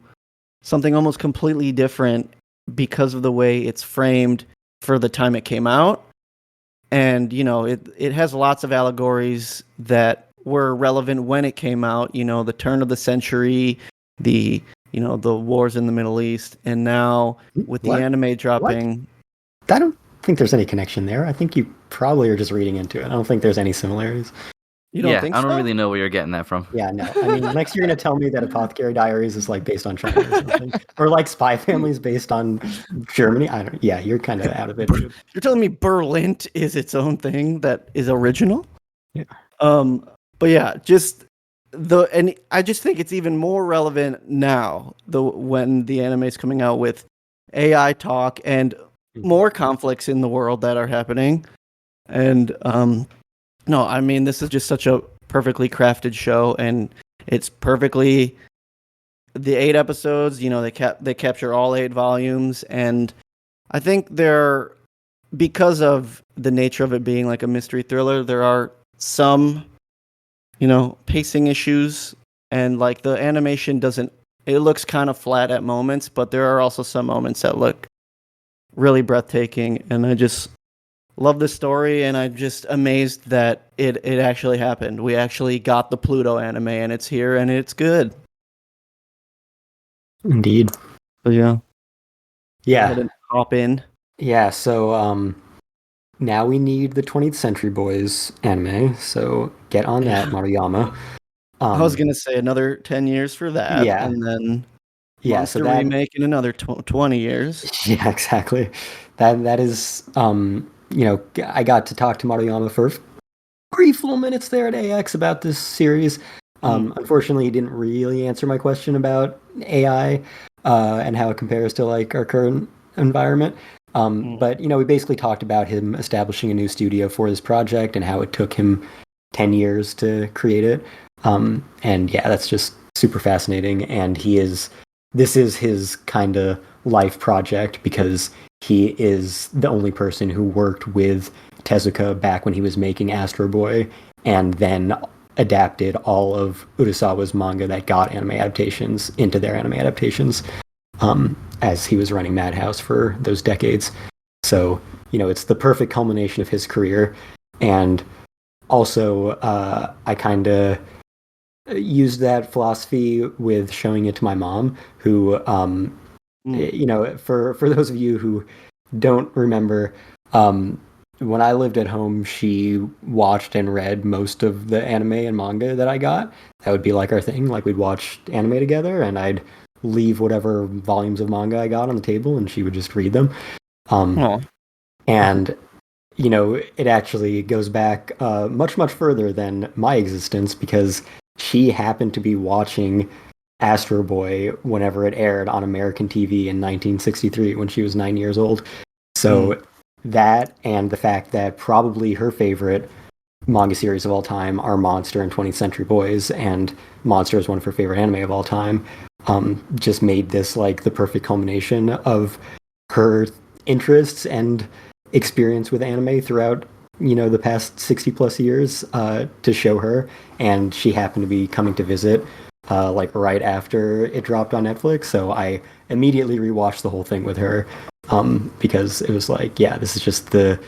something almost completely different because of the way it's framed for the time it came out. And, it has lots of allegories that were relevant when it came out, the turn of the century, the wars in the Middle East, and now with the anime dropping. I don't think there's any connection there. I think you probably are just reading into it. I don't think there's any similarities. You don't think so? I don't really know where you're getting that from. Yeah, no. I mean, next you're going to tell me that Apothecary Diaries is like based on China or something. Or like Spy Family is based on Germany. Yeah, you're kind of out of it. You're telling me Berlin is its own thing that is original? Yeah. But yeah, and I just think it's even more relevant now, when the anime is coming out with AI talk and more conflicts in the world that are happening. And no, I mean, this is just such a perfectly crafted show, and it's perfectly the 8 episodes. They capture all 8 volumes, and I think because of the nature of it being like a mystery thriller, there are some pacing issues, and like the animation it looks kind of flat at moments, but there are also some moments that look really breathtaking, and I just love the story, and I'm just amazed that it actually happened. We actually got the Pluto anime, and it's here, and it's good. Indeed. So yeah. Yeah. Go ahead and hop in. Yeah, so now we need the 20th Century Boys anime, so get on that, Maruyama. I was going to say another 10 years for that, and then Monster remake in another 20 years. Yeah, exactly. That is, I got to talk to Maruyama for brief little minutes there at AX about this series. Unfortunately, he didn't really answer my question about AI and how it compares to like our current environment. But we basically talked about him establishing a new studio for this project and how it took him 10 years to create it. And yeah, that's just super fascinating. And this is his kind of life project because he is the only person who worked with Tezuka back when he was making Astro Boy, and then adapted all of Urasawa's manga that got anime adaptations into their anime adaptations, as he was running Madhouse for those decades. So, it's the perfect culmination of his career. And also, I kind of used that philosophy with showing it to my mom, who, for those of you who don't remember, when I lived at home, she watched and read most of the anime and manga that I got. That would be like our thing. Like we'd watch anime together, and I'd leave whatever volumes of manga I got on the table, and she would just read them. And it actually goes back much, much further than my existence, because she happened to be watching Astro Boy whenever it aired on American TV in 1963 when she was 9 years old. So that, and the fact that probably her favorite manga series of all time are Monster and 20th Century Boys, and Monster is one of her favorite anime of all time, just made this like the perfect culmination of her interests and experience with anime throughout the past 60 plus years to show her. And she happened to be coming to visit like right after it dropped on Netflix, so I immediately rewatched the whole thing with her, because it was like, yeah, this is just the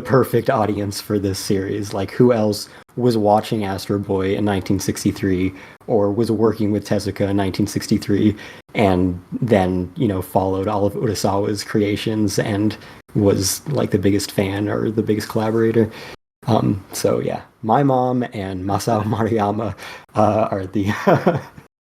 perfect audience for this series. Like, who else was watching Astro Boy in 1963 or was working with Tezuka in 1963 and then followed all of Urasawa's creations and was like the biggest fan or the biggest collaborator. So yeah, my mom and Masao Maruyama are the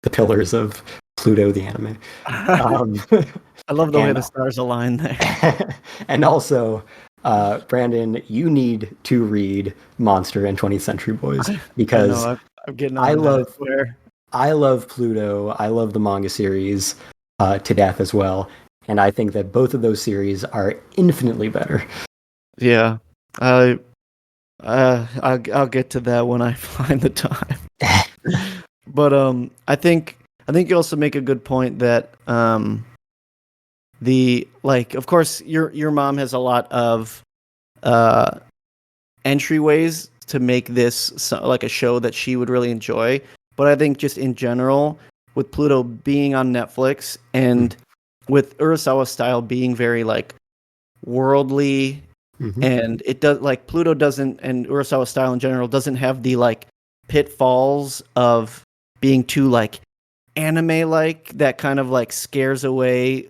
the pillars of Pluto the anime. I love the way the stars align there. And also, Brandon, you need to read Monster and 20th Century Boys, because I'm getting on I love Pluto. I love the manga series to death as well, and I think that both of those series are infinitely better. Yeah, I'll get to that when I find the time. But I think you also make a good point that of course your mom has a lot of entryways to make this like a show that she would really enjoy. But I think just in general, with Pluto being on Netflix and with Urasawa style being very like worldly, and it does like Pluto doesn't, and Urasawa style in general doesn't have the like pitfalls of being too like anime like that kind of like scares away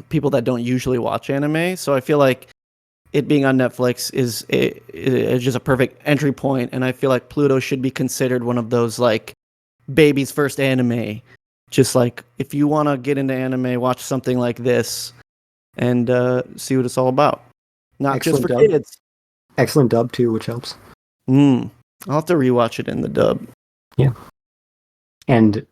people that don't usually watch anime. So I feel like it being on Netflix is just a perfect entry point, and I feel like Pluto should be considered one of those like baby's first anime. Just like if you want to get into anime, watch something like this and see what it's all about. Not Excellent just for dub. kids. Excellent dub too, which helps. I'll have to rewatch it in the dub. Yeah. And,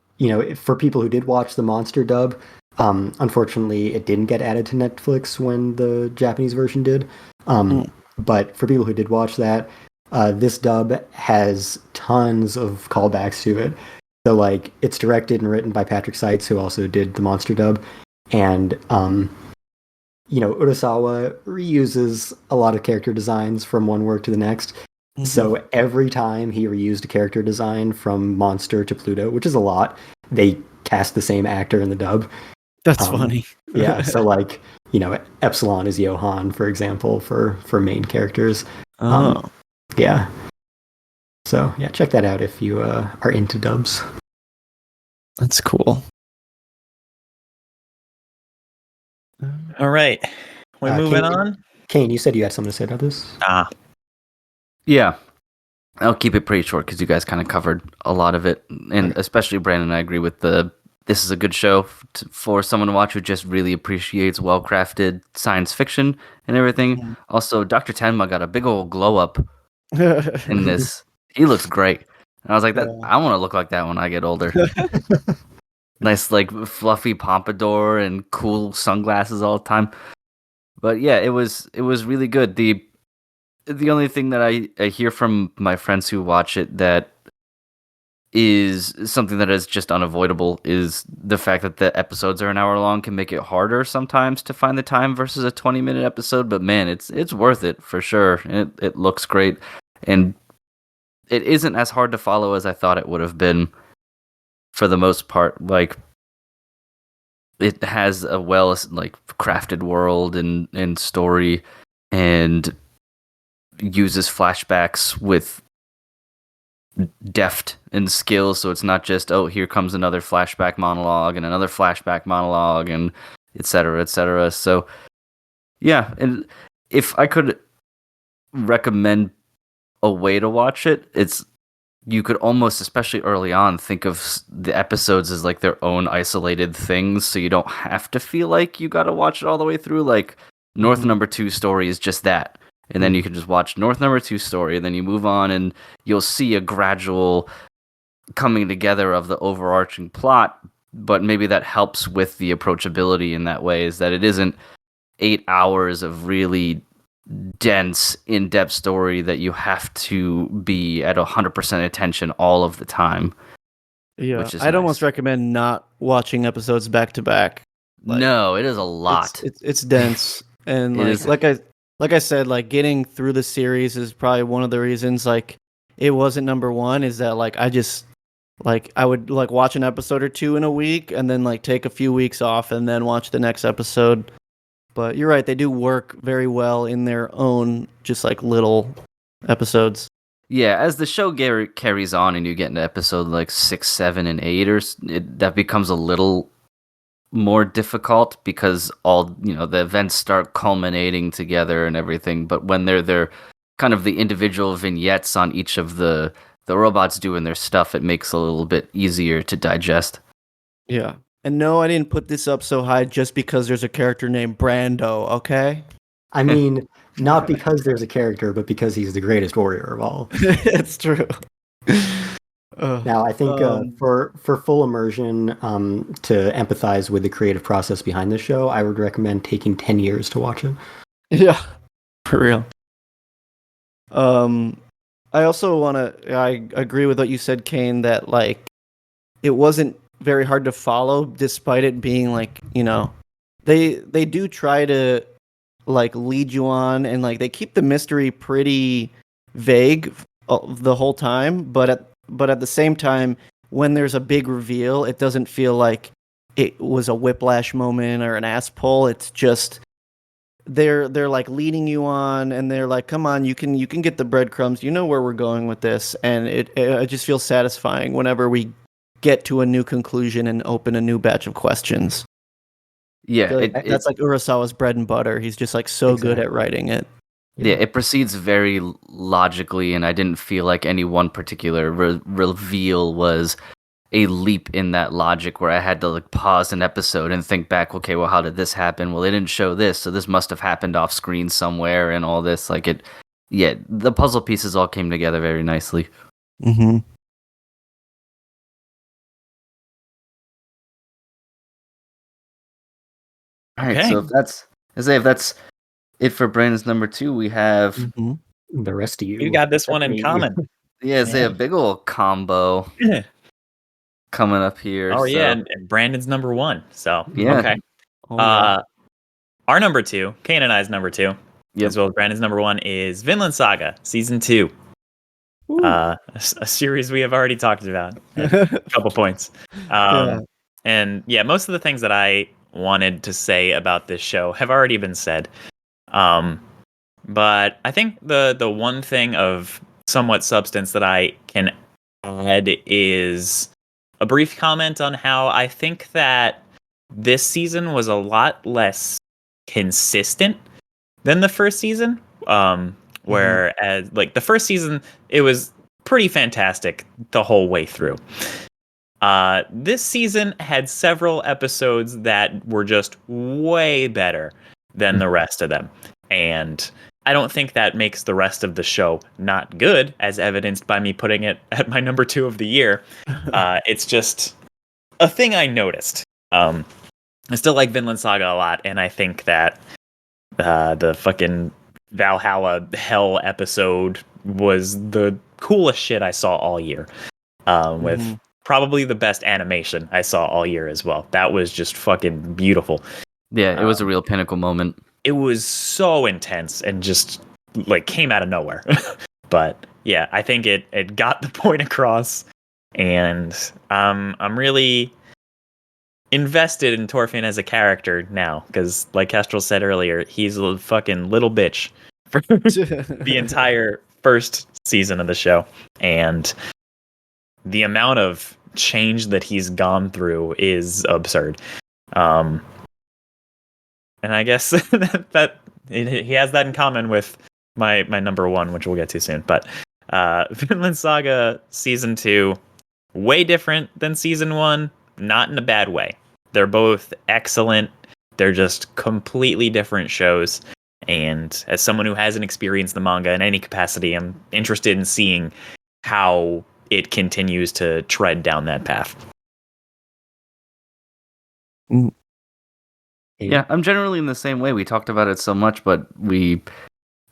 for people who did watch the Monster dub, unfortunately, it didn't get added to Netflix when the Japanese version did. But for people who did watch that, this dub has tons of callbacks to it. So, like, it's directed and written by Patrick Seitz, who also did the Monster dub. And, Urasawa reuses a lot of character designs from one work to the next. So every time he reused a character design from Monster to Pluto, which is a lot, they cast the same actor in the dub. That's funny. Yeah, so like, Epsilon is Johan, for example, for main characters. Yeah. So, yeah, check that out if you are into dubs. That's cool. All right. We're moving on. Cain, you said you had something to say about this? Yeah. I'll keep it pretty short because you guys kind of covered a lot of it. And especially Brandon, I agree with this is a good show for someone to watch who just really appreciates well-crafted science fiction and everything. Also, Dr. Tenma got a big old glow up in this. He looks great. And I was like, I want to look like that when I get older. Nice, like, fluffy pompadour and cool sunglasses all the time. But yeah, it was really good. The only thing that I hear from my friends who watch it that is something that is just unavoidable is the fact that the episodes are an hour long can make it harder sometimes to find the time versus a 20-minute episode. But man, it's worth it for sure. It looks great, and it isn't as hard to follow as I thought it would have been for the most part. Like, it has a crafted world and story, and uses flashbacks with deft and skill, so it's not just here comes another flashback monologue and another flashback monologue and etc. So yeah, and if I could recommend a way to watch it, you could almost, especially early on, think of the episodes as like their own isolated things, so you don't have to feel like you gotta watch it all the way through. Like North number 2 story is just that. And then you can just watch North number 2 story, and then you move on, and you'll see a gradual coming together of the overarching plot. But maybe that helps with the approachability in that way, is that it isn't 8 hours of really dense, in-depth story that you have to be at 100% attention all of the time. Yeah, I'd almost recommend not watching episodes back to back. No, it is a lot. It's dense, and like I said, like getting through the series is probably one of the reasons like it wasn't number one, is that like I would like watch an episode or two in a week and then like take a few weeks off and then watch the next episode. But you're right, they do work very well in their own just like little episodes. Yeah, as the show carries on and you get into episode like 6, 7, and 8, that becomes a little more difficult because all the events start culminating together and everything. But when they're kind of the individual vignettes on each of the robots doing their stuff, it makes a little bit easier to digest. Yeah. And no, I didn't put this up so high just because there's a character named Brando, okay? I mean, not because there's a character, but because he's the greatest warrior of all. It's true. Now, I think for full immersion, to empathize with the creative process behind the show, I would recommend taking 10 years to watch it. Yeah, for real. I also I agree with what you said, Cain, that like it wasn't very hard to follow despite it being like, they do try to like lead you on, and like they keep the mystery pretty vague the whole time, but at the same time, when there's a big reveal, it doesn't feel like it was a whiplash moment or an ass pull. It's just they're like leading you on, and they're like, come on, you can get the breadcrumbs, you know where we're going with this, and it just feels satisfying whenever we get to a new conclusion and open a new batch of questions. Yeah, That's like Urasawa's bread and butter. He's just like so good at writing it. Yeah, it proceeds very logically, and I didn't feel like any one particular reveal was a leap in that logic where I had to like pause an episode and think back, okay, well, how did this happen? Well, they didn't show this, so this must have happened off screen somewhere, and all this. Like the puzzle pieces all came together very nicely. Mm-hmm. All right, Okay. so if that's it for Brandon's number 2, we have The rest of you. You got this one in common. a big old combo Yeah. coming up here. Oh so. yeah, and Brandon's number 1. So Yeah. okay. Oh, yeah. Our number 2, Cain and I's number 2, as well as Brandon's number 1, is Vinland Saga Season 2. A series we have already talked about at a couple points. And yeah, most of the things that I wanted to say about this show have already been said. But I think the one thing of somewhat substance that I can add is a brief comment on how I think that this season was a lot less consistent than the first season. Whereas like the first season, it was pretty fantastic the whole way through. This season had several episodes that were just way better than the rest of them. And I don't think that makes the rest of the show not good, as evidenced by me putting it at my number 2 of the year. It's just a thing I noticed. I still like Vinland Saga a lot, and I think that the fucking Valhalla Hell episode was the coolest shit I saw all year. With probably the best animation I saw all year as well. That was just fucking beautiful. Yeah, it was a real pinnacle moment. It was so intense and just like came out of nowhere. But yeah, I think it got the point across, and I'm really invested in Thorfinn as a character now, because like Kestrel said earlier, he's a fucking little bitch for the entire first season of the show, and the amount of change that he's gone through is absurd. And I guess that he has that in common with my number 1, which we'll get to soon. But Vinland Saga Season 2, way different than Season 1, not in a bad way. They're both excellent. They're just completely different shows. And as someone who hasn't experienced the manga in any capacity, I'm interested in seeing how it continues to tread down that path. Yeah, I'm generally in the same way. We talked about it so much, but I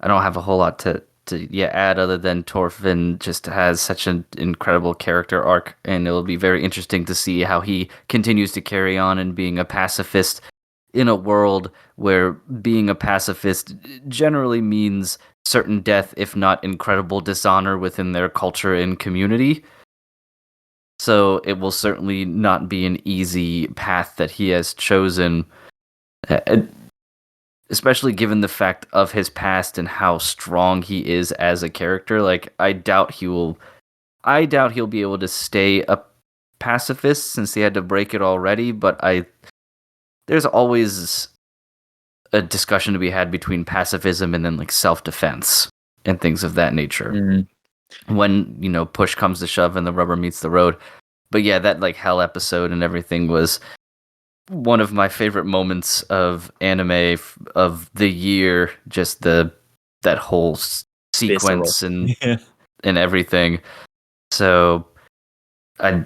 don't have a whole lot to add other than Thorfinn just has such an incredible character arc, and it'll be very interesting to see how he continues to carry on and being a pacifist in a world where being a pacifist generally means certain death, if not incredible dishonor within their culture and community. So it will certainly not be an easy path that he has chosen. Especially given the fact of his past and how strong he is as a character. Like, I doubt he'll be able to stay a pacifist since he had to break it already, but there's always a discussion to be had between pacifism and then like self-defense and things of that nature. When, push comes to shove and the rubber meets the road. But yeah, that like Hell episode and everything was one of my favorite moments of anime of the year. Just that whole sequence and everything. So I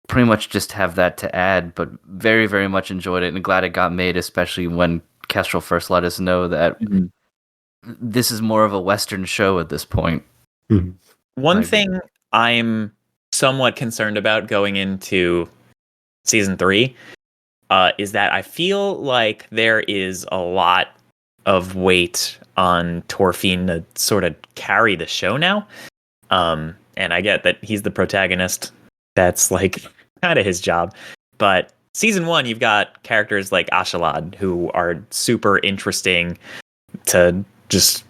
pretty much just have that to add, but very, very much enjoyed it and glad it got made, especially when Kestrel first let us know that this is more of a Western show at this point. One thing I'm somewhat concerned about going into Season 3 is that I feel like there is a lot of weight on Thorfinn to sort of carry the show now. And I get that he's the protagonist. That's like kind of his job. But season 1, you've got characters like Ashalad who are super interesting to just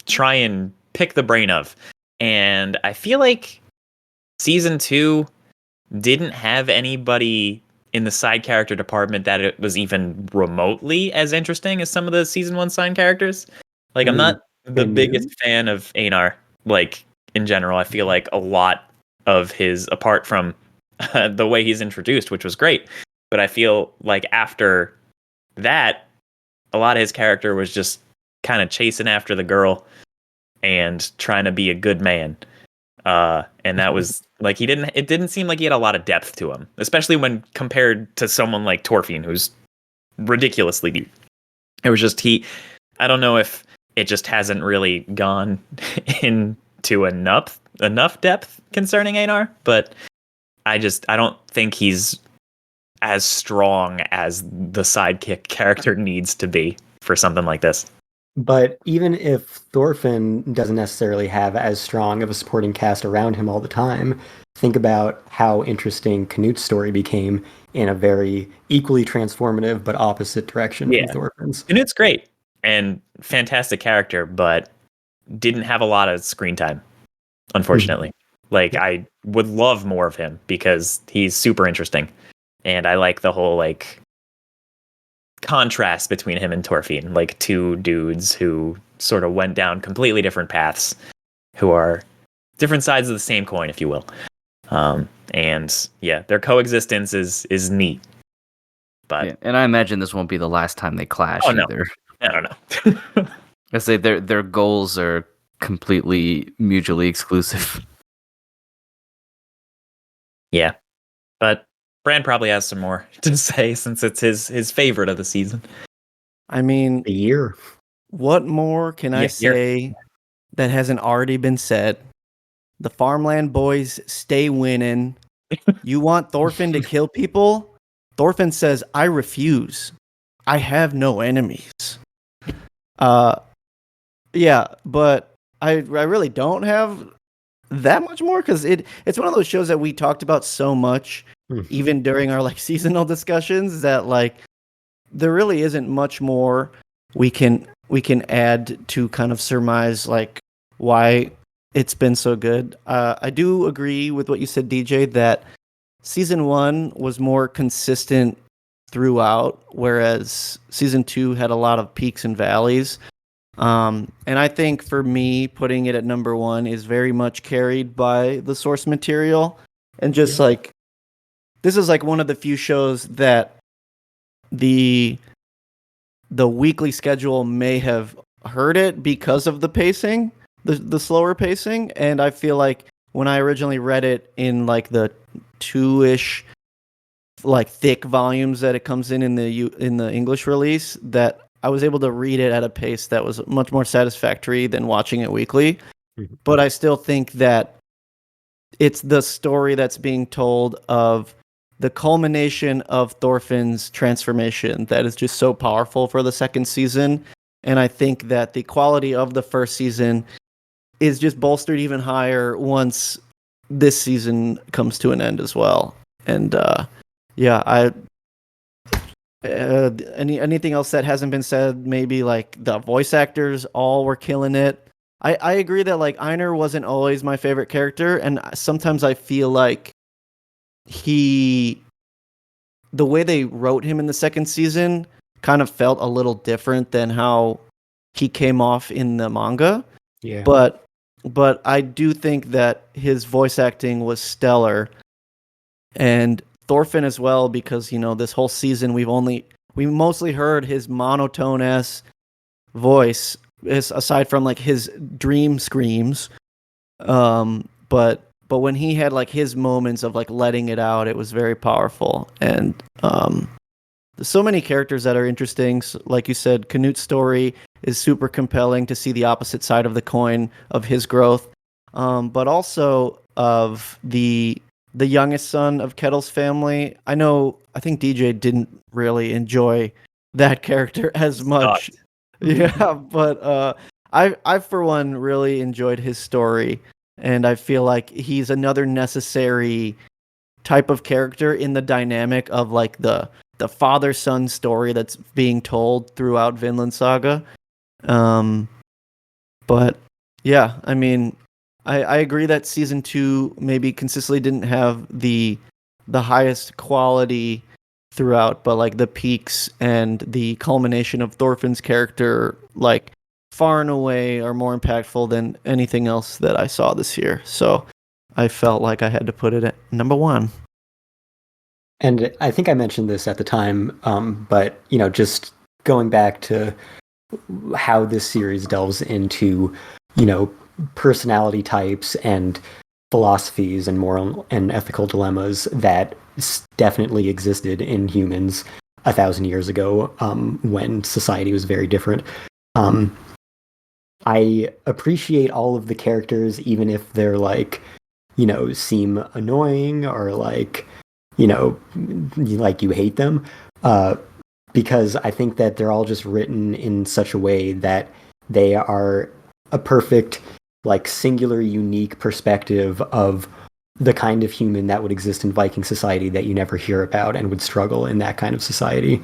try and pick the brain of. And I feel like season 2 didn't have anybody in the side character department that it was even remotely as interesting as some of the season 1 side characters. Like, I'm not the biggest fan of Einar, like, in general. I feel like a lot of his, apart from the way he's introduced, which was great, but I feel like after that, a lot of his character was just kind of chasing after the girl and trying to be a good man. And that was like, it didn't seem like he had a lot of depth to him, especially when compared to someone like Thorfinn, who's ridiculously deep. It was just, I don't know if it just hasn't really gone into enough depth concerning Einar, but I don't think he's as strong as the sidekick character needs to be for something like this. But even if Thorfinn doesn't necessarily have as strong of a supporting cast around him all the time, think about how interesting Knut's story became in a very equally transformative but opposite direction from Thorfinn's. Knut's great and fantastic character, but didn't have a lot of screen time, unfortunately. Like, I would love more of him because he's super interesting. And I like the whole, like, contrast between him and Thorfinn, like two dudes who sort of went down completely different paths, who are different sides of the same coin, if you will. And yeah, their coexistence is neat. But and I imagine this won't be the last time they clash either. I don't know. I say their goals are completely mutually exclusive. Yeah, but Bran probably has some more to say since it's his favorite of the season. I mean, The year. What more can I say that hasn't already been said? The farmland boys stay winning. You want Thorfinn to kill people? Thorfinn says, I refuse. I have no enemies. Yeah, but I really don't have that much more because it's one of those shows that we talked about so much, even during our like seasonal discussions, that like there really isn't much more we can add to kind of surmise like why it's been so good. I do agree with what you said, DJ, that season 1 was more consistent throughout, whereas season 2 had a lot of peaks and valleys. And I think for me, putting it at number 1 is very much carried by the source material. And just like, this is like one of the few shows that the weekly schedule may have hurt it because of the pacing, the slower pacing. And I feel like when I originally read it in like the 2-ish like thick volumes that it comes in the English release, that I was able to read it at a pace that was much more satisfactory than watching it weekly. But I still think that it's the story that's being told of the culmination of Thorfinn's transformation that is just so powerful for the second season. And I think that the quality of the first season is just bolstered even higher once this season comes to an end as well. And anything else that hasn't been said, maybe like the voice actors all were killing it. I agree that like Einar wasn't always my favorite character, and sometimes I feel like the way they wrote him in the second season kind of felt a little different than how he came off in the manga. Yeah. But I do think that his voice acting was stellar, and Thorfinn as well, because this whole season we mostly heard his monotone-ass voice, aside from like his dream screams. But when he had like his moments of like letting it out, it was very powerful. And there's so many characters that are interesting. Like you said, Knut's story is super compelling to see the opposite side of the coin of his growth, but also of the youngest son of Kettle's family. I think DJ didn't really enjoy that character as much Yeah, but I for one really enjoyed his story, and I feel like he's another necessary type of character in the dynamic of like the father son story that's being told throughout Vinland Saga. Um, but yeah, I mean, I agree that season 2 maybe consistently didn't have the highest quality throughout, but like the peaks and the culmination of Thorfinn's character, like far and away, are more impactful than anything else that I saw this year. So I felt like I had to put it at number 1. And I think I mentioned this at the time, but just going back to how this series delves into, personality types and philosophies and moral and ethical dilemmas that definitely existed in humans 1,000 years ago, when society was very different. I appreciate all of the characters, even if they're like, seem annoying or like, like you hate them, because I think that they're all just written in such a way that they are a perfect, like, singular, unique perspective of the kind of human that would exist in Viking society that you never hear about and would struggle in that kind of society.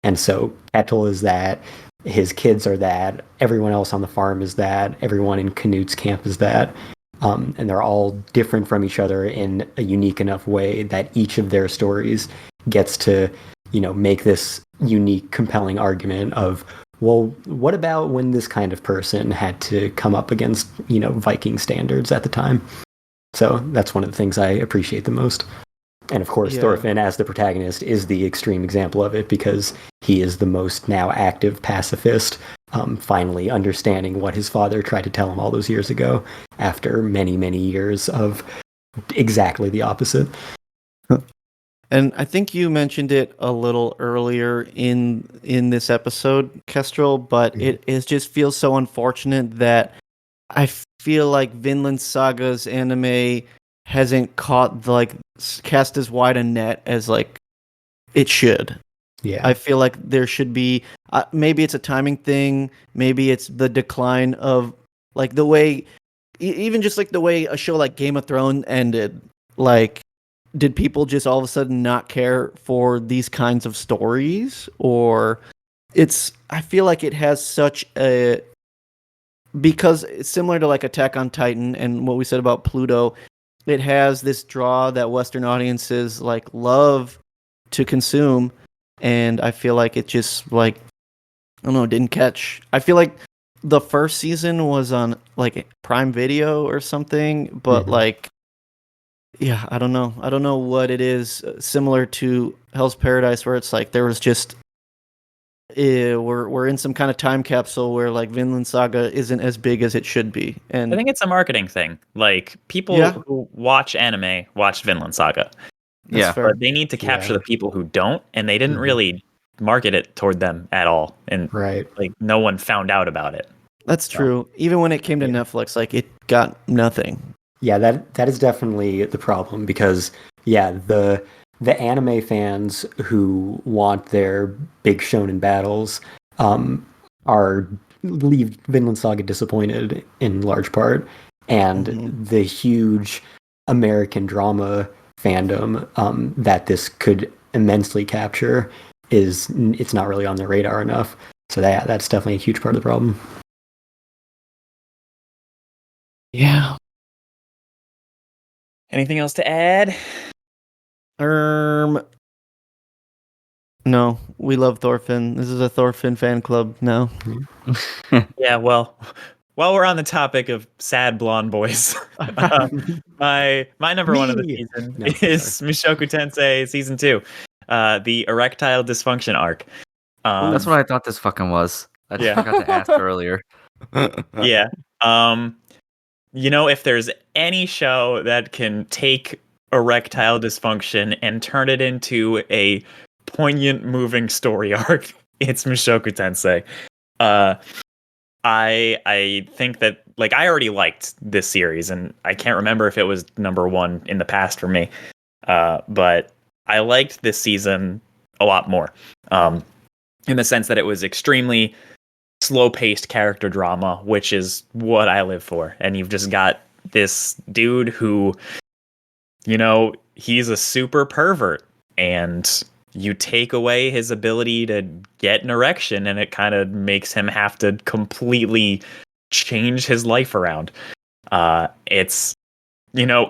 And so Ketil is that, his kids are that, everyone else on the farm is that, everyone in Canute's camp is that. And they're all different from each other in a unique enough way that each of their stories gets to, make this unique, compelling argument of, well, what about when this kind of person had to come up against, Viking standards at the time? So that's one of the things I appreciate the most. And of course, Yeah. Thorfinn, as the protagonist, is the extreme example of it because he is the most now active pacifist, finally understanding what his father tried to tell him all those years ago after many, many years of exactly the opposite. And I think you mentioned it a little earlier in this episode, Kestrel, but it just feels so unfortunate that I feel like Vinland Saga's anime hasn't cast as wide a net as like it should. Yeah. I feel like there should be maybe it's a timing thing, maybe it's the decline of like the way even just like the way a show like Game of Thrones ended. Like, did people just all of a sudden not care for these kinds of stories? Or I feel like it has such a, because it's similar to like Attack on Titan and what we said about Pluto, it has this draw that Western audiences like love to consume, and I feel like it just like, I don't know, didn't catch. I feel like the first season was on like Prime Video or something, but like, yeah, I don't know. I don't know what it is, similar to Hell's Paradise, where it's like there was just we're in some kind of time capsule where like Vinland Saga isn't as big as it should be. And I think it's a marketing thing. Like, people who watch anime watch Vinland Saga. Yeah. fair. But they need to capture the people who don't, and they didn't really market it toward them at all. And Right. like, no one found out about it. That's true. Even when it came to Netflix, like it got nothing. Yeah, that is definitely the problem because the anime fans who want their big shonen battles are leave Vinland Saga disappointed in large part, and the huge American drama fandom that this could immensely capture it's not really on their radar enough. So that's definitely a huge part of the problem. Yeah. Anything else to add? No, we love Thorfinn. This is a Thorfinn fan club now. Yeah, well, while we're on the topic of sad blonde boys, my number one of the season is Mushoku Tensei Season 2, the erectile dysfunction arc. That's what I thought this fucking was. I just forgot to ask earlier. Yeah. If there's any show that can take erectile dysfunction and turn it into a poignant, moving story arc, it's Mushoku Tensei. I think that, like, I already liked this series, and I can't remember if it was number one in the past for me. But I liked this season a lot more. In the sense that it was extremely slow-paced character drama, which is what I live for. And you've just got this dude who, he's a super pervert, and you take away his ability to get an erection, and it kind of makes him have to completely change his life around. It's,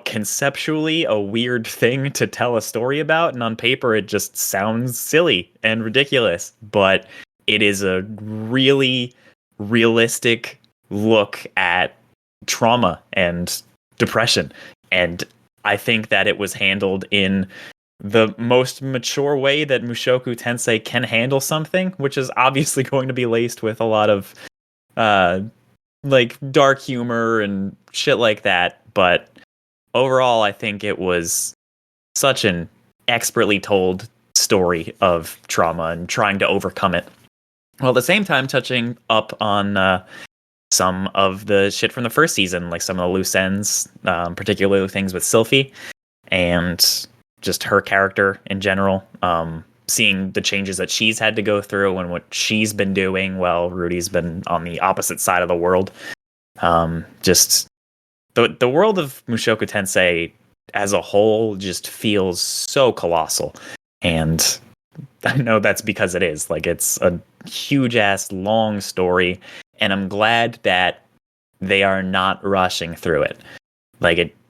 conceptually a weird thing to tell a story about, and on paper it just sounds silly and ridiculous, but it is a really realistic look at trauma and depression. And I think that it was handled in the most mature way that Mushoku Tensei can handle something, which is obviously going to be laced with a lot of dark humor and shit like that. But overall, I think it was such an expertly told story of trauma and trying to overcome it, while at the same time touching up on some of the shit from the first season, like some of the loose ends, particularly things with Sylphie and just her character in general, seeing the changes that she's had to go through and what she's been doing while Rudy's been on the opposite side of the world. Just the world of Mushoku Tensei as a whole just feels so colossal. And I know that's because it is. It's a huge ass long story, and I'm glad that they are not rushing through it.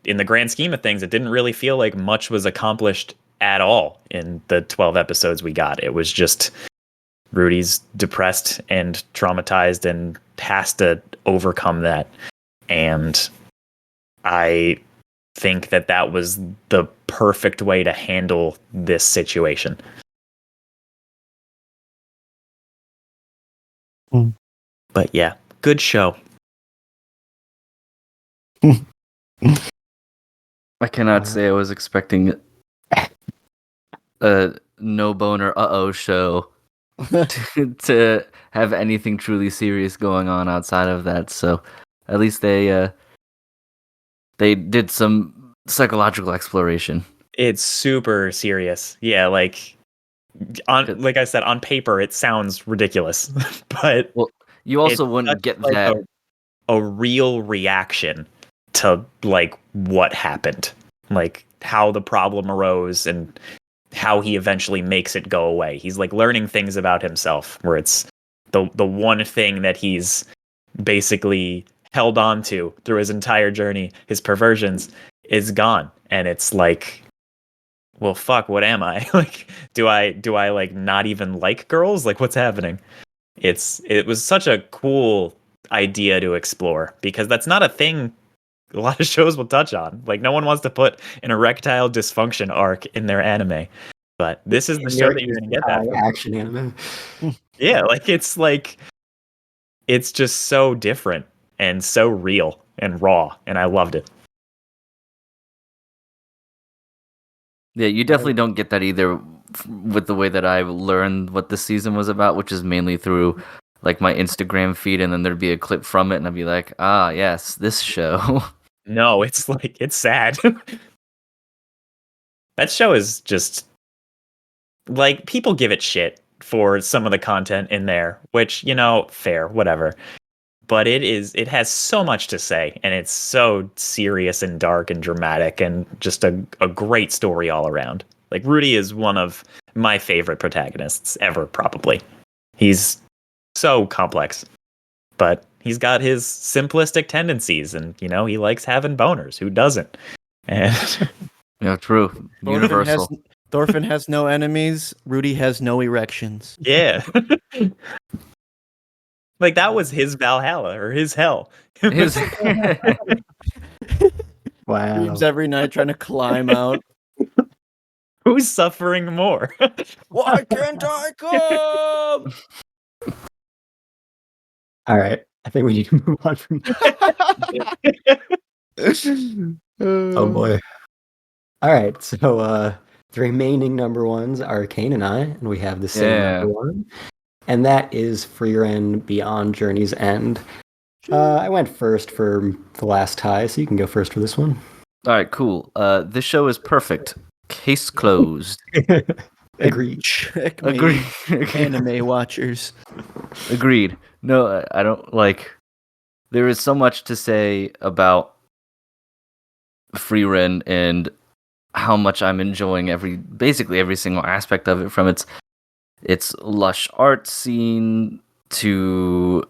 In the grand scheme of things, it didn't really feel like much was accomplished at all in the 12 episodes we got. It was just Rudy's depressed and traumatized and has to overcome that. And I think that was the perfect way to handle this situation. But yeah, good show. I cannot say I was expecting a no boner show to have anything truly serious going on outside of that. So at least they did some psychological exploration. It's super serious. Yeah, like I said, on paper it sounds ridiculous, but you also wouldn't get that a real reaction to what happened, how the problem arose and how he eventually makes it go away. He's learning things about himself, where it's the one thing that he's basically held on to through his entire journey, his perversions, is gone. And it's well, fuck, what am I? Do I not even like girls? What's happening? It was such a cool idea to explore, because that's not a thing a lot of shows will touch on. No one wants to put an erectile dysfunction arc in their anime, but this is the show that you're gonna get that from. Action anime. Yeah, it's just so different and so real and raw, and I loved it. Yeah, you definitely don't get that either with the way that I learned what this season was about, which is mainly through my Instagram feed, and then there'd be a clip from it, and I'd be like, ah, yes, this show. No, it's it's sad. That show is just people give it shit for some of the content in there, which, fair, whatever. But it has so much to say, and it's so serious and dark and dramatic, and just a great story all around. Rudy is one of my favorite protagonists ever, probably. He's so complex, but he's got his simplistic tendencies, and he likes having boners. Who doesn't? And yeah, true. Universal. Thorfinn has no enemies. Rudy has no erections. Yeah. That was his Valhalla or his hell. Wow. Dreams every night trying to climb out. Who's suffering more? Why can't I come? All right. I think we need to move on from Oh boy. All right. So the remaining number ones are Cain and I, and we have the same number one. And that is Frieren Beyond Journey's End. I went first for the last tie, so you can go first for this one. All right, cool. This show is perfect. Case closed. Agreed. Checkmate, Agreed. anime watchers. Agreed. No, I don't like. There is so much to say about Frieren and how much I'm enjoying basically every single aspect of it, from its lush art scene to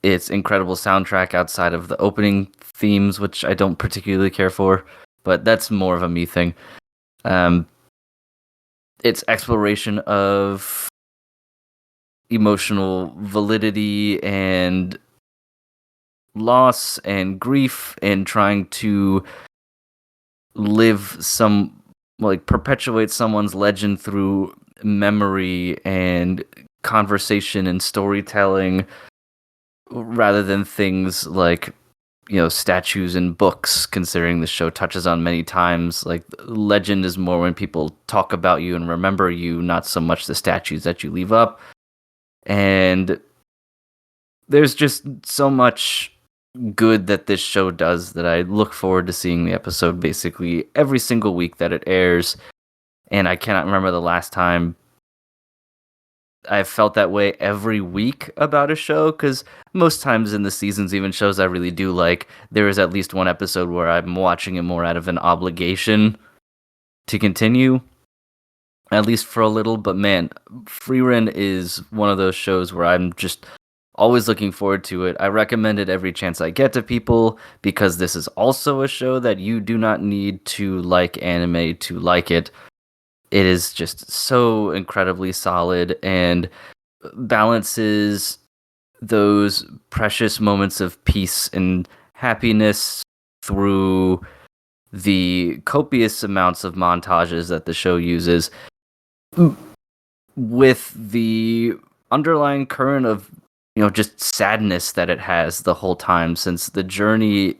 its incredible soundtrack outside of the opening themes, which I don't particularly care for, but that's more of a me thing. Its exploration of emotional validity and loss and grief, and trying to perpetuate someone's legend through memory and conversation and storytelling, rather than things like, statues and books, considering the show touches on many times. Like, legend is more when people talk about you and remember you, not so much the statues that you leave up. And there's just so much good that this show does that I look forward to seeing the episode basically every single week that it airs. And I cannot remember the last time I've felt that way every week about a show, because most times in the seasons, even shows I really do like, there is at least one episode where I'm watching it more out of an obligation to continue, at least for a little. But man, Frieren is one of those shows where I'm just always looking forward to it. I recommend it every chance I get to people, because this is also a show that you do not need to like anime to like it. It is just so incredibly solid and balances those precious moments of peace and happiness through the copious amounts of montages that the show uses, with the underlying current of, just sadness that it has the whole time, since the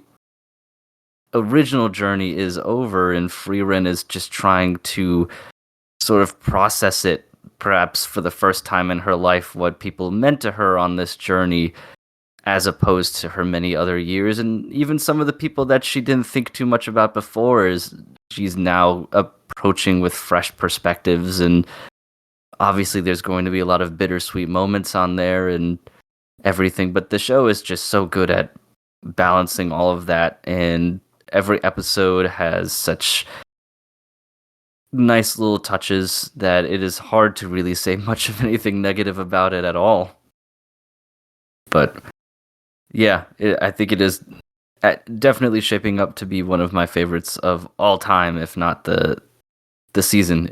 original journey is over, and Frieren is just trying to sort of process it, perhaps for the first time in her life, what people meant to her on this journey, as opposed to her many other years, and even some of the people that she didn't think too much about before, is she's now approaching with fresh perspectives. And obviously there's going to be a lot of bittersweet moments on there and everything, but the show is just so good at balancing all of that, and every episode has such nice little touches that it is hard to really say much of anything negative about it at all. But yeah, I think it is definitely shaping up to be one of my favorites of all time, if not the season.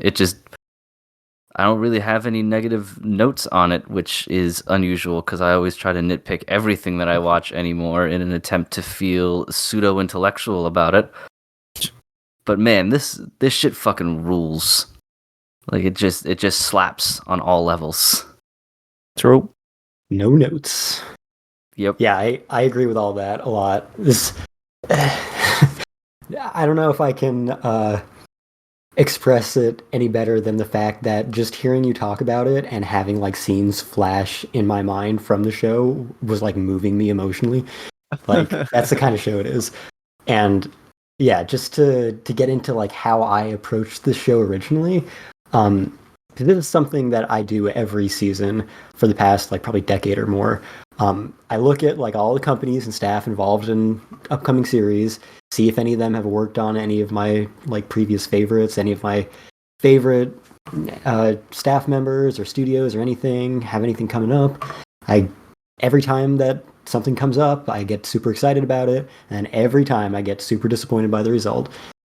I don't really have any negative notes on it, which is unusual, because I always try to nitpick everything that I watch anymore in an attempt to feel pseudo-intellectual about it. But man, this shit fucking rules. Like, it just slaps on all levels. True. No notes. Yep. Yeah, I agree with all that a lot. I don't know if I can express it any better than the fact that just hearing you talk about it and having like scenes flash in my mind from the show was like moving me emotionally. Like, that's the kind of show it is. And yeah, just to get into like how I approached the show originally, this is something that I do every season for the past like probably decade or more. I look at like all the companies and staff involved in upcoming series, see if any of them have worked on any of my like previous favorites, any of my favorite staff members or studios or anything, have anything coming up. Every time that something comes up, I get super excited about it, and every time I get super disappointed by the result,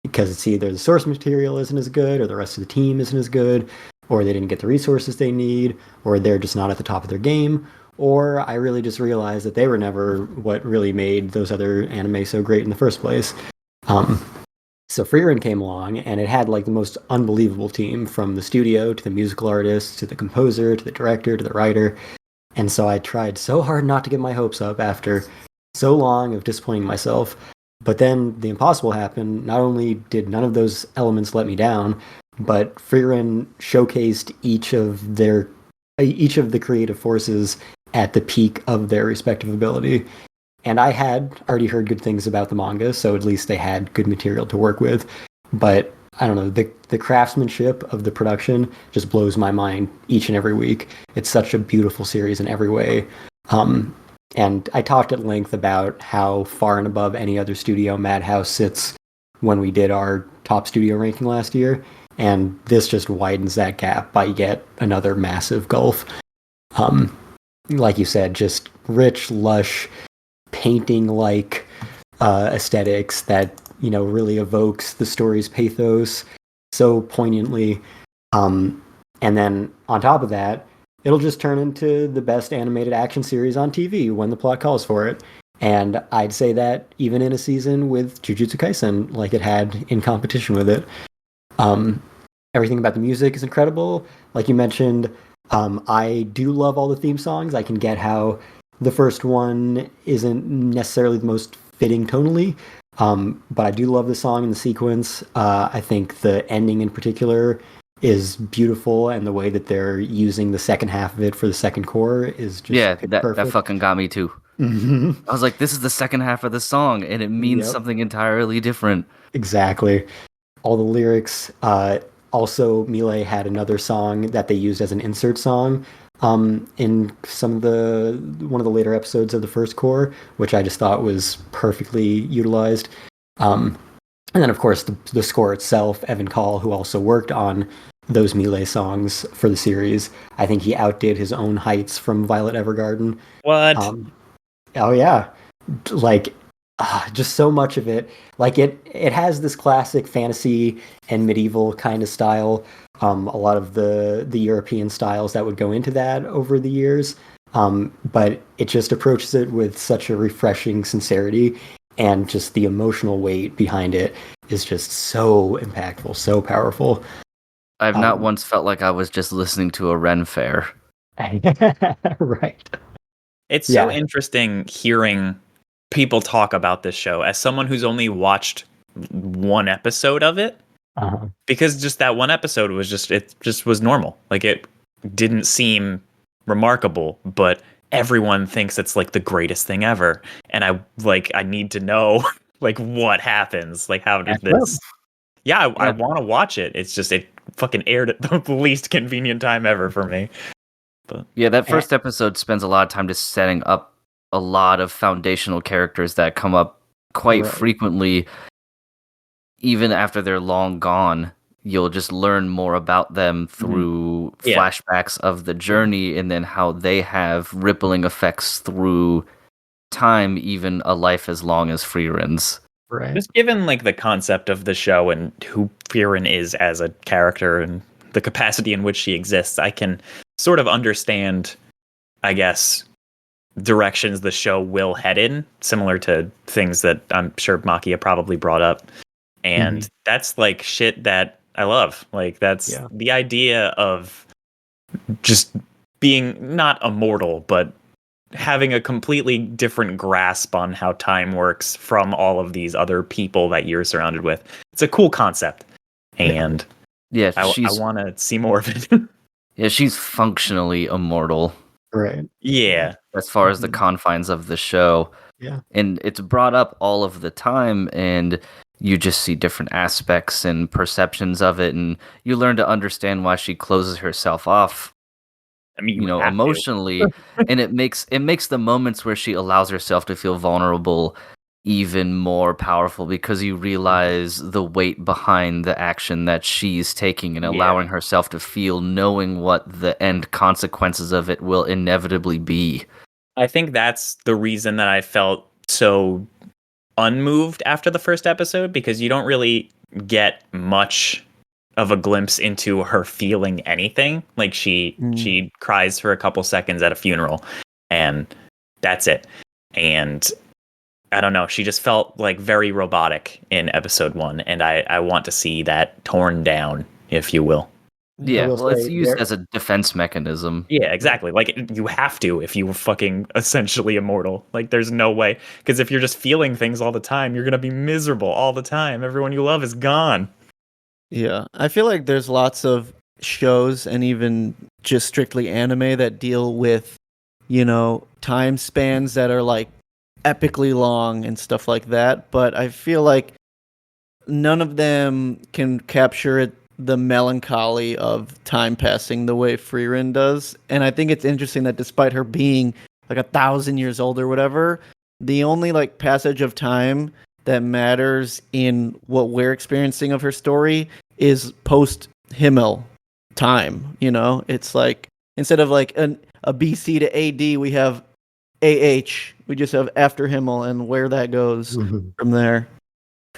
because it's either the source material isn't as good, or the rest of the team isn't as good, or they didn't get the resources they need, or they're just not at the top of their game, or I really just realized that they were never what really made those other anime so great in the first place. So Frieren came along, and it had like the most unbelievable team, from the studio to the musical artist to the composer to the director to the writer. And so I tried so hard not to get my hopes up after so long of disappointing myself. But then the impossible happened. Not only did none of those elements let me down, but Frieren showcased each of the creative forces at the peak of their respective ability. And I had already heard good things about the manga, so at least they had good material to work with. But I don't know, the craftsmanship of the production just blows my mind each and every week. It's such a beautiful series in every way. And I talked at length about how far and above any other studio Madhouse sits when we did our top studio ranking last year, and this just widens that gap by yet another massive gulf. Like you said, just rich, lush, painting-like aesthetics that, you know, really evokes the story's pathos so poignantly. And then on top of that, it'll just turn into the best animated action series on TV when the plot calls for it. And I'd say that even in a season with Jujutsu Kaisen, like it had in competition with it. Everything about the music is incredible. Like you mentioned, I do love all the theme songs. I can get how the first one isn't necessarily the most fitting tonally, but I do love the song and the sequence. I think the ending in particular is beautiful, and the way that they're using the second half of it for the second core is just that fucking got me too. Mm-hmm. I was like, this is the second half of the song, and it means something entirely different. Exactly. All the lyrics. Also, Miele had another song that they used as an insert song in some of one of the later episodes of the first core, which I just thought was perfectly utilized. And then, of course, the score itself, Evan Call, who also worked on those Miele songs for the series, I think he outdid his own heights from Violet Evergarden. What? Oh yeah, like just so much of it. Like it has this classic fantasy and medieval kind of style. A lot of the European styles that would go into that over the years. But it just approaches it with such a refreshing sincerity, and just the emotional weight behind it is just so impactful, so powerful. I've not once felt like I was just listening to a Ren fair. Right. It's so interesting hearing people talk about this show as someone who's only watched one episode of it, because just that one episode was just was normal. Like, it didn't seem remarkable, but everyone thinks it's like the greatest thing ever. And I need to know like what happens. Like, how did this? Yeah, I want to watch it. It's just it fucking aired at the least convenient time ever for me. But yeah, that first episode spends a lot of time just setting up a lot of foundational characters that come up quite frequently. Even after they're long gone, you'll just learn more about them through flashbacks of the journey, and then how they have rippling effects through time, even a life as long as Frieren's. Right. Just given like the concept of the show and who Frieren is as a character and the capacity in which she exists, I can sort of understand, I guess, directions the show will head in, similar to things that I'm sure Makia probably brought up. And that's like shit that I love. Like, that's the idea of just being not immortal, but having a completely different grasp on how time works from all of these other people that you're surrounded with. It's a cool concept. And I want to see more of it. Yeah, she's functionally immortal. Right. Yeah. As far as the confines of the show. Yeah. And it's brought up all of the time, and you just see different aspects and perceptions of it, and you learn to understand why she closes herself off. I mean, emotionally, and it makes the moments where she allows herself to feel vulnerable even more powerful, because you realize the weight behind the action that she's taking and allowing herself to feel, knowing what the end consequences of it will inevitably be. I think that's the reason that I felt so unmoved after the first episode, because you don't really get much of a glimpse into her feeling anything. Like, she cries for a couple seconds at a funeral, and that's it. And I don't know, she just felt like very robotic in episode 1, and I want to see that torn down, if you will. Yeah, well, it's used as a defense mechanism. Yeah, exactly. Like, you have to if you were fucking essentially immortal. Like, there's no way. Because if you're just feeling things all the time, you're going to be miserable all the time. Everyone you love is gone. Yeah, I feel like there's lots of shows and even just strictly anime that deal with, time spans that are like epically long and stuff like that. But I feel like none of them can capture the melancholy of time passing the way Frieren does. And I think it's interesting that despite her being like 1,000 years old or whatever, the only like passage of time that matters in what we're experiencing of her story is post Himmel time. You know, it's like instead of like a BC to AD, we have AH. We just have after Himmel and where that goes from there.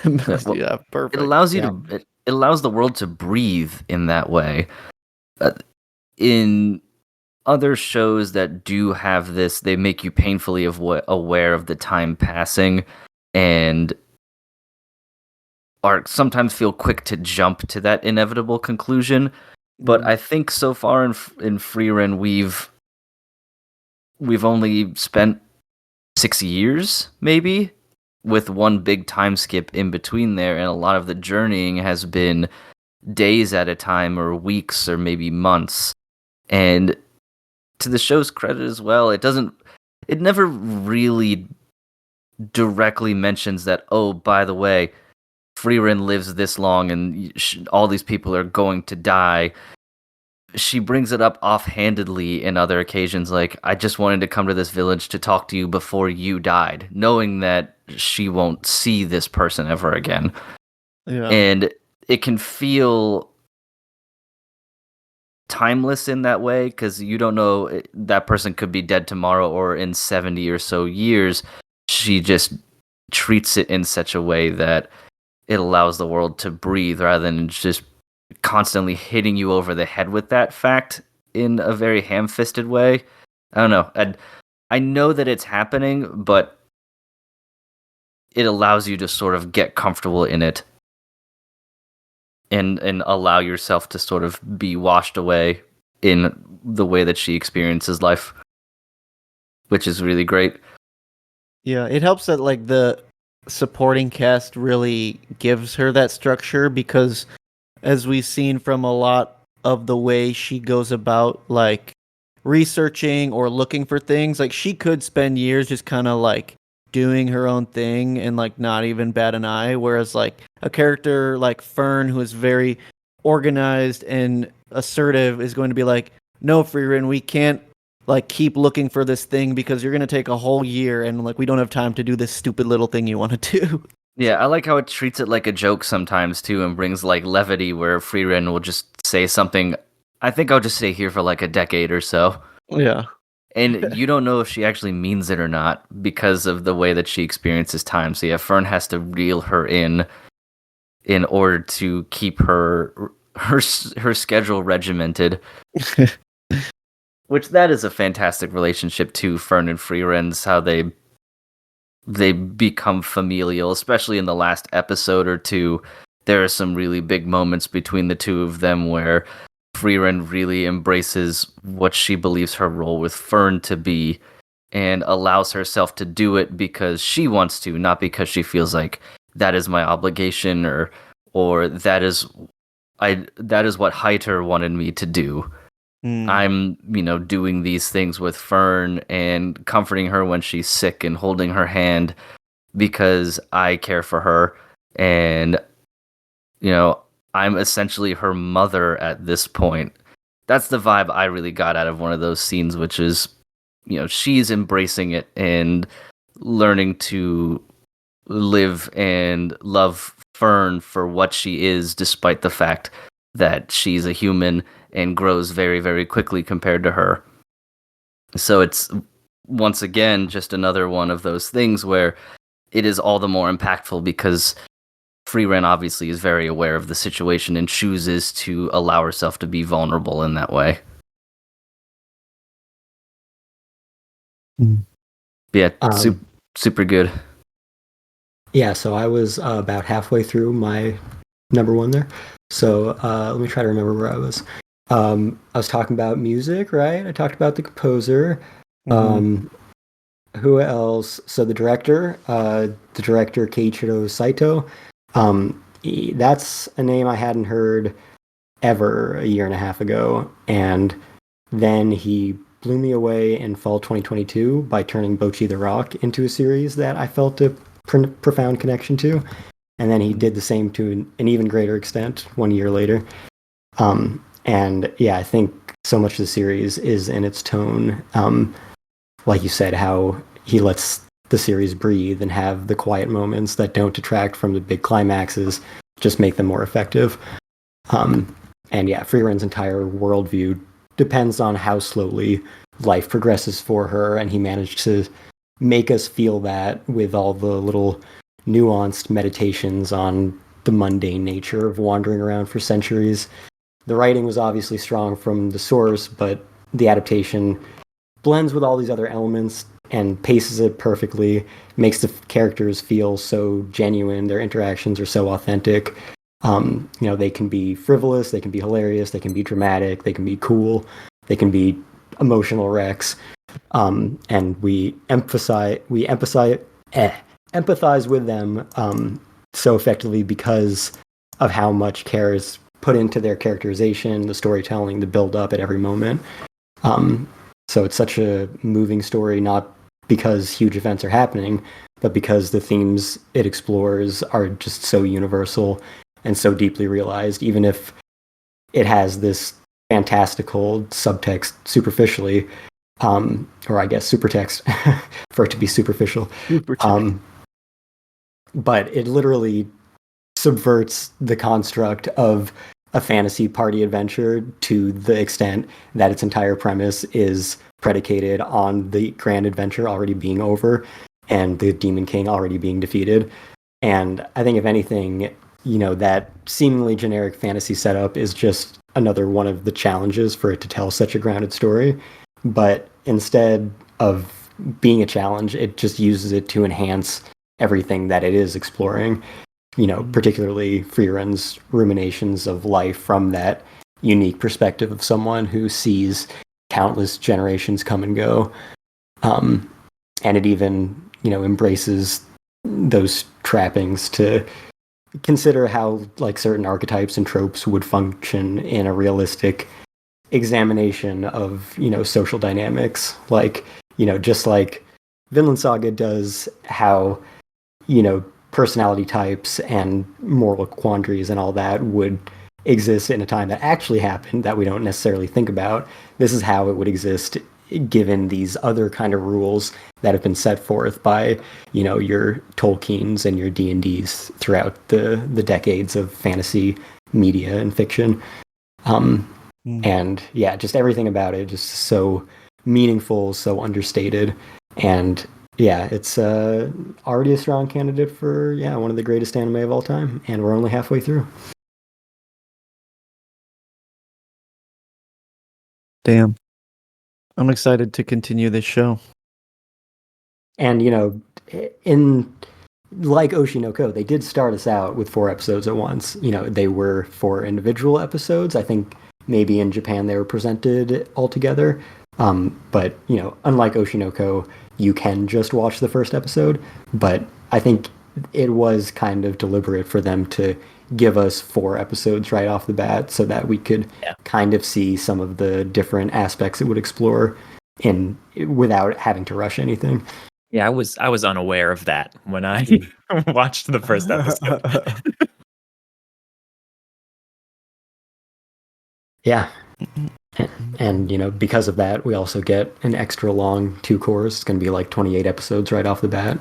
Well, Yeah, perfect. It allows you to. It allows the world to breathe in that way. In other shows that do have this, they make you painfully aware of the time passing, and are sometimes feel quick to jump to that inevitable conclusion. But I think so far in Frieren, we've only spent 6 years, maybe, with one big time skip in between there, and a lot of the journeying has been days at a time, or weeks, or maybe months. And to the show's credit as well, it never really directly mentions that, oh, by the way, Frieren lives this long and all these people are going to die. She brings it up offhandedly in other occasions, like, I just wanted to come to this village to talk to you before you died, knowing that she won't see this person ever again. Yeah. And it can feel timeless in that way, because you don't know, that person could be dead tomorrow or in 70 or so years. She just treats it in such a way that it allows the world to breathe rather than just constantly hitting you over the head with that fact in a very ham-fisted way. I don't know. I know that it's happening, but it allows you to sort of get comfortable in it and allow yourself to sort of be washed away in the way that she experiences life, which is really great. Yeah, it helps that like the supporting cast really gives her that structure, because as we've seen from a lot of the way she goes about like researching or looking for things, like she could spend years just kind of like doing her own thing and like not even bat an eye, whereas like a character like Fern, who is very organized and assertive, is going to be like, no, Frieren, we can't like keep looking for this thing because you're going to take a whole year and like we don't have time to do this stupid little thing you want to do. Yeah, I like how it treats it like a joke sometimes too, and brings like levity where Frieren will just say something, I think I'll just stay here for like a decade or so. Yeah. And you don't know if she actually means it or not because of the way that she experiences time. So yeah, Fern has to reel her in order to keep her schedule regimented. Which that is a fantastic relationship too, Fern and Frieren's, how they become familial, especially in the last episode or two. There are some really big moments between the two of them where Frieren really embraces what she believes her role with Fern to be and allows herself to do it because she wants to, not because she feels like that is my obligation or that is what Heiter wanted me to do. I'm, doing these things with Fern and comforting her when she's sick and holding her hand because I care for her. And, I'm essentially her mother at this point. That's the vibe I really got out of one of those scenes, which is, she's embracing it and learning to live and love Fern for what she is, despite the fact that she's a human and grows very, very quickly compared to her. So it's, once again, just another one of those things where it is all the more impactful because Frieren obviously is very aware of the situation and chooses to allow herself to be vulnerable in that way. Yeah, super good. Yeah, so I was about halfway through my number one there. So let me try to remember where I was. I was talking about music, right? I talked about the composer. Who else? So the director, Keiichiro Saito. That's a name I hadn't heard ever a year and a half ago. And then he blew me away in fall 2022 by turning Bocchi the Rock into a series that I felt a profound connection to. and then he did the same to an even greater extent 1 year later. And yeah, I think so much of the series is in its tone. Like you said, how he lets the series breathe and have the quiet moments that don't detract from the big climaxes, just make them more effective. And yeah, Frieren's entire worldview depends on how slowly life progresses for her, and he managed to make us feel that with all the little nuanced meditations on the mundane nature of wandering around for centuries. The writing was obviously strong from the source, but the adaptation blends with all these other elements and paces it perfectly, makes the characters feel so genuine, their interactions are so authentic. They can be frivolous, they can be hilarious, they can be dramatic, they can be cool, they can be emotional wrecks. And we empathize with them so effectively because of how much care is put into their characterization, the storytelling, the build-up at every moment. So it's such a moving story, not because huge events are happening, but because the themes it explores are just so universal and so deeply realized, even if it has this fantastical subtext superficially, or I guess supertext for it to be superficial. But it literally subverts the construct of a fantasy party adventure to the extent that its entire premise is predicated on the grand adventure already being over and the Demon King already being defeated. And I think if anything, that seemingly generic fantasy setup is just another one of the challenges for it to tell such a grounded story. But instead of being a challenge, it just uses it to enhance everything that it is exploring. Particularly Frieren's ruminations of life from that unique perspective of someone who sees countless generations come and go. And it even, embraces those trappings to consider how certain archetypes and tropes would function in a realistic examination of, social dynamics. Just like Vinland Saga does, how, personality types and moral quandaries and all that would exist in a time that actually happened that we don't necessarily think about. This is how it would exist given these other kind of rules that have been set forth by, your Tolkiens and your D&Ds throughout the decades of fantasy media and fiction. And yeah, just everything about it just so meaningful, so understated, and yeah, it's already a strong candidate for one of the greatest anime of all time, and we're only halfway through. Damn. I'm excited to continue this show. And in like Oshinoko, they did start us out with 4 episodes at once. They were 4 individual episodes. I think maybe in Japan they were presented all together. But unlike Oshinoko, you can just watch the first episode, but I think it was kind of deliberate for them to give us 4 episodes right off the bat so that we could kind of see some of the different aspects it would explore without having to rush anything. Yeah, I was unaware of that when I watched the first episode. Yeah. And because of that, we also get an extra long 2 cores. It's going to be 28 episodes right off the bat.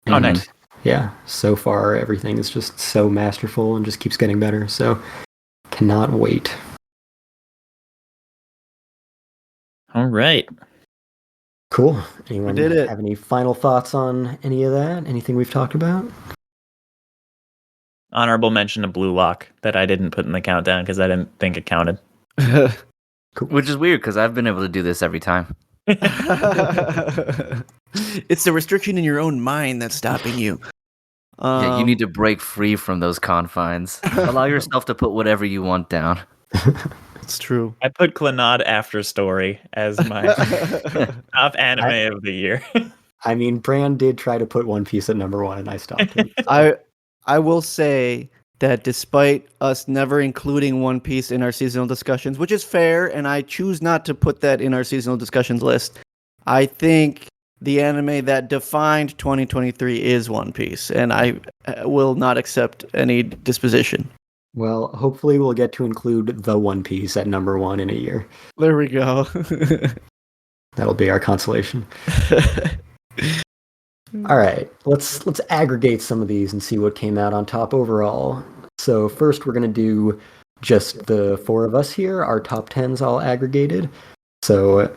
Oh, nice. Yeah, so far everything is just so masterful and just keeps getting better. So cannot wait. All right. Cool. Anyone did it. have any final thoughts on any of that? Anything we've talked about? Honorable mention to Blue Lock that I didn't put in the countdown because I didn't think it counted. Cool. Which is weird because I've been able to do this every time. It's the restriction in your own mind that's stopping you. Yeah, you need to break free from those confines. Allow yourself to put whatever you want down. It's true. I put Clannad After Story as my top anime of the year. I mean, Bran did try to put One Piece at number 1, and I stopped him. I will say that despite us never including One Piece in our seasonal discussions, which is fair, and I choose not to put that in our seasonal discussions list, I think the anime that defined 2023 is One Piece, and I will not accept any disposition. Well, hopefully we'll get to include the One Piece at number 1 in a year. There we go. That'll be our consolation. All right, let's aggregate some of these and see what came out on top overall. So first, we're gonna do just the 4 of us here. Our top 10s all aggregated. So if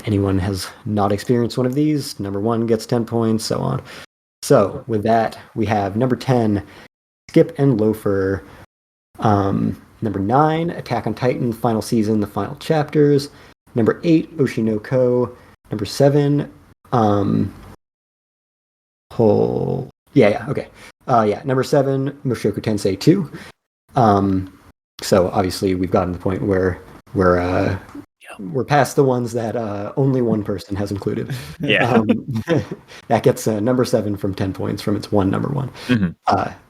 anyone has not experienced one of these, number 1 gets 10 points, so on. So with that, we have number 10, Skip and Loafer. Number 9, Attack on Titan, final season, the final chapters. Number 8, Oshinoko. Number 7, number 7, Mushoku Tensei 2. So obviously we've gotten to the point where we're past the ones that only one person has included. Yeah. That gets number 7 from 10 points from its number 1. Mhm.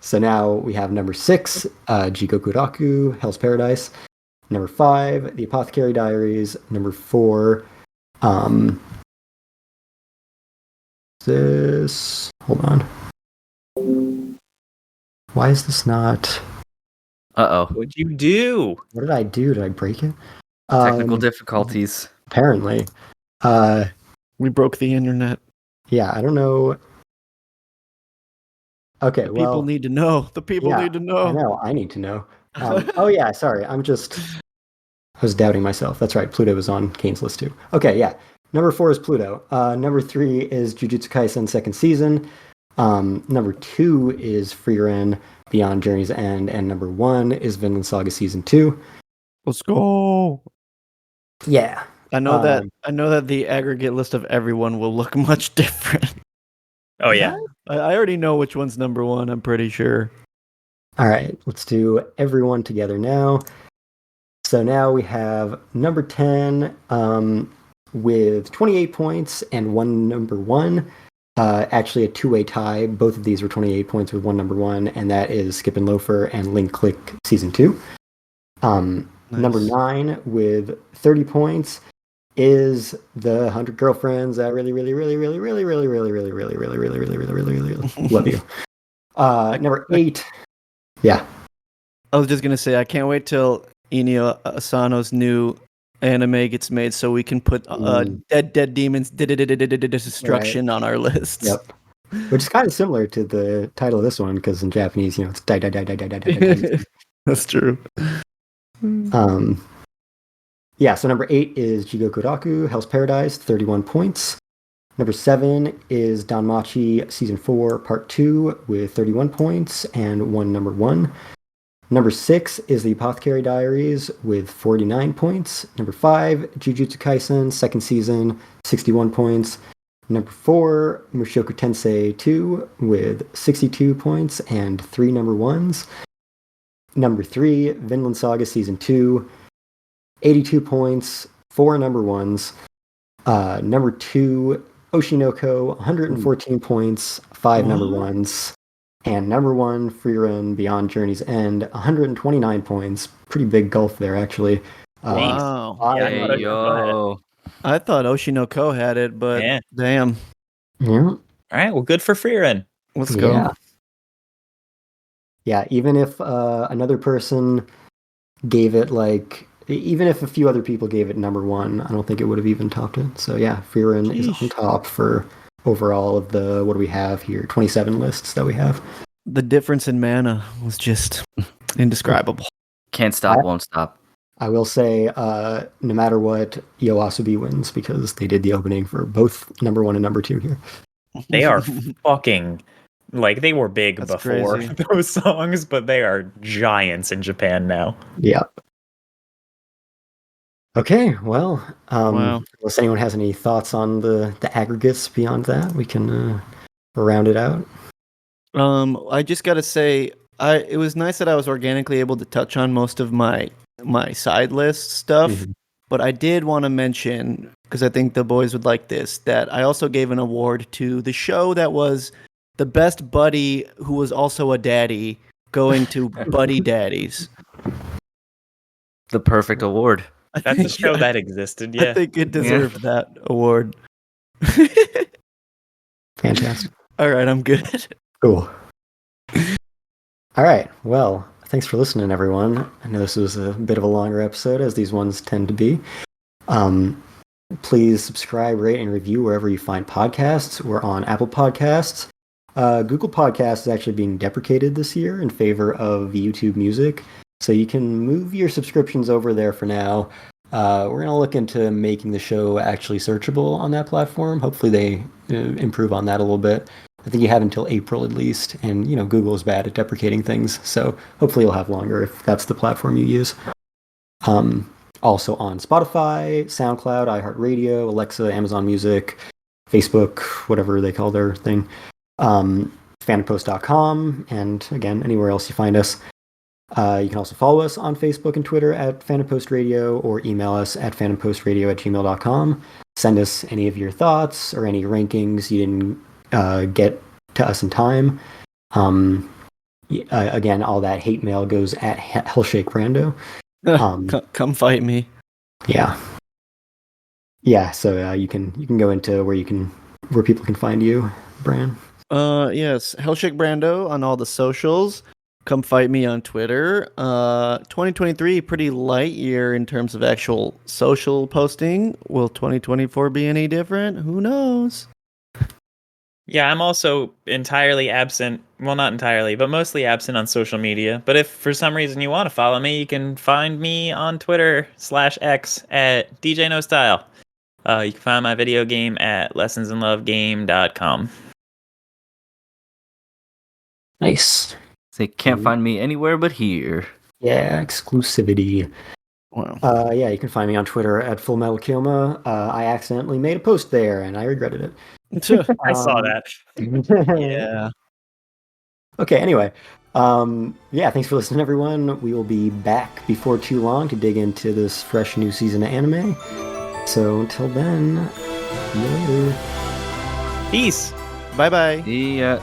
So now we have number 6, Jigoku Raku, Hell's Paradise. Number 5, The Apothecary Diaries. Number 4, hold on. Why is this not? What'd you do? What did I do? Did I break it? Technical difficulties. Apparently. We broke the internet. Yeah, I don't know. Okay, The people need to know. The people need to know. I know. I need to know. Oh yeah, sorry. I was doubting myself. That's right. Pluto was on Cain's list too. Okay, yeah. Number 4 is Pluto. Number 3 is Jujutsu Kaisen second season. Number 2 is Frieren Beyond Journey's End, and number 1 is Vinland Saga season 2. Let's go. Yeah. I know that the aggregate list of everyone will look much different. Oh yeah. I already know which one's number 1, I'm pretty sure. All right, let's do everyone together now. So now we have number 10 with 28 points and one number 1. Actually a two-way tie. Both of these were 28 points with one number 1, and that is Skip and Loafer and Link Click season 2. Nice. Number 9 with 30 points is the 100 Girlfriends that really love you. Number 8. Yeah. I was just gonna say I can't wait till Inio Asano's new anime gets made so we can put Dead Demons Destruction on our lists. Yep. Which is kind of similar to the title of this one, because in Japanese, it's die die die die die die die die. That's true. Yeah, so number 8 is Jigoku Raku, Hell's Paradise, 31 points. Number 7 is Danmachi Season 4, Part 2, with 31 points and one number 1. Number 6 is The Apothecary Diaries, with 49 points. Number 5, Jujutsu Kaisen, second season, 61 points. Number 4, Mushoku Tensei 2, with 62 points and 3 number 1s. Number 3, Vinland Saga Season 2, 82 points, 4 number 1s. Number 2, Oshinoko, 114 points, 5 number 1s. And number 1, Frieren Beyond Journey's End, 129 points. Pretty big gulf there, actually. Wow. I thought Oshinoko had it, but damn. Yeah. All right. Well, good for Frieren. Let's go. Yeah, even if another person gave it even if a few other people gave it number 1, I don't think it would have even topped it. So yeah, Frieren is on top for overall of the, what do we have here, 27 lists that we have. The difference in mana was just indescribable. Can't stop, won't stop. I will say, no matter what, Yoasobi wins because they did the opening for both number 1 and number 2 here. They are fucking, they were big That's before crazy. those songs, but they are giants in Japan now. Yeah. Okay, well, Wow. unless anyone has any thoughts on the aggregates beyond that, we can round it out. I just gotta say, it was nice that I was organically able to touch on most of my side list stuff, Mhm. but I did want to mention, because I think the boys would like this, that I also gave an award to the show that was the best buddy who was also a daddy, going to Buddy Daddies. The perfect award. That's a show that existed, yeah. I think it deserved that award. Fantastic. All right, I'm good. Cool. All right. Well, thanks for listening, everyone. I know this was a bit of a longer episode, as these ones tend to be. Please subscribe, rate, and review wherever you find podcasts. We're on Apple Podcasts. Google Podcasts is actually being deprecated this year in favor of YouTube Music. So you can move your subscriptions over there for now. We're going to look into making the show actually searchable on that platform. Hopefully they improve on that a little bit. I think you have until April at least. And, Google is bad at deprecating things. So hopefully you'll have longer if that's the platform you use. Also on Spotify, SoundCloud, iHeartRadio, Alexa, Amazon Music, Facebook, whatever they call their thing. Fandompost.com, and again, anywhere else you find us. You can also follow us on Facebook and Twitter at Fandompost Radio, or email us at fandompostradio@gmail.com. Send us any of your thoughts or any rankings you didn't get to us in time. Again, all that hate mail goes at HellshakeBrando. Come fight me. Yeah. So you can go into where people can find you, Bran. Yes, Hellshake Brando on all the socials. Come fight me on Twitter. 2023, pretty light year in terms of actual social posting. Will 2024 be any different? Who knows? Yeah, I'm also entirely absent. Well, not entirely, but mostly absent on social media. But if for some reason you want to follow me, you can find me on Twitter/X at DJ No Style. You can find my video game at lessonsinlovegame.com. Nice. They can't find me anywhere but here. Yeah, exclusivity. Wow. Yeah, you can find me on Twitter at FullMetalKioma. I accidentally made a post there, and I regretted it. I saw that. Yeah. Okay, anyway. Yeah, thanks for listening, everyone. We will be back before too long to dig into this fresh new season of anime. So until then, see you later. Peace. Bye-bye. See ya.